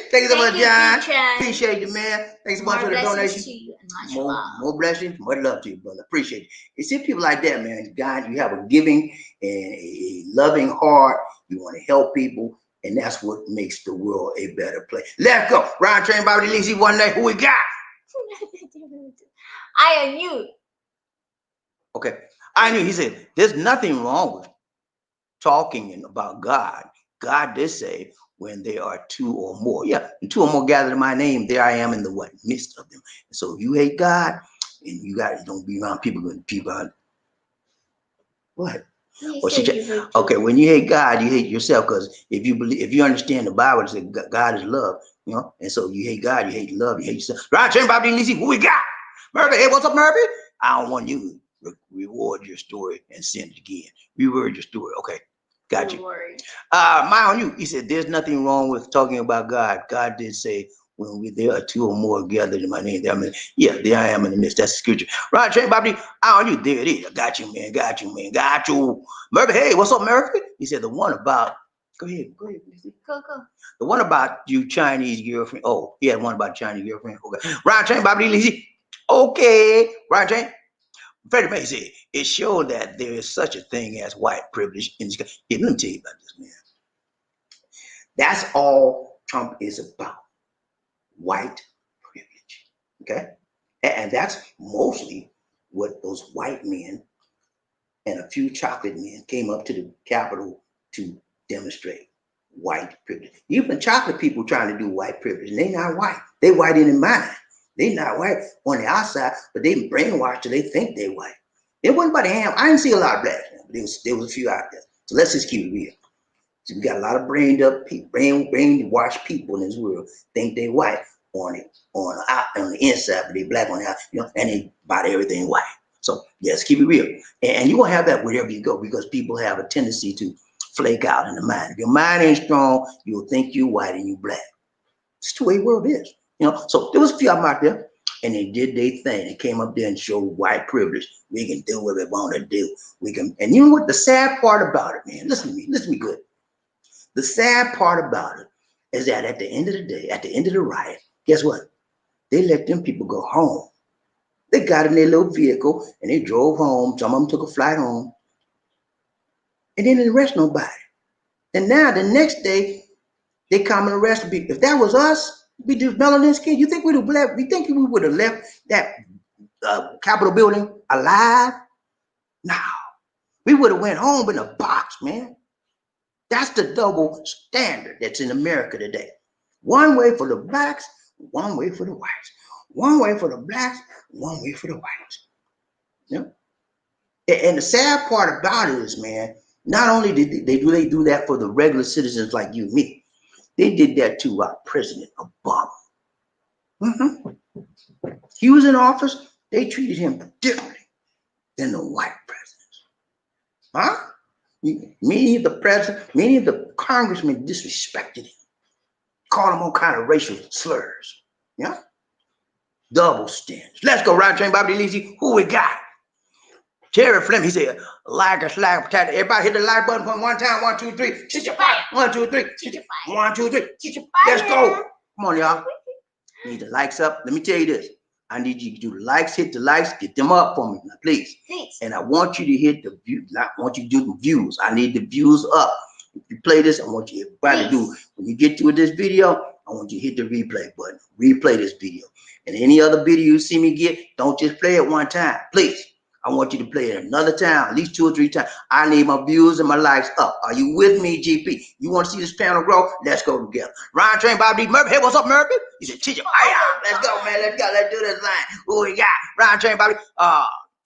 Thank you so much, Thank you, John. teacher. Appreciate you, man. Thanks so much More for the blessings donation. to you and much More, love. more blessings, more love to you, brother. Appreciate it. You see people like that, man. God, you have a giving and a loving heart. You want to help people, and that's what makes the world a better place. Let's go. Ryan Train, Bobbie, LisaD, one day. Who we got? I knew. Okay. I knew. He said, there's nothing wrong with talking about God. God did say, when there are two or more. Yeah, and two or more gathered in my name, there I am in the what? Midst of them. And so if you hate God, and you don't be around people going people out. What? Well, okay, when you hate God, you hate yourself, because if you understand the Bible, it says God is love, and so you hate God, you hate love, you hate yourself. Right, Train, Bobbie, and LisaD, who we got? Murphy, hey, what's up, Murphy? I don't want you to reward your story and send it again. Reword your story, okay? Got you. My on you. He said, there's nothing wrong with talking about God. God did say, when there are two or more gathered in my name, there I am in the midst. That's the scripture. Right, Train, Bobbie, I on you. There it is. I got you, man. Got you, man. Got you. Murphy, hey, what's up, Murphy? He said, the one about, go ahead. Go. The one about you Chinese girlfriend. Oh, he had one about Chinese girlfriend. Okay. Right, Train, Bobbie, LisaD. Okay. Right, Train. Freddie May said, it showed that there is such a thing as white privilege in this country. Yeah, let me tell you about this, man. That's all Trump is about. White privilege. Okay? And that's mostly what those white men and a few chocolate men came up to the Capitol to demonstrate. White privilege. Even chocolate people trying to do white privilege, and they not white. They white in their mind. They not white on the outside, but they brainwashed till they think they white. It wasn't by the hand. I didn't see a lot of blacks, but there was a few out there. So let's just keep it real. So we got a lot of brained up people, brainwashed people in this world think they white on the inside, but they black on the outside, and they bought everything white. So let's keep it real. And you're gonna have that wherever you go, because people have a tendency to flake out in the mind. If your mind ain't strong, you'll think you white and you black. It's the way the world is. So there was a few of them out there, and they did their thing. They came up there and showed white privilege. We can do what we want to do. We can, and you know what? The sad part about it, man. Listen to me good. The sad part about it is that at the end of the day, at the end of the riot, guess what? They let them people go home. They got in their little vehicle and they drove home. Some of them took a flight home, and they didn't arrest nobody. And now the next day, they come and arrest people. If that was us, we do melanin skin. You think we would have left? You think we would have left that Capitol building alive? No, we would have went home in a box, man. That's the double standard that's in America today. One way for the blacks, one way for the whites. One way for the blacks, one way for the whites. And the sad part about it is, man, not only did they do that for the regular citizens like you and me, they did that to our President Obama. He was in office, they treated him differently than the white presidents. Huh? Many of the congressmen disrespected him, called him all kind of racial slurs. Yeah? Double standards. Let's go, Ryan Train, Bobbie, LisaD. Who we got? Terry Fleming, he said, like a slag potato. Everybody hit the like button for one time. 1, 2, 3. Sit your fire. 1, 2, 3. Sit your fire. 1, 2, 3. Sit your fire. Let's go. Come on, y'all. Need the likes up. Let me tell you this. I need you to do the likes, hit the likes, get them up for me, now, please. And I want you to hit the view. I want you to do the views. I need the views up. If you play this, I want you everybody to do. When you get to this video, I want you to hit the replay button. Replay this video. And any other video you see me get, don't just play it one time. Please. I want you to play it another time, at least 2 or 3 times. I need my views and my likes up. Are you with me, GP? You want to see this panel grow? Let's go together. Ryan Train, BobbieD, Murphy. Hey, what's up, Murphy? He said, Chicha, let's go, man. Let's go. Let's do this thing. Who we got? Ryan Train, BobbieD.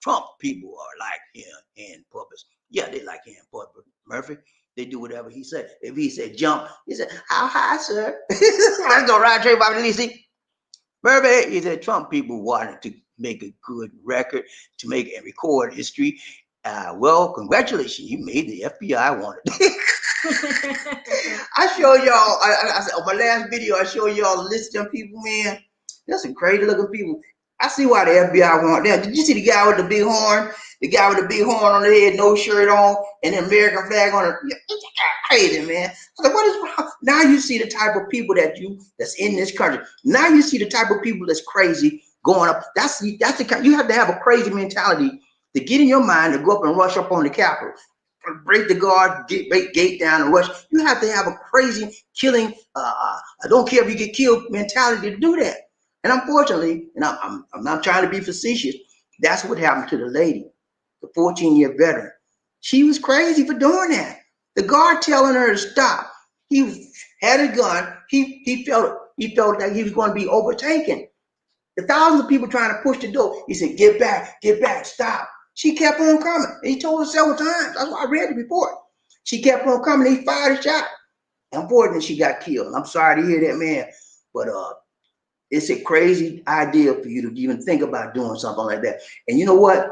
Trump people are like him in public. Yeah, they like him in public. Murphy, they do whatever he said. If he said jump, he said, how high, sir? Let's go, Ryan Train, BobbieD, LisaD. Murphy, he said, Trump people wanted to make a good record, to make and record history. Well, congratulations, you made the FBI wanted. I show y'all, I said, on my last video, I show y'all a list of people, man. There's some crazy looking people. I see why the FBI want them. Did you see the guy with the big horn? The guy with the big horn on the head, no shirt on, and the American flag on it. It's crazy, man. I said, what is wrong? Now you see the type of people that's in this country. Now you see the type of people that's crazy going up. That's the kind. You have to have a crazy mentality to get in your mind to go up and rush up on the Capitol, break the guard gate down and rush. You have to have a crazy killing. I don't care if you get killed mentality to do that. And unfortunately, and I'm not trying to be facetious, that's what happened to the lady, the 14-year veteran. She was crazy for doing that. The guard telling her to stop. He had a gun. He felt that he was going to be overtaken. The thousands of people trying to push the door. He said, get back, stop. She kept on coming. And he told her several times. That's why I read the report. She kept on coming. He fired a shot. Unfortunately, she got killed. I'm sorry to hear that, man. But it's a crazy idea for you to even think about doing something like that. And you know what?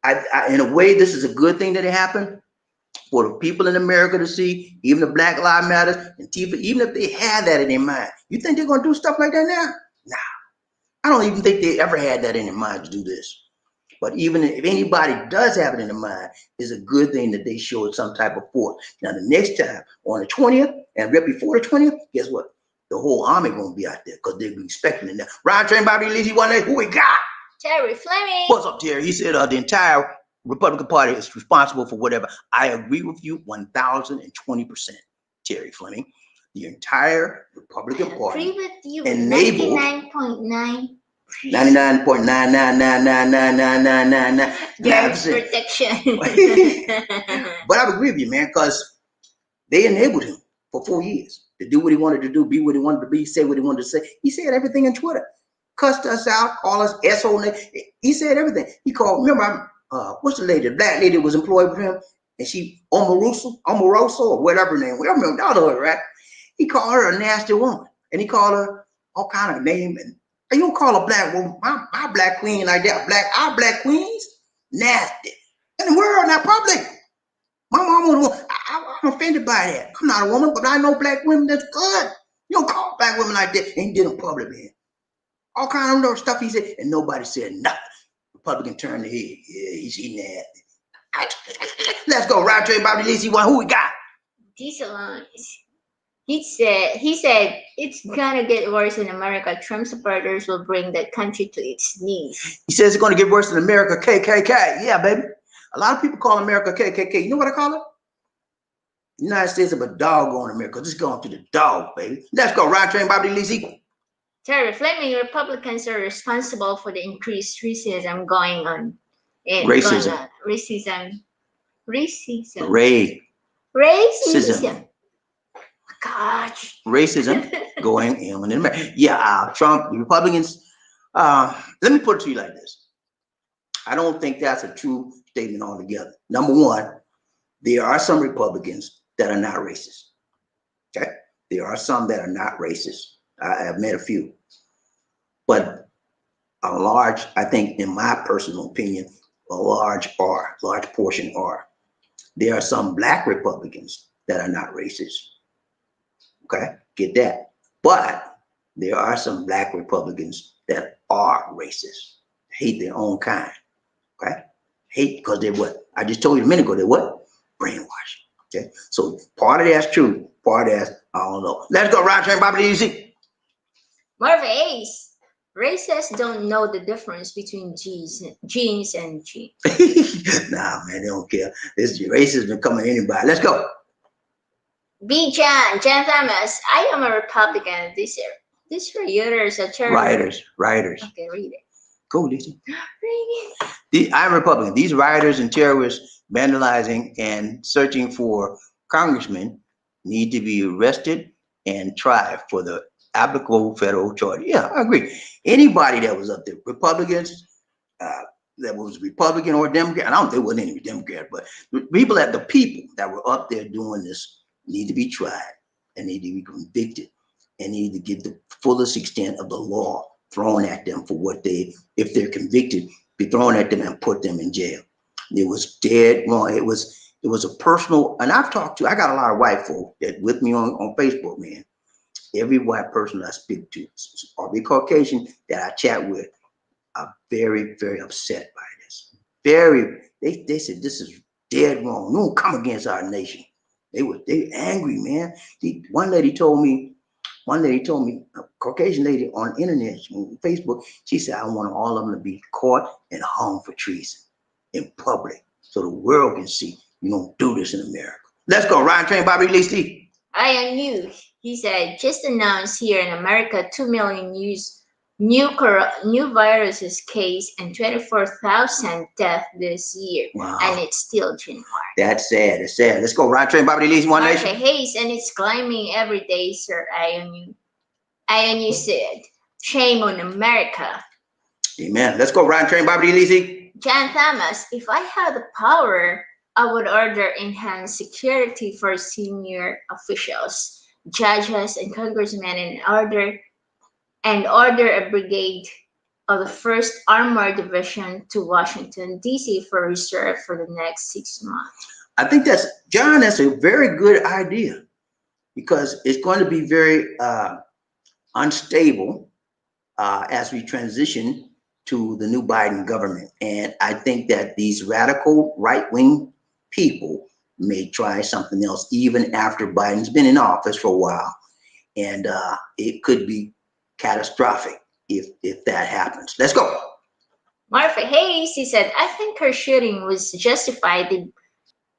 I in a way, this is a good thing that it happened for the people in America to see, even the Black Lives Matter, and even if they had that in their mind. You think they're going to do stuff like that now? Nah. I don't even think they ever had that in their mind to do this. But even if anybody does have it in their mind, it's a good thing that they showed some type of force. Now, the next time, on the 20th, and right before the 20th, guess what? The whole army gonna be out there because they'll be expecting it now. Ryan Train, BobbieD, LisaD, one day, who we got? Terry Fleming. What's up, Terry? He said the entire Republican Party is responsible for whatever. I agree with you 1,020%, Terry Fleming. The entire Republican Party agree with you enabled 99.9. 99.9999999%. Protection. But I agree with you, man, because they enabled him for 4 years to do what he wanted to do, be what he wanted to be, say what he wanted to say. He said everything on Twitter. Cussed us out, called us asshole. He said everything. He called, remember, what's the lady? The black lady was employed with him, and she, Omarosa, or whatever her name. We remember, y'all know her, right? He called her a nasty woman, and he called her all kind of name. And you don't call a black woman, my black queen like that. Our black queens, nasty. In the world, not public. My mom was, I'm offended by that. I'm not a woman, but I know black women that's good. You don't call black women like that. And he did in public, man. All kind of little stuff he said, and nobody said nothing. Republican turned the head. Yeah, he's eating that. Let's go. Ryan Train, BobbieD, LisaD, who we got? Miscellaneous. He said it's gonna get worse in America. Trump supporters will bring the country to its knees. He says it's gonna get worse in America. KKK. Yeah, baby. A lot of people call America KKK. You know what I call it? United States of a doggone America. Just going to the dog, baby. Let's go. Ryan Train, BobbieD, LisaD. Terry Fleming, Republicans are responsible for the increased racism going on. Racism. Racism. Gosh. Racism going in America. Yeah, Trump, the Republicans. Let me put it to you like this. I don't think that's a true statement altogether. Number one, there are some Republicans that are not racist. Okay? There are some that are not racist. I have met a few. But a large, I think, in my personal opinion, a large portion are. There are some black Republicans that are not racist. Okay, get that. But there are some black Republicans that are racist, hate their own kind. Okay, hate because they're what? I just told you a minute ago, they're what? Brainwashed. Okay, so part of that's true, part of that's, I don't know. Let's go, Ryan Train, BobbieD, LisaD. Marvin Ace. Racists don't know the difference between genes and genes. Nah, man, they don't care. This racism can come at anybody. Let's go. Jan Thomas. I am a Republican. This reuters a terror. Rioters. Okay, read it. Go, Lisa. Read it. I'm Republican. These rioters and terrorists vandalizing and searching for congressmen need to be arrested and tried for the applicable federal charge. Yeah, I agree. Anybody that was up there, Republicans, uh, that was Republican or Democrat, I don't think there wasn't any Democrat, but the people that were up there doing this need to be tried and need to be convicted and need to get the fullest extent of the law thrown at them for what if they're convicted, be thrown at them and put them in jail. It was dead wrong. It was a personal, and I got a lot of white folk that with me on Facebook, man. Every white person I speak to, or the Caucasian that I chat with, are very, very upset by this. They said this is dead wrong. Don't come against our nation. They angry, man. One lady told me, a Caucasian lady on internet, on Facebook, she said, I want all of them to be caught and hung for treason in public so the world can see you don't do this in America. Let's go. Ryan Train, Bobby Lee Steve. I am new. He said, just announced here in America 2 million new viruses case and 24,000 deaths this year. Wow. And it's still January. That's sad. It's sad. Let's go. Ryan Train, Bobby Lee, One Martha Nation. Hayes, and it's climbing every day, sir. IMU said, shame on America. Amen. Let's go. Ryan Train, Bobby Lee. John Thomas, if I had the power, I would order enhanced security for senior officials, judges, and congressmen, and order a brigade of the 1st Armored Division to Washington, D.C. for reserve for the next 6 months. I think that's a very good idea because it's going to be very unstable as we transition to the new Biden government. And I think that these radical right-wing people may try something else even after Biden's been in office for a while. And it could be catastrophic if that happens. Let's go. Martha Hayes, he said, I think her shooting was justified.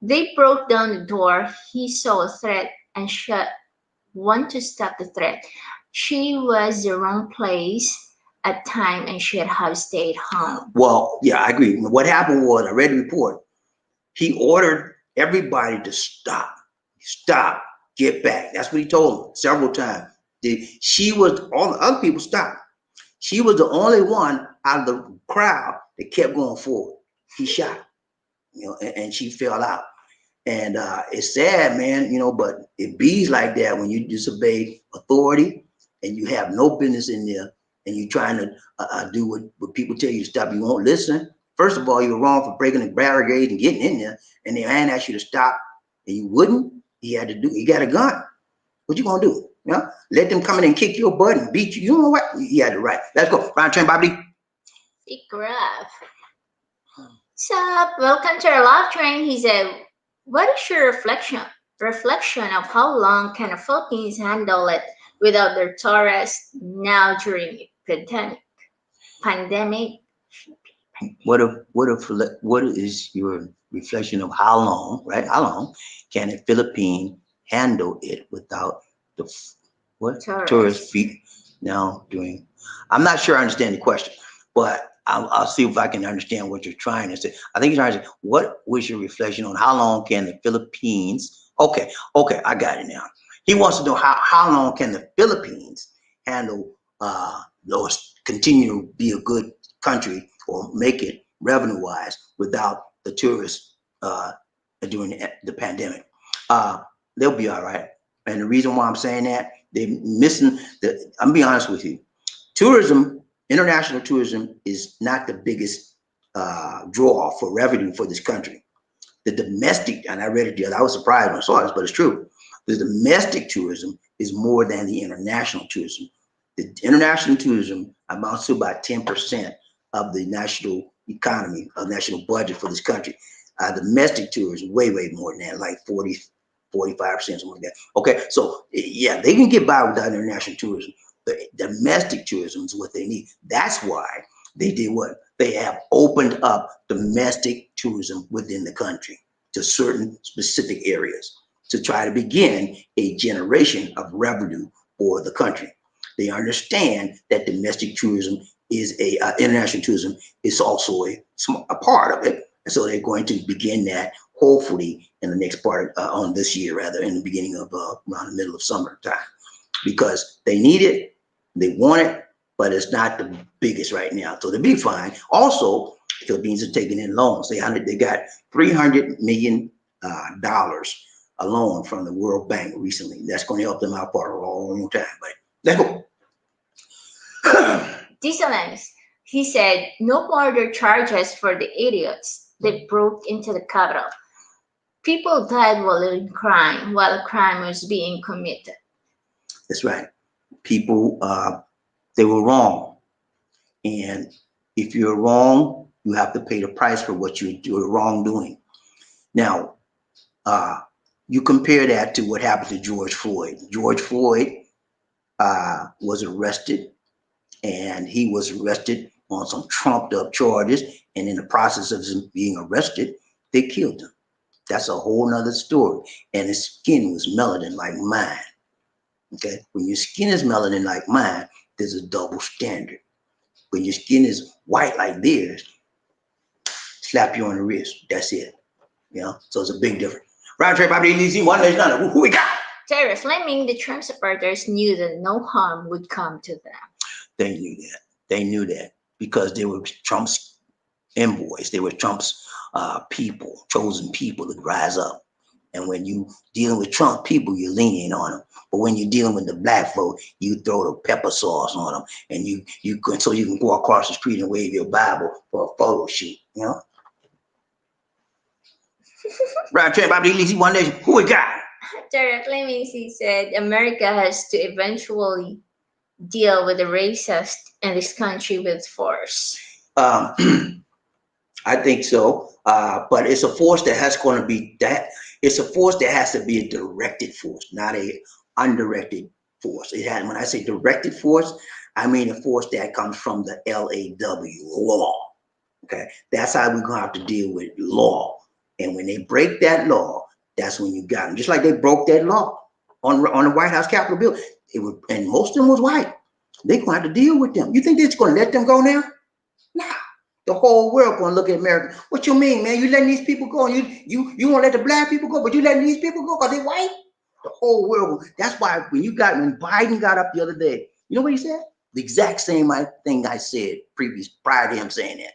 They broke down the door. He saw a threat and shot one to stop the threat. She was the wrong place at time and should have stayed home. Well, yeah, I agree. What happened was, I read the report. He ordered everybody to stop, get back. That's what he told them several times. All the other people stopped. She was the only one out of the crowd that kept going forward. He shot, and she fell out. And it's sad, man, but it bees like that when you disobey authority and you have no business in there and you're trying to do what people tell you to stop. You won't listen. First of all, you're wrong for breaking the barricade and getting in there, and the man asked you to stop and you wouldn't. He got a gun. What you gonna do? Let them come in and kick your butt and beat you. You know what? He had the right. Let's go. Ryan Train, Bobby. Big rough. What's up? Welcome to our love train. He said, what is your reflection of how long can the Philippines handle it without their tourists now during pandemic? What is your reflection of how long, right? How long can the Philippines handle it without the tourist feet now doing? I'm not sure I understand the question, but I'll see if I can understand what you're trying to say. I think you're trying to say, what was your reflection on how long can the Philippines? Okay, I got it now. He wants to know how long can the Philippines handle those, continue to be a good country or make it revenue-wise without the tourists during the pandemic. They'll be all right. And the reason why I'm saying that, they're missing I'm be honest with you. International tourism is not the biggest draw for revenue for this country. The domestic, and I read it the other, I was surprised when I saw this, but it's true. The domestic tourism is more than the international tourism. The international tourism amounts to about 10% of the national economy, of national budget for this country. Domestic tourism, way more than that, like 40, 45%, something like that. Okay, so yeah, they can get by without international tourism. But domestic tourism is what they need. That's why they did what? They have opened up domestic tourism within the country to certain specific areas. to try to begin a generation of revenue for the country. They understand that domestic tourism is international tourism is also a part of it. And so they're going to begin that hopefully in the next part on this year, rather in the beginning of around the middle of summertime, because they need it, they want it, but it's not the biggest right now. So they'll be fine. Also, Philippines are taking in loans. They got $300 million a loan from the World Bank recently. That's going to help them out for a long time. But let's go. Miscellaneous. He said, no further charges for the idiots that broke into the Capitol. People died while a crime was being committed. That's right. People, they were wrong. And if you're wrong, you have to pay the price for what you're wrongdoing. Now, you compare that to what happened to George Floyd. George Floyd was arrested, and he was arrested on some trumped up charges. And in the process of him being arrested, they killed him. That's a whole nother story. And his skin was melanin like mine. Okay, when your skin is melanin like mine, there's a double standard. When your skin is white like theirs, slap you on the wrist. That's it. You know, so it's a big difference. Round trip, BobbieD and LisaD, one nation under. Who we got? Terry Fleming, the Trump supporters knew that no harm would come to them. They knew that. They knew that because they were Trump's envoys. They were Trump's people, chosen people to rise up. And when you dealing with Trump people, you're leaning on them. But when you're dealing with the black folk, you throw the pepper sauce on them, and you so you can go across the street and wave your Bible for a photo shoot. You know. Right, trip, BobbieD and LisaD, one nation. Who we got? Terry Fleming, he said, America has to eventually deal with the racists in this country with force. I think so, but it's a force that has going to be that. It's a force that has to be a directed force, not a undirected force. When I say directed force, I mean a force that comes from the law. Okay, that's how we're gonna have to deal with law. And when they break that law, that's when you got them. Just like they broke that law on the White House Capitol building. And most of them was white. They're gonna have to deal with them. You think they're just gonna let them go now? Nah. The whole world gonna look at America. What you mean, man? You letting these people go? And you won't let the black people go, but you letting these people go because they white? The whole world. That's why when Biden got up the other day, you know what he said? The exact same thing I said prior to him saying that.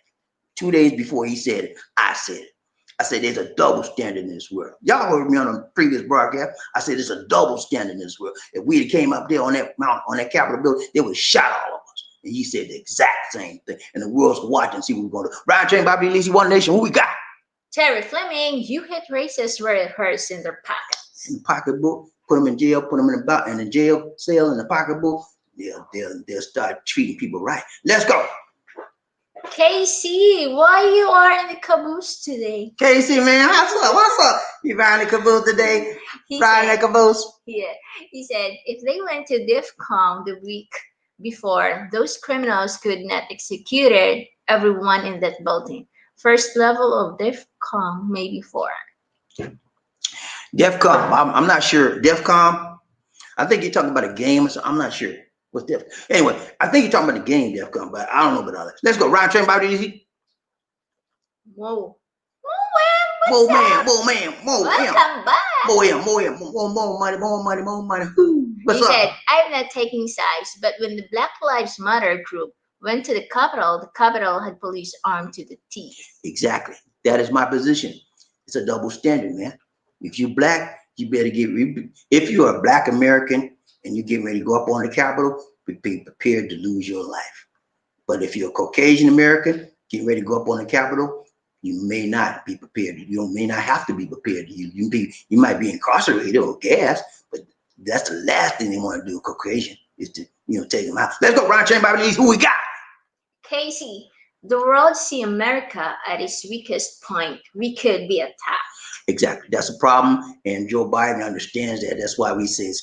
2 days before he said it, I said it. I said there's a double standard in this world. Y'all heard me on a previous broadcast. I said there's a double standard in this world. If we came up there on that mountain, on that Capitol building, they would shot all of us. And he said the exact same thing. And the world's watching and see what we're going to do. Ryan Train, BobbieD and LisaD, one nation. Who we got? Terry Fleming, you hit racists where it hurts in their pockets. In the pocketbook, put them in jail, put them in the jail cell in the pocketbook. They'll start treating people right. Let's go. KC, why you are in the caboose today? KC, man, what's up? You riding the caboose today? Riding the caboose? Yeah. He said if they went to DEFCON the week before, those criminals could not execute everyone in that building. First level of DEFCON, maybe 4. DEFCON, I'm not sure. DEFCON, I think you're talking about a game or something. I'm not sure. What's DEFCON? Anyway, I think you're talking about the game DEFCON, but I don't know about all that. Let's go. Ryan Train, BobbieD and LisaD. Whoa. Whoa, man. Welcome back. More money. What's He up? said, I'm not taking sides, but when the Black Lives Matter group went to the Capitol had police armed to the teeth. Exactly. That is my position. It's a double standard, man. If you're black, you better if you're a black American and you get ready to go up on the Capitol, be prepared to lose your life. But if you're a Caucasian American, getting ready to go up on the Capitol, you may not be prepared. You may not have to be prepared. You might be incarcerated or gas, but that's the last thing they want to do, Caucasian, is to take them out. Let's go, Ryan Train, BobbieD and LisaD. Who we got? Casey, the world see America at its weakest point. We could be attacked. Exactly. That's a problem. And Joe Biden understands that. That's why he says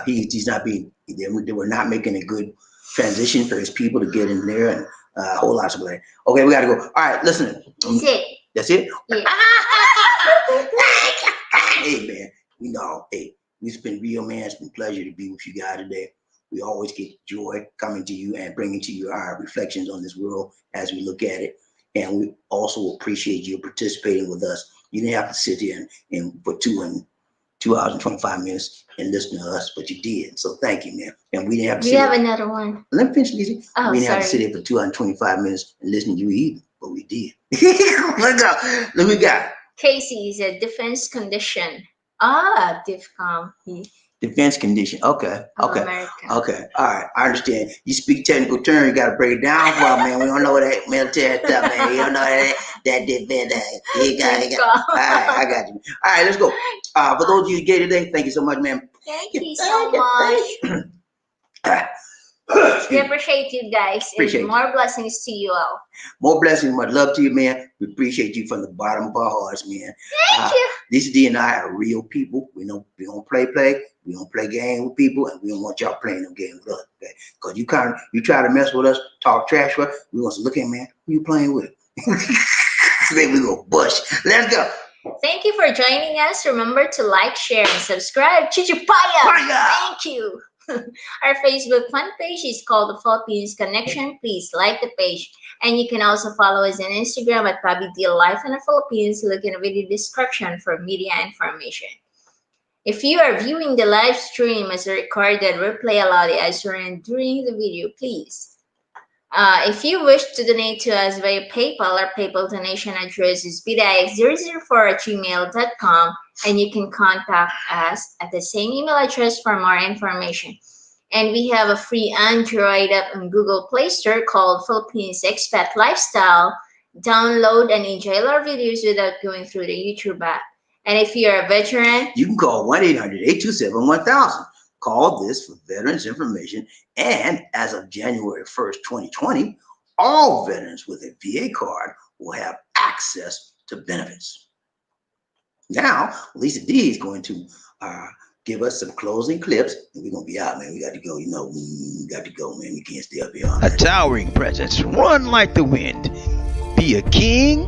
he's not being, they were not making a good transition for his people to get in there, and a whole lot of blame. Okay, we got to go. All right, listen. That's it. That's it? Yeah. Hey, man. We know, hey, it's been real, man. It's been a pleasure to be with you guys today. We always get joy coming to you and bringing to you our reflections on this world as we look at it. And we also appreciate you participating with us. You didn't have to sit here and for 2 hours and 25 minutes and listen to us, but you did. So thank you, man. And we didn't have to We sit have here. another one. Let me finish, Lizzie. Oh, We didn't have to sit sorry. here for 225 minutes and listen to you either, but we did. Let's go. Look, we got Casey is a defense condition. Ah, DIFCOM defense condition. Okay. of Okay. America. Okay. All right. I understand. You speak technical terms. You got to break it down for us, man. We don't know that military stuff, man. You don't know that defense. You got it. All right. I got you. All right. Let's go. For those of you who gave today, thank you so much, man. Thank you so much. We appreciate you guys. Appreciate and more blessings to you all. More blessings, much love to you, man. We appreciate you from the bottom of our hearts, man. Thank you. LisaD and I are real people. We know we don't play. We don't play games with people, and we don't want y'all playing no game with us. Okay? Because you try to mess with us, talk trash with us, we want to look at, man, who you playing with? Then we go bush. Let's go. Thank you for joining us. Remember to like, share, and subscribe. Chichupaya! Thank you. Our Facebook fan page is called the Philippines Connection. Please like the page. And you can also follow us on Instagram at BobbieD and LisaD Philippines. Look in the video description for media information. If you are viewing the live stream as a recorded replay allowed as during the video, please. If you wish to donate to us via PayPal, our PayPal donation address is bidix004@gmail.com, and you can contact us at the same email address for more information. And we have a free Android app on Google Play Store called Philippines Expat Lifestyle. Download and enjoy our videos without going through the YouTube app. And if you're a veteran, you can call 1-800-827-1000. Call this for veterans information. And as of January 1st, 2020, all veterans with a VA card will have access to benefits. Now, LisaD is going to give us some closing clips, and we're going to be out, man. We got to go. You know, we got to go, man. We can't stay up here all A night. towering presence, run like the wind. Be a king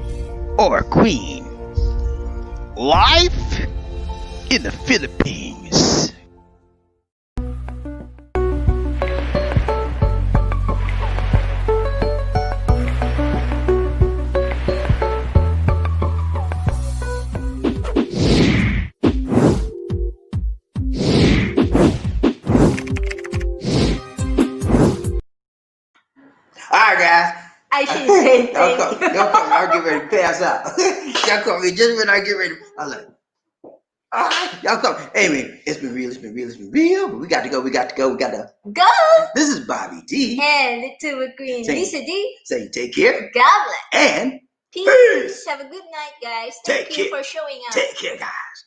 or a queen. Life in the Philippines. All right, guys. I should say Y'all thank come. you. Y'all come. I'll get ready to pass out. Y'all come me just when I get ready. I'm like, all right, y'all come. Hey, man, it's been real. It's been real. It's been real. But we got to go. We got to go. We got to Go! This is BobbieD. And the Tuba Queen, Say- LisaD. Saying take care God bless. and Peace. Have a good night, guys. Thank Take you care. for showing up. take care, guys.